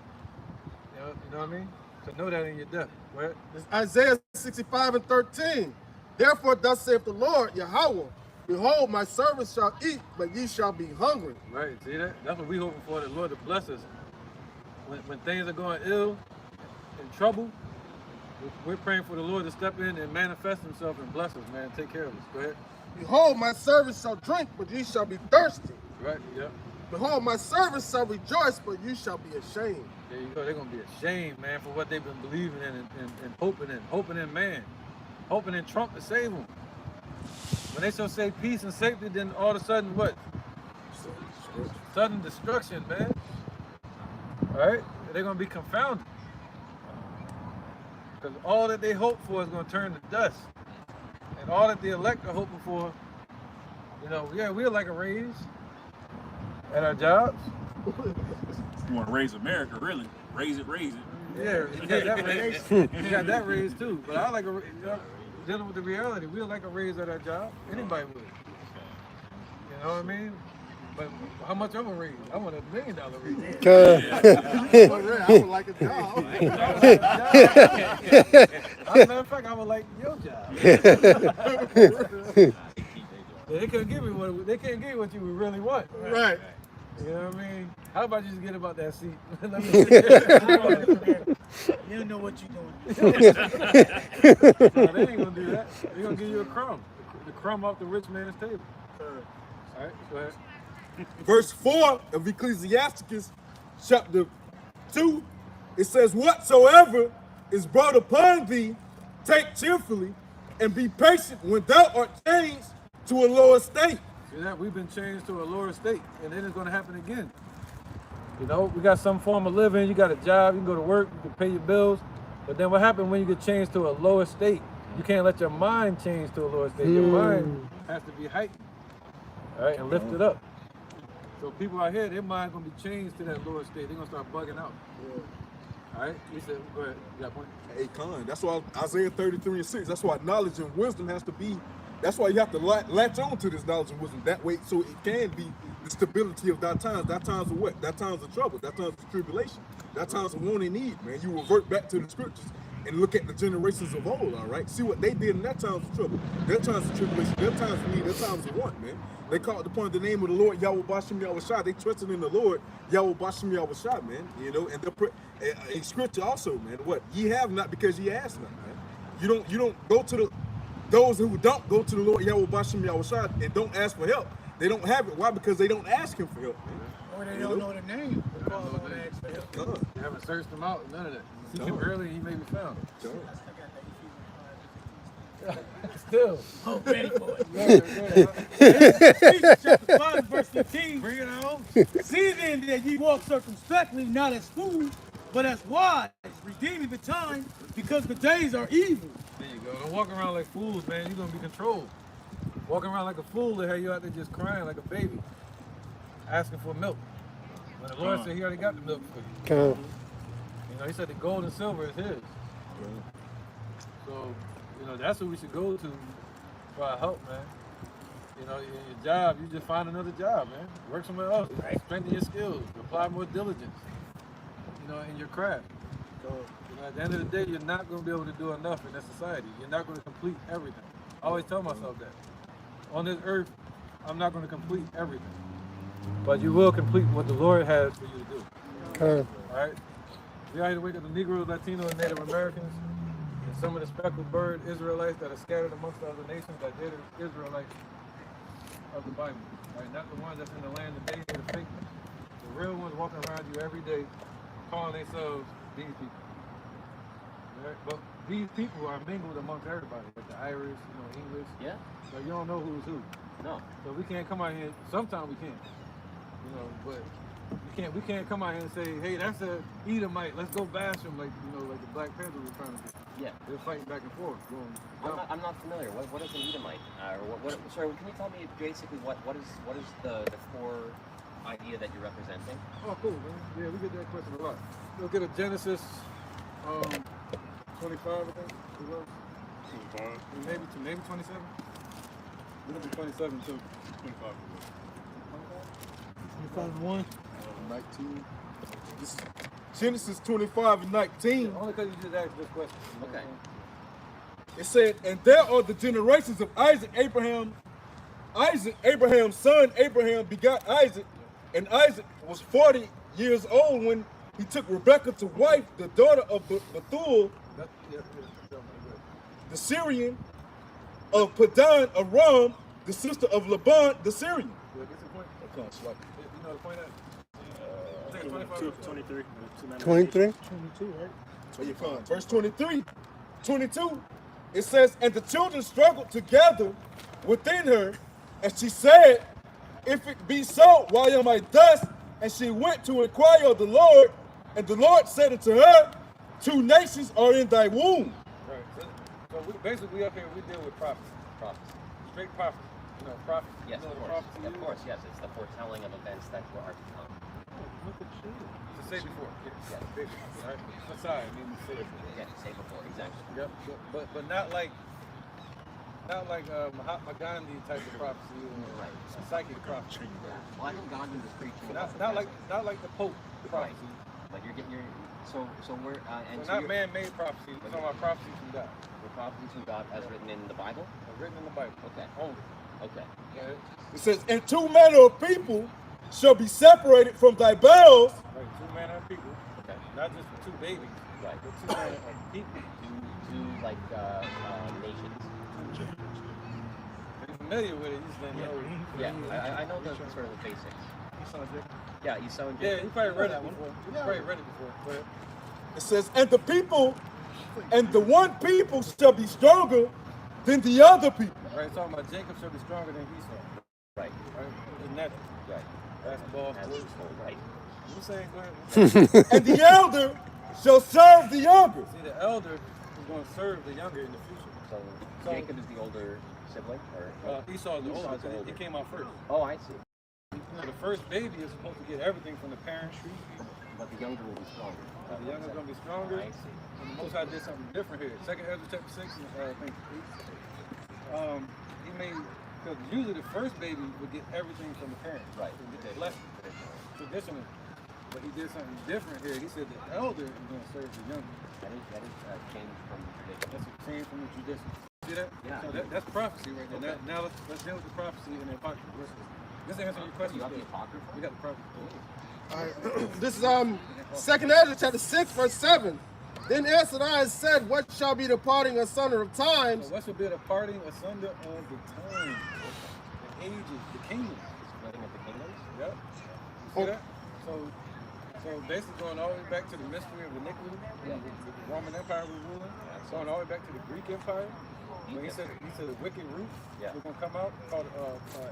You know what I mean? To know that in your death. Right? It's Isaiah 65 and 13. Therefore thus saith the Lord, Yahweh, behold, my servants shall eat, but ye shall be hungry. Right, see that? That's what we hoping for, the Lord to bless us. When things are going ill, in trouble, we're praying for the Lord to step in and manifest Himself and bless us, man. Take care of us. Go ahead. Behold, my servants shall drink, but ye shall be thirsty. Right, yeah. Behold, my servants shall rejoice, but you shall be ashamed. There you go. They're going to be ashamed, man, for what they've been believing in and hoping in man, hoping in Trump to save them. When they shall say peace and safety, then all of a sudden, what? Sudden destruction, man. All right? they're gonna be confounded. Because all that they hope for is gonna turn to dust. And all that the elect are hoping for, you know, yeah, we'd like a raise at our jobs. You want to raise America, really? Raise it, raise it. Yeah, you got that raise. You got that raise too. But I like a, you know, dealing with the reality. We'd like a raise at our job. Anybody would. You know what I mean? But how much I'm gonna raise? I want $1 million raise. I would like a job. As a matter of fact, I would like your job. They couldn't give me what they can't give you what you would really want. Right. You know what I mean? How about you just get about that seat? You don't know what you're doing. No, they ain't gonna do that. They're gonna give you a crumb. The crumb off the rich man's table. All right, go ahead. Verse 4 of Ecclesiasticus chapter 2, it says, whatsoever is brought upon thee, take cheerfully, and be patient when thou art changed to a lower state. See that? We've been changed to a lower state, and then it's going to happen again. You know, we got some form of living, you got a job, you can go to work, you can pay your bills, but then what happens when you get changed to a lower state? You can't let your mind change to a lower state. Your mind has to be heightened, all right, and lifted up. So people out here, their mind gonna be changed to that lower state. They're gonna start bugging out. All right, he said, go ahead, you got a point? Hey, Con, that's why Isaiah 33:6, that's why knowledge and wisdom has to be, that's why you have to latch on to this knowledge and wisdom. That way, so it can be the stability of that times. That times of what? That times of trouble. That times of tribulation. That times of want and need, man. You revert back to the scriptures and look at the generations of old, all right? See what they did in that times of trouble. Their times of tribulation, their times of need, their times of want, man. They called upon the name of the Lord, Yahweh Bashim Yahushua. They trusted in the Lord, Yahweh Bashim Yahushua, man. You know, and in scripture also, man, what? Ye have not because ye ask not, man. You don't go to those who don't go to the Lord, Yahweh Bashim Yahushua, and don't ask for help. They don't have it. Why? Because they don't ask him for help, man. Or they don't know the name. They call them on ask for help. You haven't searched him out, none of that. Seek him early, he may be found. Still. Oh, ready for it. Yeah. Chapter 5, verse 15. Bring it on. See then that ye walk circumspectly, not as fools, but as wise, redeeming the time, because the days are evil. There you go. Don't walk around like fools, man. You're gonna be controlled. Walking around like a fool, they have you out there just crying like a baby, asking for milk. When the Lord said he already got the milk for you. You know, he said the gold and silver is his. So, you know, that's what we should go to for our help, man. You know, in your job, you just find another job, man. Work somewhere else. Strengthen your skills. Apply more diligence, you know, in your craft. So, you know, at the end of the day, you're not going to be able to do enough in this society. You're not going to complete everything. I always tell myself that. On this earth, I'm not going to complete everything. But you will complete what the Lord has for you to do. All right? We are here to wake up the Negroes, Latino, and Native Americans, and some of the speckled bird Israelites that are scattered amongst the other nations that they're the Israelites of the Bible. Right? Not the ones that's in the land today, they're the fake ones. The real ones walking around you every day, calling themselves these people. Right? But these people are mingled amongst everybody, like the Irish, you know, English. Yeah. So you don't know who's who. No. So we can't come out here. Sometimes we can, you know, but we can't come out here and say, hey, that's a Edomite. Let's go bash him, like you know, like the Black Panther was trying to do. Yeah. They're fighting back and forth. I'm not familiar. What is an Edomite? Sorry, can you tell me basically what is the core idea that you're representing? Oh, cool, man. Yeah, we get that question a lot. We'll get a Genesis 25, I think. It was. 25. Maybe 27. It'll be 27 too. 25. 25:1. 19. This Genesis 25:19. Yeah, only because you just asked this question. Okay. It said, and there are the generations of Isaac, Abraham's son Abraham begot Isaac, and Isaac was 40 years old when he took Rebekah to wife, the daughter of Bethuel, the Syrian, of Padan Aram, the sister of Laban, the Syrian. Yeah, get the point. Okay, you know the point at? 23. 23? 22, right? So you find verse 23, 22. It says, and the children struggled together within her, and she said, if it be so, why am I thus? And she went to inquire of the Lord, And the Lord said unto her, 2 nations are in thy womb. Right. So we up here, we deal with prophecy. Prophecy. Straight prophecy. You know, prophecy. Yes, you know of what course. prophecy Of is? course, yes. It's the foretelling of events that are to come. To say before. Yes. Right? Messiah means to say before. Yeah, to say before, exactly. Yep. But not like Mahatma Gandhi type of prophecy or Right. psychic prophecy. Well, I think Gandhi was preaching Not about like the Pope Right. prophecy. But you're getting your so we're and So not man-made prophecy. We're talking about prophecy from God. the prophecies from God as written in the Bible. Written in the Bible. Okay. Only. Okay. Okay. It says, and 2 manner of people shall be separated from thy bowels. Right. 2 manner of people. Okay. Not just 2 babies. Right. But 2 manner of people. Two like nations. Are you familiar with it? You just didn't know. Yeah. I know the sort of the basics. Yeah, Esau and Yeah, Jacob. you probably read that one before. You probably read it before. Go ahead. It says, and the people, and the one people shall be stronger than the other people. Right, it's talking about Jacob shall be stronger than Esau. Right. Right? Isn't that Right. basketball? As sports? it's told, right. You saying, go ahead. And the elder shall serve the younger. See, the elder is going to serve the younger in the future. So Jacob is the older sibling, or Esau is the older, Esau's the because older. he came out first. Oh, I see. You know, the first baby is supposed to get everything from the parents, But the younger will be stronger. the younger is going to be stronger. I see. And the Most High did something different here. Second Ezra chapter 6, I think 8. He made, because usually the first baby would get everything from the parents. Right. So get blessed traditionally. But he did something different here. He said the elder is going to serve the younger. That is changed from tradition. That's a change from the tradition. See that? Yeah. So that's prophecy right there. Okay. Now let's deal with the prophecy and the apocrypha. Let's answer your question. You have the apocrypha? We got the prophecy. All right. This is 2nd Ezra chapter 6, verse 7. Then answered I and said, what shall be the parting asunder of times? So what should be the parting asunder of the time, the ages, the kingdoms? Splitting of the kingdoms? Yep. You see that? So basically going all the way back to the mystery of iniquity, the Roman Empire was ruling, going all the way back to the Greek Empire. When he said the wicked root was gonna come out called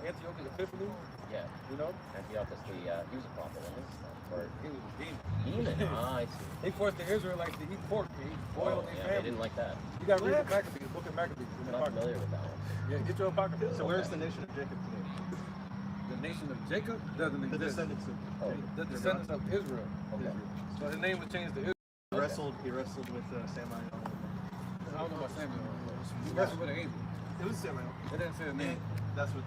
Antiochus Epiphanes. Yeah. You know? Antiochus, he was a prophet, wasn't he? Or He was a demon. demon. I see. He forced the Israelites to eat pork. He boiled their Yeah, family. they didn't like that. You got to read the Maccabees, the book of Maccabees. In the I'm not Apocrypha. familiar with that one. Yeah, get your Apocrypha. So where's the nation of Jacob today? The nation of Jacob doesn't The exist. descendants of The descendants of Israel. Okay. So his name was changed to Israel. He wrestled with Samuel. I don't know about Samuel. He wrestled with an angel. It was Samuel. It didn't say a name. That's what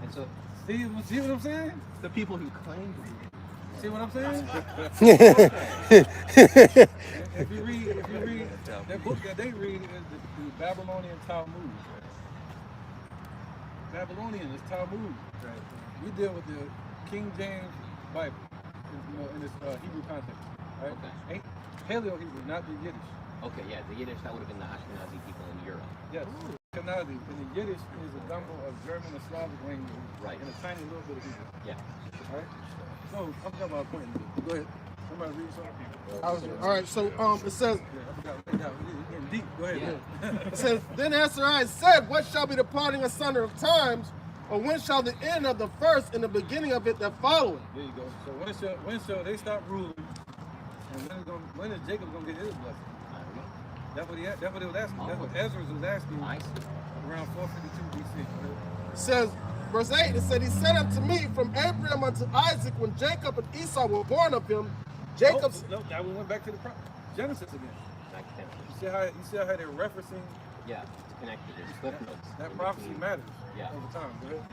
And so See what I'm saying? the people who claim to be. See what I'm saying? if you read that book that they read is the Babylonian Talmud. Babylonian is Talmud. Right. We deal with the King James Bible, in this Hebrew context. Right? Okay. Paleo Hebrew, not the Yiddish. okay, yeah, the Yiddish, that would have been the Ashkenazi people in Europe. Yes. Ashkenazi, and the Yiddish is a gumbo of German and Slavic language, Right. and a tiny little bit of Hebrew. Yeah. Right? So I'm talking about a point. Go ahead. Somebody read something. All right, so it says, Yeah, I forgot. We're getting deep. Go ahead. it says, then answered I and said, what shall be the parting asunder of times? Or when shall the end of the first and the beginning of it that followeth? There you go. So when shall they stop ruling? And when is Jacob gonna get his blessing? I don't know. That's what he was asking. That's what Ezra was asking I see. around 452 BC. It says, verse 8, it said, he said unto me, from Abraham unto Isaac, when Jacob and Esau were born of him, Jacob's... No, now we went back to the Genesis again. Back to You see how they're referencing yeah, it's connected. It's footnotes. that in prophecy between. matters Yeah. over time. Go ahead.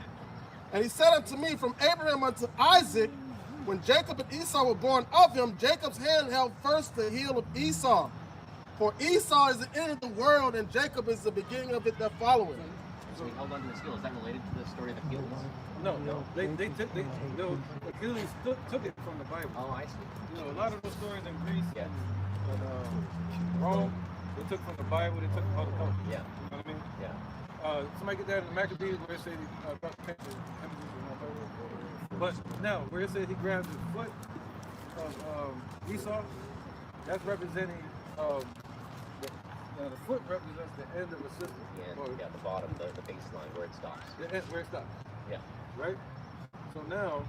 And he said unto me, from Abraham unto Isaac, when Jacob and Esau were born of him, Jacob's hand held first the heel of Esau. For Esau is the end of the world, and Jacob is the beginning of it that followeth. So he held on to his heel. Is that related to the story of the fields? No. They Achilles took it from the Bible. Oh, I see. You know, a lot of those stories in Greece Yeah. and Rome, they took from the Bible, they took from other cultures. Yeah. You know what I mean? Yeah. Somebody get that in the Maccabees where it said he brought the picture, images and all. But now, where it said he grabbed the foot of Esau, that's representing the foot represents the end of a system. Yeah, the bottom, the baseline where it stops. The end where it stops. Yeah. Right? So now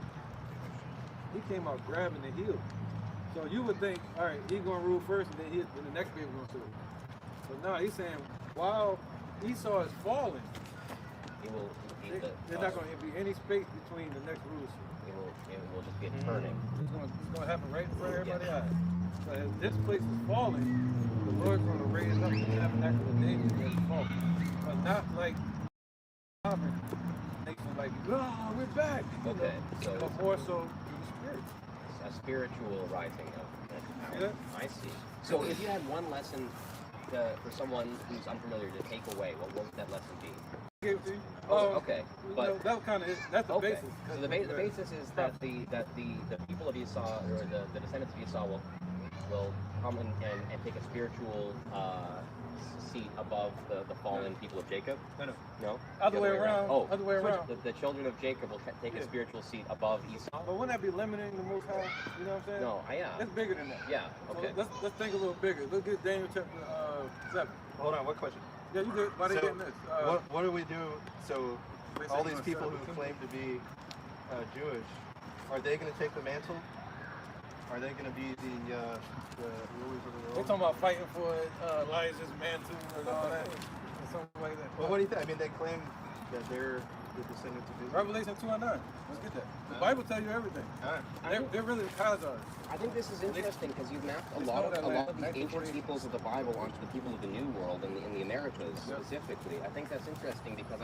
he came out grabbing the heel. So you would think, all right, he's going to rule first, and then the next baby going to rule. But now he's saying, while Esau is falling, there's not going to be any space between the next rulership. It will just be a turning. It's going to happen right in front of everybody's eyes. So as this place is falling, the Lord's going to raise up the tabernacle of David that's falling. But not like sovereign nation, like, oh, we're back. Okay, so but more so through the Spirit. A spiritual rising of power. Yeah. I see. So if you had one lesson for someone who's unfamiliar to take away, what would that lesson be? Give it to you. Okay, but that kind of that's the basis. So the basis is that the people of Esau, or the descendants of Esau, will come and take a spiritual seat above the fallen people of Jacob. No. Other way around. Oh, other way around. The children of Jacob will take a spiritual seat above Esau. But wouldn't that be limiting the Most High? You know what I'm saying? No, yeah. That's bigger than that. Yeah. Okay. So let's think a little bigger. Look at Daniel chapter 7. Hold on, what question? Yeah, you good. Why they getting this? What do we do? So all these people who claim to be Jewish, are they going to take the mantle? Are they going to be the rulers of the world? They're talking about fighting for Elijah's mantle and all that, or something like that. Well, what do you think? I mean, they claim that they're the descendants of Israel. Revelation 2 and 9. Let's get that. The Bible tells you everything. They're really the Khazars. I think this is interesting because you've mapped a lot of the ancient peoples of the Bible onto the people of the New World in the Americas specifically. I think that's interesting because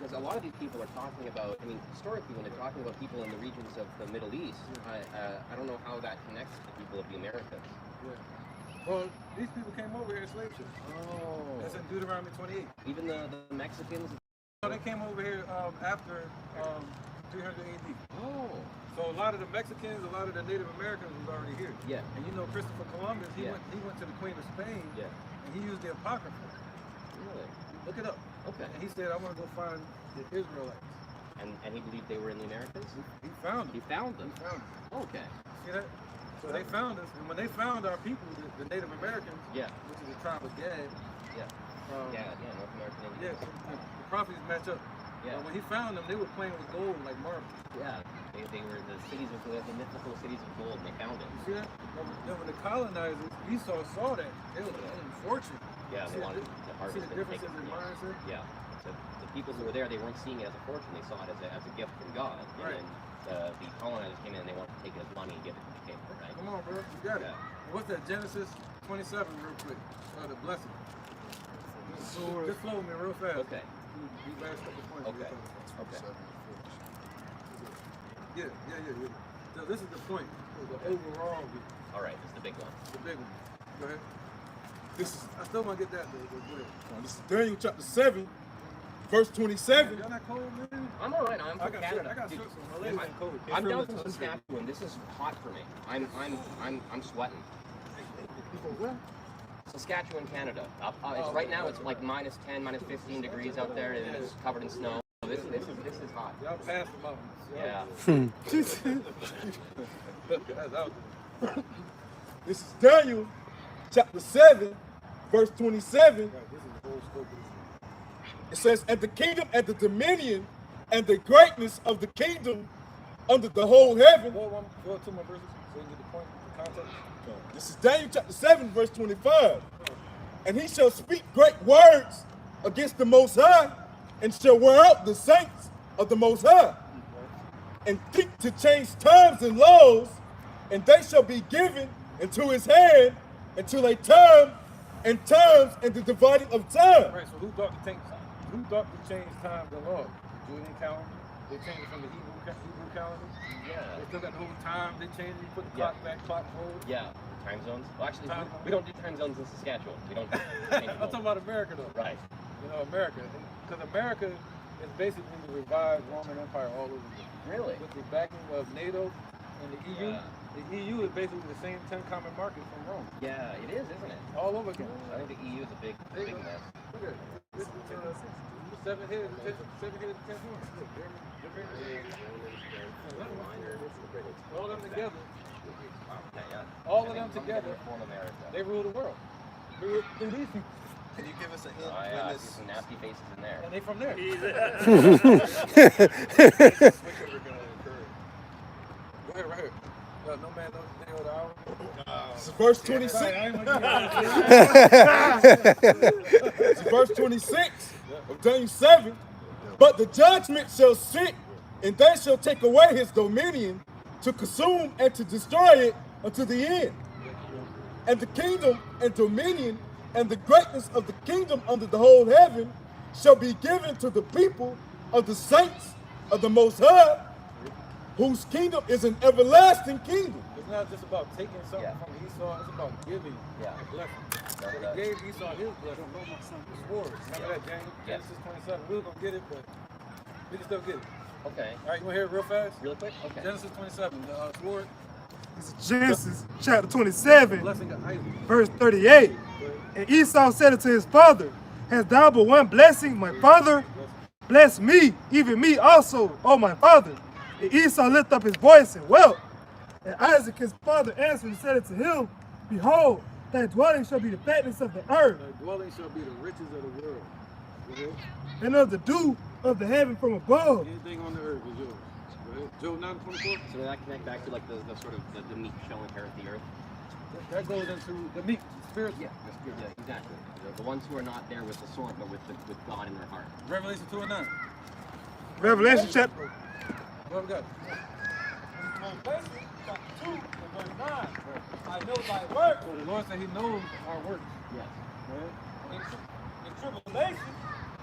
because a lot of these people are talking about, I mean, historically when they're talking about people in the regions of the Middle East, I don't know how that connects to the people of the Americas. Yeah. Well, these people came over here in slave ships. Oh. That's in Deuteronomy 28. Even the Mexicans? No, they came over here after 300 AD. Oh. So a lot of the Mexicans, a lot of the Native Americans was already here. Yeah. And you know Christopher Columbus, he went to the Queen of Spain. Yeah. And he used the Apocrypha. Really? Look it up. Okay. And he said, I want to go find the Israelites. And he believed they were in the Americas? He found them. He found them? He found them. Okay. See that? So they found us, and when they found our people, the Native Americans, which is the tribe of Gad, North American Indians. the prophecies match up. Yeah. When he found them, they were playing with gold like marble. Yeah, they were the mythical cities of gold, and they found it. You see that? Then when the colonizers, Esau saw that, they were fortunate. Yeah, they wanted to harvest See the differences in mindset? Yeah. So the people who were there, they weren't seeing it as a fortune, they saw it as a gift from God. Right. And then the colonizers came in and they wanted to take it as money and give it to the king, right? Come on, bro. You got it. What's that? Genesis 27 real quick. The blessing. Just flow with me real fast. Okay. These last couple points. Okay. Yeah. So this is the point. The overall view. All right, this is the big one. The big one. Go ahead. I still want to get that though. Go ahead. This is Daniel chapter 7, verse 27. Y'all not cold, man? I'm all right. I'm from Canada. I got shorts on. I'm down from Saskatchewan. This is hot for me. I'm sweating. Saskatchewan, Canada. Right now it's like minus 10, minus 15 degrees out there, and it's covered in snow. This is hot. Y'all past the mountains. Yeah. This is Daniel chapter 7, verse 27. It says, and the kingdom and the dominion and the greatness of the kingdom under the whole heaven. Go 2 more verses so you get the point, the context. This is Daniel chapter 7, verse 25. And he shall speak great words against the Most High, and shall wear out the saints of the Most High, and think to change times and laws, and they shall be given into his hand until a time and times and the dividing of time. Right, so who thought to change times and laws? Julian calendar. They changed it from the Hebrew calendar. Yeah. They still got the whole time. They changed it. You put the clock back, clock forward. Yeah. Time zones. Well, actually, we don't do time zones in Saskatchewan. We don't. I'm talking about America, though. Right. You know, America, because America is basically the revived Roman Empire all over again. Really? With the backing of NATO and the EU. Yeah. The EU is basically the same 10 common markets from Rome. Yeah, it is, isn't it? All over again. I think the EU is a big mess. Look at it. This is 7 heads, 10 horns. All of them together. All of them together. They rule the world. Through these people. Can you give us a hint? Oh, yeah, I see some nasty faces in there. And they from there. Go ahead, right here. No man knows the day or the hour. It's verse 26. It's verse 26 of Daniel 7. But the judgment shall sit, and they shall take away his dominion to consume and to destroy it unto the end. And the kingdom and dominion and the greatness of the kingdom under the whole heaven shall be given to the people of the saints of the Most High, whose kingdom is an everlasting kingdom. It's not just about taking something from Esau, it's about giving a blessing. So he gave Esau his blessing, the sword. Remember that, James? Genesis 27. We were going to get it, but we can still get it. Okay. All right, you want to hear it real fast? Real quick? Okay. Genesis 27, the sword. It's Genesis chapter 27, Blessing of Isaac. verse 38. And Esau said unto his father, hast thou but one blessing, my father? Bless me, even me also, O my father. And Esau lifted up his voice and wept. And Isaac his father answered and said unto him, behold, thy dwelling shall be the fatness of the earth, Thy dwelling shall be the riches of the world. Go ahead. and of the dew of the heaven from above. Anything on the earth is yours. Go ahead. Job 9:24. So does that connect back to like the sort of the meek shall inherit the earth? That goes into the meek, spiritual. Yeah, exactly. The ones who are not there with the sword, but with God in their heart. Revelation 2 and 9. Revelation chapter. What we got? Revelation chapter 2 and verse 9. I know thy work. So the Lord said he knows our works. Yes. Right? In tribulation,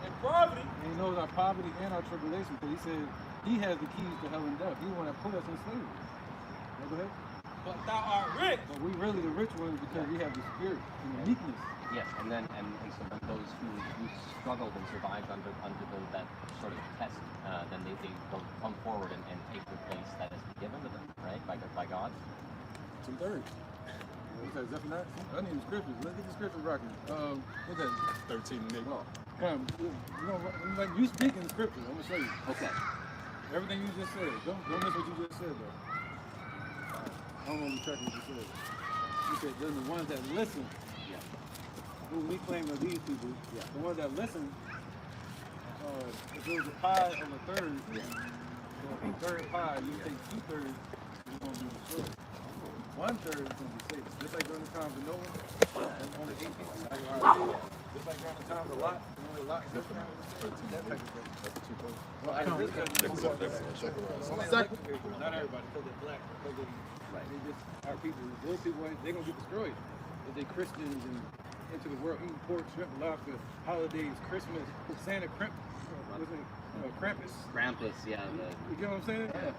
in poverty, And he knows our poverty and our tribulation, because he said he has the keys to hell and death. He want to put us in slavery. Yeah, go ahead. but thou art rich. But we really the rich ones because we have the spirit and the meekness. Yes, and then so then those who struggled and survived under that sort of test, then they'll come forward and take the place that has been given to them, right, by God. 2/3. What's that, Zephaniah? I need the scriptures. Let's get the scriptures rocking. What's that? 13 nigga. Well, come, like you speak in the scriptures. I'm gonna show you. Okay. Everything you just said. Don't miss what you just said though. I don't want to check what you said. You said then the ones that listen. Yeah. Who we claim are these people. Yeah. The ones that listen. If it was a pie on the third, so a third pie, you take 2/3, you're gonna be destroyed. 1/3 is gonna be saved. Just like during the time of Noah, and only 8 people. Just like during the time of Lot, and only Lot, that type of thing. Well, I this not everybody, because they're black, because they just our people. Those people, they're gonna get destroyed. If they Christians and into the world eating pork, shrimp, lobster, holidays, Christmas, Santa Krampus. Krampus, yeah. You get what I'm saying? Yeah.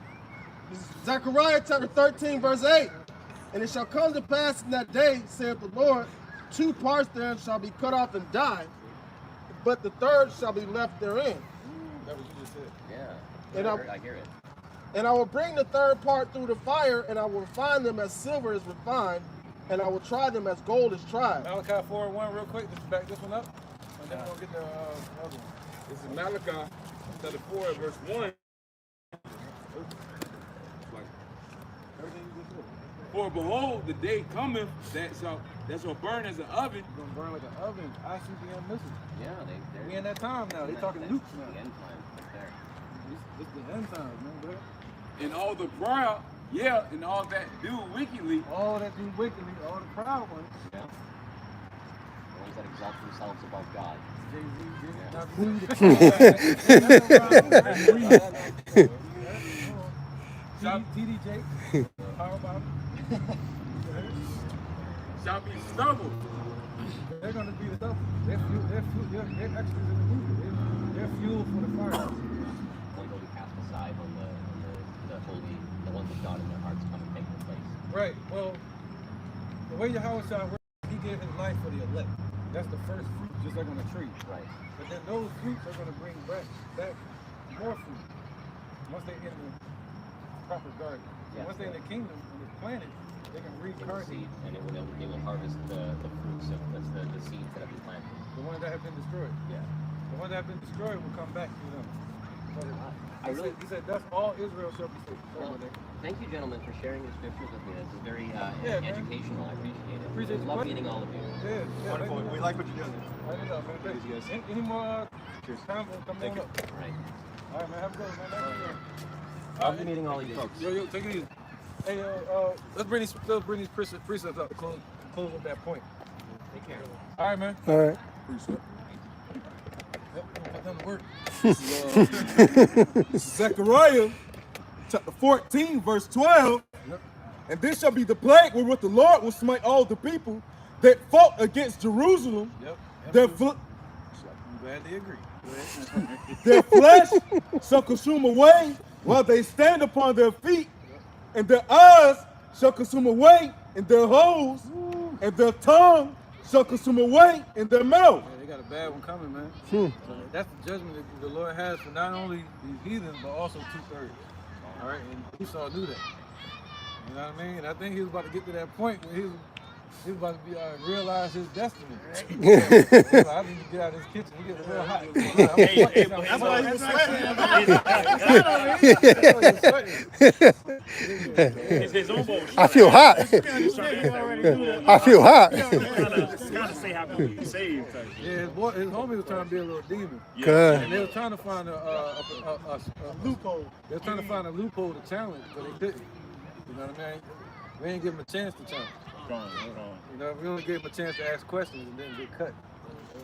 Zechariah chapter 13, verse 8. And it shall come to pass in that day, saith the Lord, 2 parts thereof shall be cut off and die, but the third shall be left therein. That was you just said. Yeah. And I hear it. And I will bring the third part through the fire, and I will refine them as silver is refined, and I will try them as gold is tried. Malachi 4:1, real quick, just back this one up, and then we'll get the other one. This is Malachi chapter 4, verse 1. Everything you just said. For behold, the day cometh that shall burn as an oven. It's gonna burn like an oven. ICBM missiles. Yeah, We in that time now. They talking nukes now. The end time, right there. It's the end times, man, bro. And all the proud, and all that do wickedly. All that do wickedly, all the proud ones. Yeah. The ones that exalt themselves above God. TDJ. How about Shall be stubble. They're gonna be the stuff. They're extras in the movie. They're fuel for the fire. One will be cast aside when the ones with God in their hearts come and take their place. Right. Well, the way Yahweh shall work, he gave his life for the elect. That's the first fruit, just like on a tree. Right. But then those fruits are gonna bring back more fruit once they in the proper garden. Yes, once they're in the kingdom and it's planted, they can reincarnate. And they will harvest the fruits of the seeds that have been planted. The ones that have been destroyed. Yeah. The ones that have been destroyed will come back to them. He said, thus all Israel shall be saved. Well, thank you, gentlemen, for sharing your scriptures with me. This is very educational. I appreciate it. Appreciate Love meeting all of you. Yeah, Wonderful. We like what you're doing. Any more time? Come on up. Right. All right, man. Have a good one, man. Love meeting all of you folks. Yo, take it easy. Hey, let's bring these precepts up to close with that point. All right, man. All right. Precept. Yep, put them to work. This is Zechariah chapter 14, verse 12. Yep. And this shall be the plague wherewith the Lord will smite all the people that fought against Jerusalem. Yep. Their, I'm glad they agree. their flesh shall consume away while they stand upon their feet, and their eyes shall consume away in their holes, and their tongue shall consume away in their mouth. Yeah, they got a bad one coming, man. So that's the judgment that the Lord has for not only these heathens, but also 2/3. All right, and Esau knew that. You know what I mean? And I think he was about to get to that point where he was about to be realize his destiny. I need to get out of this kitchen. He gets real hot. That's why he was I feel hot. I feel hot. Kind of say how people be saved. Yeah, his homie was trying to be a little demon. Good. And they were trying to find a loophole. They were trying to find a loophole to challenge, but they couldn't. You know what I mean? We ain't give him a chance to challenge. You know, we only gave him a chance to ask questions and then get cut.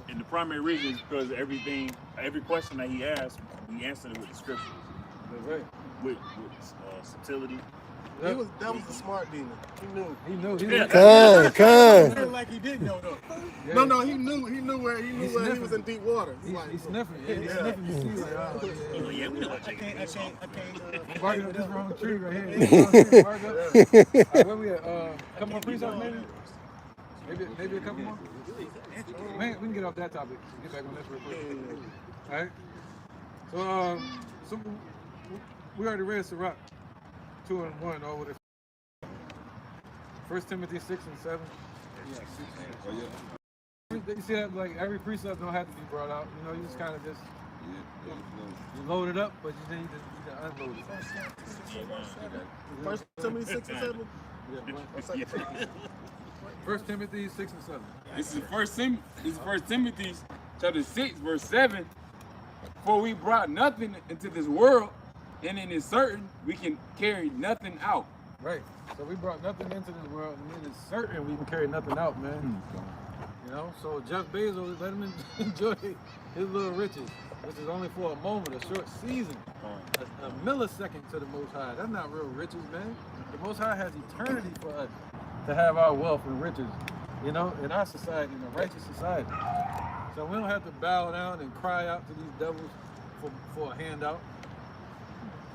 And the primary reason is because every question that he asked, we answered it with the scriptures. That's right. With subtlety. That was a smart demon. He knew. He knew. Come. Like he didn't know though. No, he knew where he was in deep water. He's sniffing. Yeah, he's sniffing. You see, like, oh, yeah. I can't. Barking up this wrong tree right here. Bark up. Where we at? Couple more precepts, maybe a couple more. Man, we can get off that topic. Get back on this real quick. All right. So we already read Sirach 2 and 1 over the 1 Timothy 6 and 7. You see that, like, every precept don't have to be brought out. You know, you just kind of just you load it up, but then you just unload it. 1 Timothy 6 and 7. Yeah, 1 Timothy 6 and 7. This is 1 Timothy chapter 6, verse 7. For we brought nothing into this world, and it is certain we can carry nothing out. Right. So we brought nothing into this world, and it is certain we can carry nothing out, man. You know, so Jeff Bezos, let him enjoy his little riches. This is only for a moment, a short season, a millisecond to the Most High. That's not real riches, man. The Most High has eternity for us to have our wealth and riches, you know, in our society, in a righteous society. So we don't have to bow down and cry out to these devils for a handout,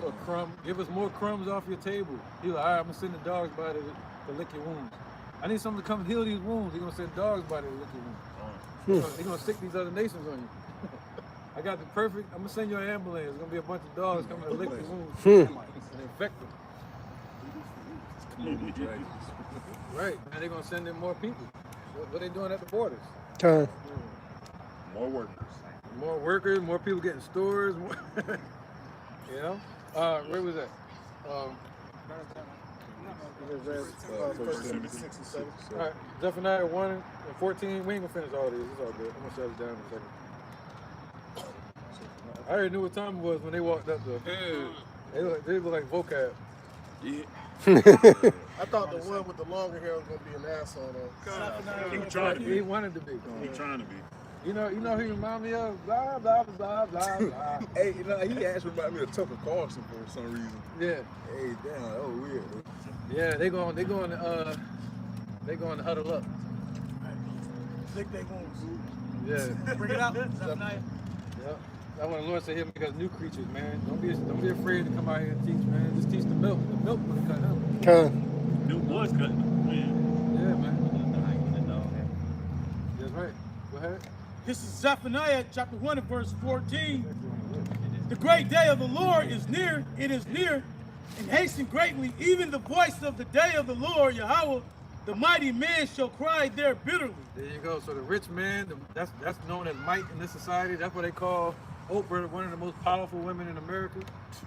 for a crumb. Give us more crumbs off your table. He's like, all right, I'm gonna send the dogs by to lick your wounds. I need someone to come heal these wounds. He's gonna send dogs by to lick your wounds. He's gonna stick these other nations on you. I got the perfect, I'm gonna send you an ambulance. There's gonna be a bunch of dogs coming to lick your wounds and infect them. Right, and they're gonna send in more people. What they doing at the borders? Time. More workers. More workers, more people getting stores. More you know? Where was that? 1 Timothy 6 and 7. All right, Zephaniah 1 and 14. We ain't gonna finish all these. It's all good. I'm gonna shut it down in a second. I already knew what time it was when they walked up though. They look like vocab. Yeah. I thought the one with the longer hair was gonna be an asshole though. He was trying to be. He wanted to be. He trying to be. You know who he remind me of? Blah, blah, blah, blah, blah. Hey, you know, he actually reminded me of Tucker Carlson for some reason. Yeah. Hey, damn, that was weird. Yeah, they going to huddle up. Lick their wounds. Yeah. Bring it out. Zephaniah. Yep. That's what the Lord said, he'll make us new creatures, man. Don't be afraid to come out here and teach, man. Just teach the milk. The milk would cut him. Dude was cutting him, man. Yeah, man. That's right. Go ahead. This is Zephaniah chapter 1 and verse 14. The great day of the Lord is near. It is near and hasten greatly. Even the voice of the day of the Lord, Yahweh, the mighty man shall cry there bitterly. There you go. So the rich man, that's known as might in this society. That's what they call Oprah, one of the most powerful women in America,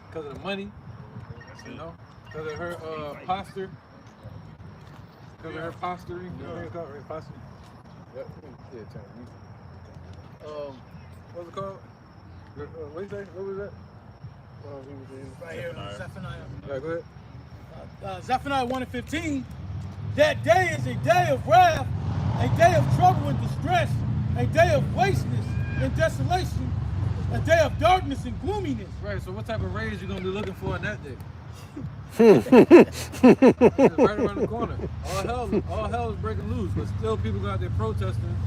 because of the money, you know, because of her posture, because of her posturing. You know what it's called, right? Posturing. Yep. Yeah, what's it called? What did you say? What was that? Right here, Zephaniah. All right, go ahead. Zephaniah 1 and 15, that day is a day of wrath, a day of trouble and distress, a day of wasteness and desolation, a day of darkness and gloominess. Right, so what type of raise you gonna be looking for in that day? It's right around the corner. All hell is breaking loose, but still people go out there protesting,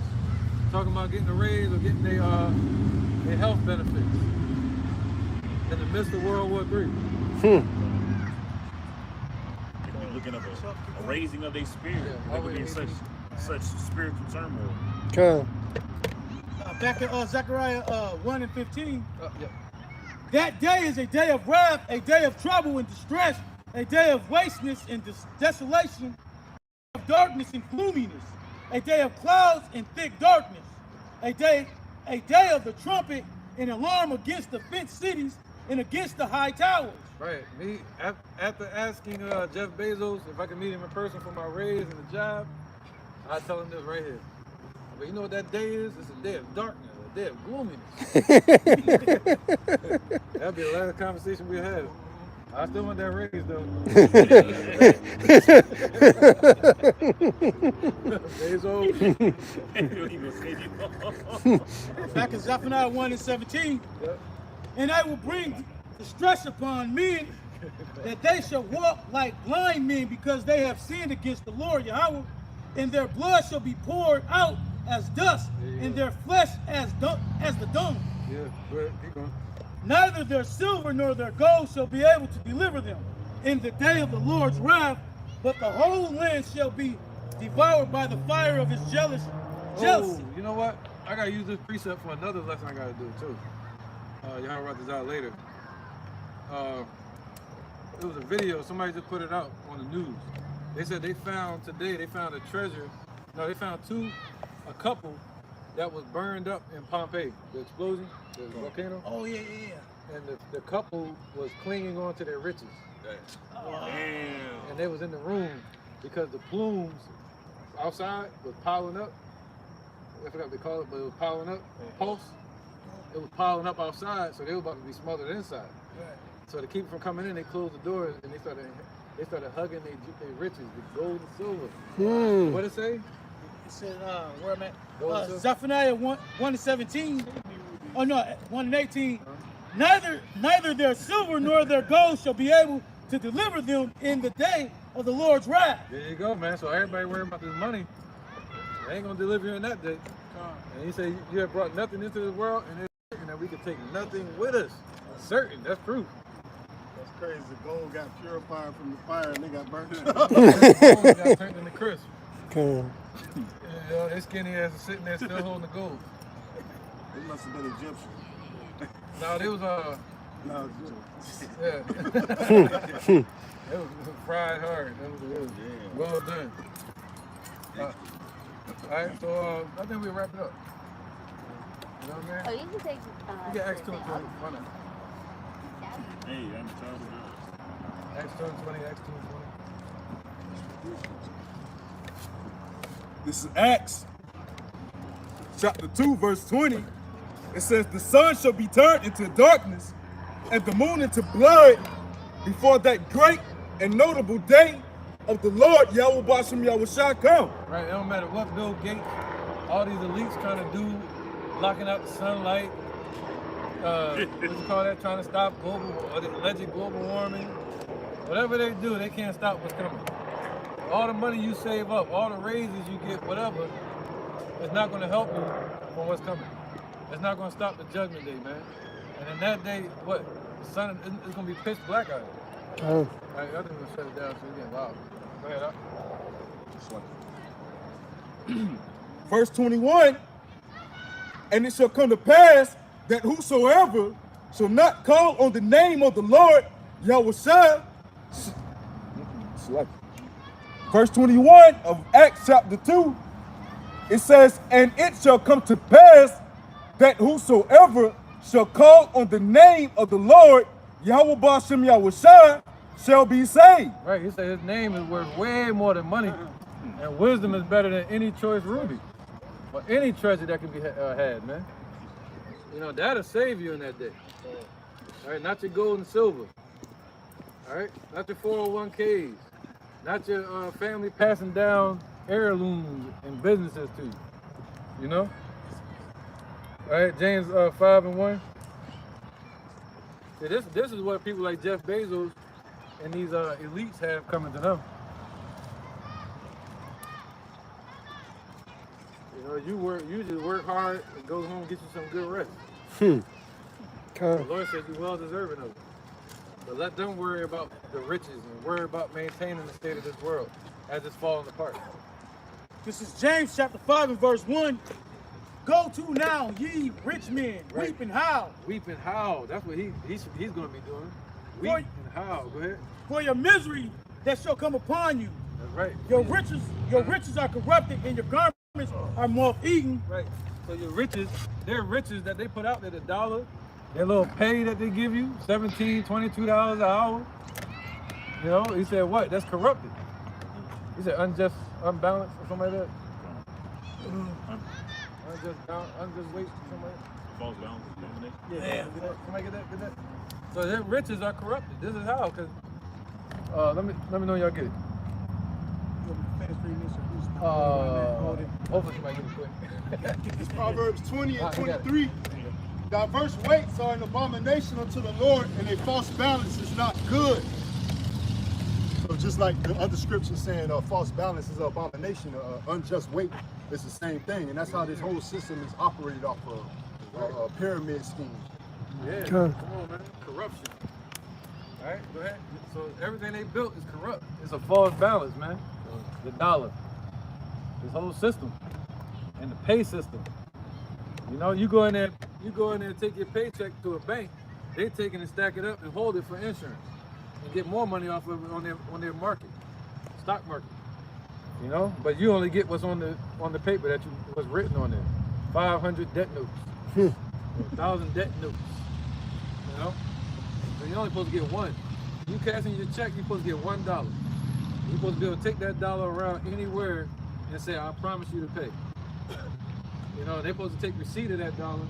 talking about getting a raise or getting their health benefits in the midst of World War III. We're looking at a raising of their spirit. They could be in such spiritual turmoil. Okay. Back in Zechariah 1 and 15, that day is a day of wrath, a day of trouble and distress, a day of wasteness and desolation, of darkness and gloominess, a day of clouds and thick darkness, a day of the trumpet and alarm against the fenced cities and against the high towers. Right. Me, after asking Jeff Bezos if I could meet him in person for my raise and the job, I tell him this right here. But you know what that day is? It's a day of darkness, a day of gloominess. That'd be the last conversation we had. I still want that raise though. Bezos. Back in Zephaniah 1 and 17, and I will bring distress upon men, that they shall walk like blind men, because they have sinned against the Lord Yahweh, and their blood shall be poured out as dust, and their flesh as the dung. Yeah, good. Keep going. Neither their silver nor their gold shall be able to deliver them in the day of the Lord's wrath, but the whole land shall be devoured by the fire of his jealousy. Oh, you know what? I gotta use this precept for another lesson I gotta do too. Y'all write this out later. It was a video, somebody just put it out on the news. They said they found a treasure. No, they found a couple that was burned up in Pompeii, the explosion, the volcano. Oh, yeah. And the couple was clinging on to their riches. Damn. And they was in the room because the plumes outside was piling up. I forgot what they call it, but it was piling up, pulse. It was piling up outside, so they were about to be smothered inside. So to keep it from coming in, they closed the doors and they started hugging their riches, the gold and silver. What did it say? It said, where am I? Zephaniah 1 and 17. Oh no, 1 and 18. Neither their silver nor their gold shall be able to deliver them in the day of the Lord's wrath. There you go, man. So everybody worrying about this money, they ain't gonna deliver you in that day. And he said, you have brought nothing into the world, and it's certain that we can take nothing with us. Certain, that's proof. That's crazy. The gold got purified from the fire and they got burnt The gold got turned into crisp. Okay. Their skinny ass is sitting there still holding the gold. They must have been Egyptian. No, they was No, yeah. It was fried hard. It was well done. All right, so I think we'll wrap it up. You know what I mean? Oh, you can take. You can Acts 2 and 20. Why not? Hey, I'm telling you. Acts 2 and 20, Acts 2 and 20. This is Acts chapter 2, verse 20. It says, the sun shall be turned into darkness and the moon into blood before that great and notable day of the Lord Yahweh Bashem Yahushua come. Right, it don't matter what Bill Gates, all these elites trying to do, blocking out the sunlight, what you call that, trying to stop alleged global warming. Whatever they do, they can't stop what's coming. All the money you save up, all the raises you get, whatever, it's not going to help you from what's coming. It's not going to stop the judgment day, man. And in that day, what? The sun is going to be pitch black out there. Oh. All right, I think we'll shut it down so it's getting loud. Go ahead, Verse 21, and it shall come to pass that whosoever shall not call on the name of the Lord Yahushua, verse 21 of Acts chapter 2, it says, and it shall come to pass that whosoever shall call on the name of the Lord Yahweh Bashem Yahushua shall be saved. Right, he said his name is worth way more than money, and wisdom is better than any choice ruby, or any treasure that can be had, man. You know, that'll save you in that day. All right, not your gold and silver. All right, not your 401ks, not your family passing down heirlooms and businesses to you. You know. All right, James 5:1. Yeah, this is what people like Jeff Bezos and these elites have coming to them. You know, you just work hard and go home and get you some good rest. The Lord says you're well deserving of it. But let them worry about the riches and worry about maintaining the state of this world as it's falling apart. This is James chapter 5 and verse 1. Go to now, ye rich men, Right. weep and howl. Weep and howl. That's what he's going to be doing. Weep and howl. Go ahead. For your misery that shall come upon you. That's right. Your riches are corrupted, and your garments are moth-eaten. Right. So your riches, their riches that they put out there, the dollar, their little pay that they give you, $17, $22 an hour. You know, he said what? That's corrupted. He said unjust, unbalanced, or something like that. Unjust weight, something like that. False balance, domination. Yeah. Somebody get that? So their riches are corrupted. This is how, because let me know y'all get it. Hopefully somebody get it quick. It's Proverbs 20 and 23. Diverse weights are an abomination unto the Lord, and a false balance is not good. So just like the other scripture saying false balance is an abomination, unjust weight is the same thing. And that's how this whole system is operated off of a pyramid scheme. Yeah, come on, man. Corruption. All right, go ahead. So everything they built is corrupt. It's a false balance, man. The dollar, this whole system, and the pay system. You know, you go in there and take your paycheck to a bank. They take it and stack it up and hold it for insurance and get more money off of it on their market, stock market. You know, but you only get what's on the paper that was written on there. 500 debt notes, 1,000 debt notes. You know, so you're only supposed to get one. You cashing your check, you're supposed to get $1. You're supposed to be able to take that dollar around anywhere and say, I promise you to pay. You know, they're supposed to take receipt of that dollar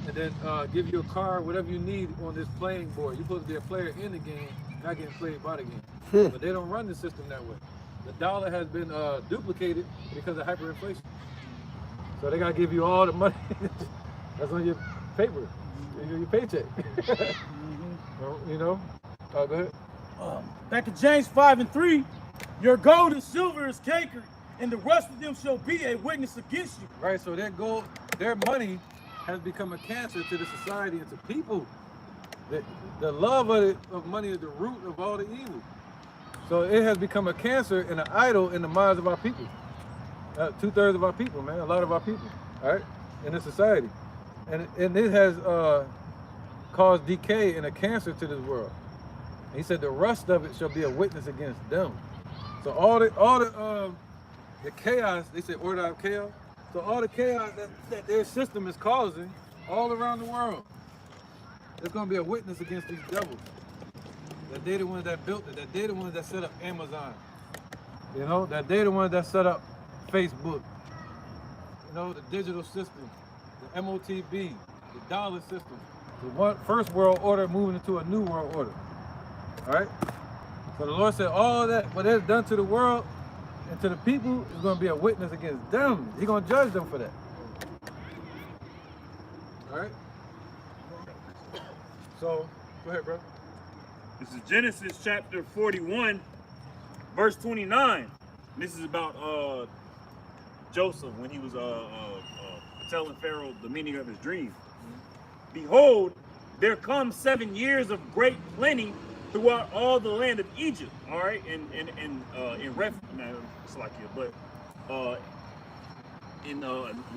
and then give you a card, whatever you need on this playing board. You're supposed to be a player in the game, not getting played by the game. But they don't run the system that way. The dollar has been duplicated because of hyperinflation. So they gotta give you all the money that's on your paper, your paycheck. You know? Go ahead. Back to James 5 and 3. Your gold and silver is cankered, and the rest of them shall be a witness against you. Right, so their money has become a cancer to the society and to people. The love of money is the root of all the evil. So it has become a cancer and an idol in the minds of our people. 2/3 of our people, man, a lot of our people, all right, in this society. And it has caused decay and a cancer to this world. And he said the rust of it shall be a witness against them. So all the chaos, they say order out of chaos. So all the chaos that their system is causing all around the world, there's gonna be a witness against these devils. That they're the ones that built it, that they're the ones that set up Amazon. You know, that they're the ones that set up Facebook. You know, the digital system, the MOTB, the dollar system. The first world order moving into a new world order. All right? So the Lord said all that, what that's done to the world and to the people is going to be a witness against them. He's going to judge them for that. All right? So, go ahead, bro. This is Genesis chapter 41, verse 29. This is about Joseph when he was telling Pharaoh the meaning of his dream. Behold, there come 7 years of great plenty throughout all the land of Egypt. All right, in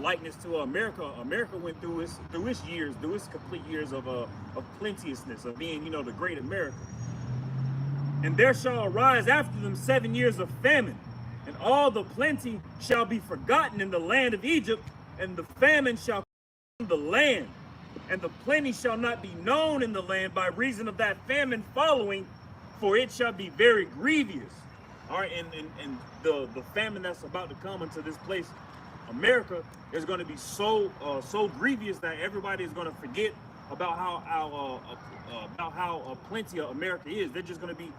likeness to America. America went through its complete years of plenteousness, of being, you know, the great America. And there shall arise after them 7 years of famine, and all the plenty shall be forgotten in the land of Egypt, and the famine shall come the land, and the plenty shall not be known in the land by reason of that famine following, for it shall be very grievous. All right, and the famine that's about to come into this place, America, is going to be so grievous that everybody is going to forget about how plenty of America is. They're just going to be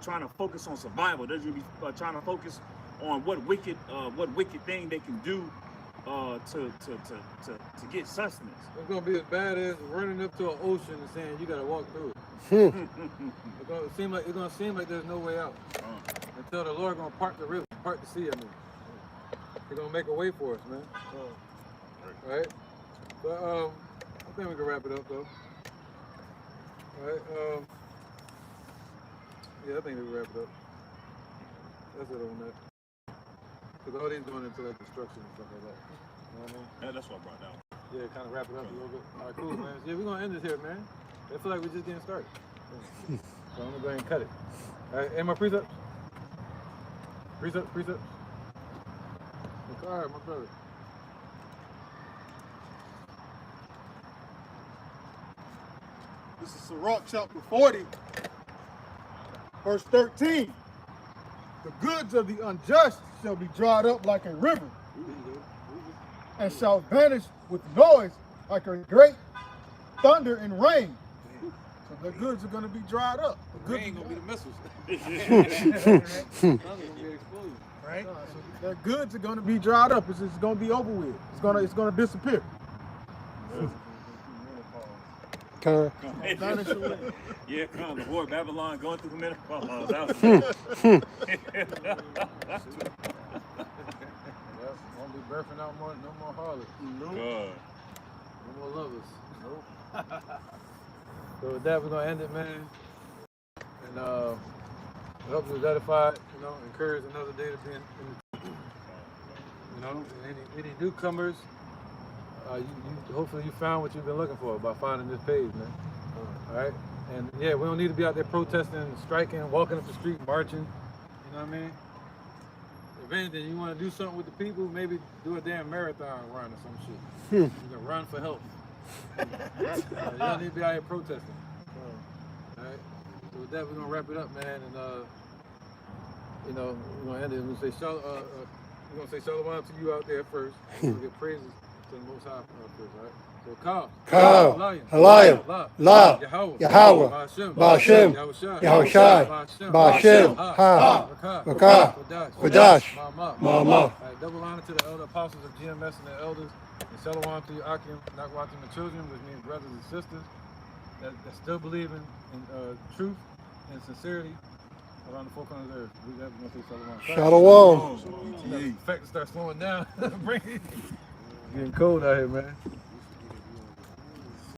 trying to focus on survival. They're going to be trying to focus on what wicked thing they can do to get sustenance. It's gonna be as bad as running up to an ocean and saying you gotta walk through it. It's gonna seem like there's no way out until the Lord gonna part the river, part the sea. I mean, He's gonna make a way for us, man. Right? So I think we can wrap it up though. All right. Yeah, I think we can wrap it up. That's it on that. Because all these going into like destruction and stuff like that. You know what I mean? Yeah, that's what I brought down. Yeah, kind of wrap it up a little bit. All right, cool, man. Yeah, we're going to end this here, man. I feel like we're just getting started. So I'm going to go ahead and cut it. All right, and my precepts? Precepts? All right, my brother. This is Sirach chapter 40, verse 13. The goods of the unjust shall be dried up like a river, and shall vanish with noise like a great thunder and rain. So the goods are going to be dried up. The goods ain't going to be the missiles. Right? So the goods are going to be dried up. It's just going to be over with. It's going to disappear. Yeah, come the whore Babylon going through menopause. That was Won't be birthing out no more harlots. No more lovers. Nope. So with that, we're gonna end it, man. And I hope you was edified. Encourage another day to be in any newcomers. Hopefully you found what you've been looking for by finding this page, man. All right, and yeah, we don't need to be out there protesting, striking, walking up the street, marching. You know what I mean? If anything, you want to do something with the people, maybe do a damn marathon run or some shit. You can run for health. You don't need to be out here protesting. All right. So with that, we're gonna wrap it up, man, and we're gonna end it. We're gonna say shalom to you out there first. We're gonna give praises to the Most High first, all right? So Kal, Halayim, La, Yahweh, Ba'ashem, Yahushai, Ba'ashem, Ha, Rakah, Wadash, Ma'amah. Double honor to the elder apostles of GMS and the elders, and shalom to you, Akim, Nakwatim, the children, which means brothers and sisters that still believe in truth and sincerity around the four corners of the earth. We're going to say shalom. Shalom. In fact, to start slowing down. Getting cold out here, man.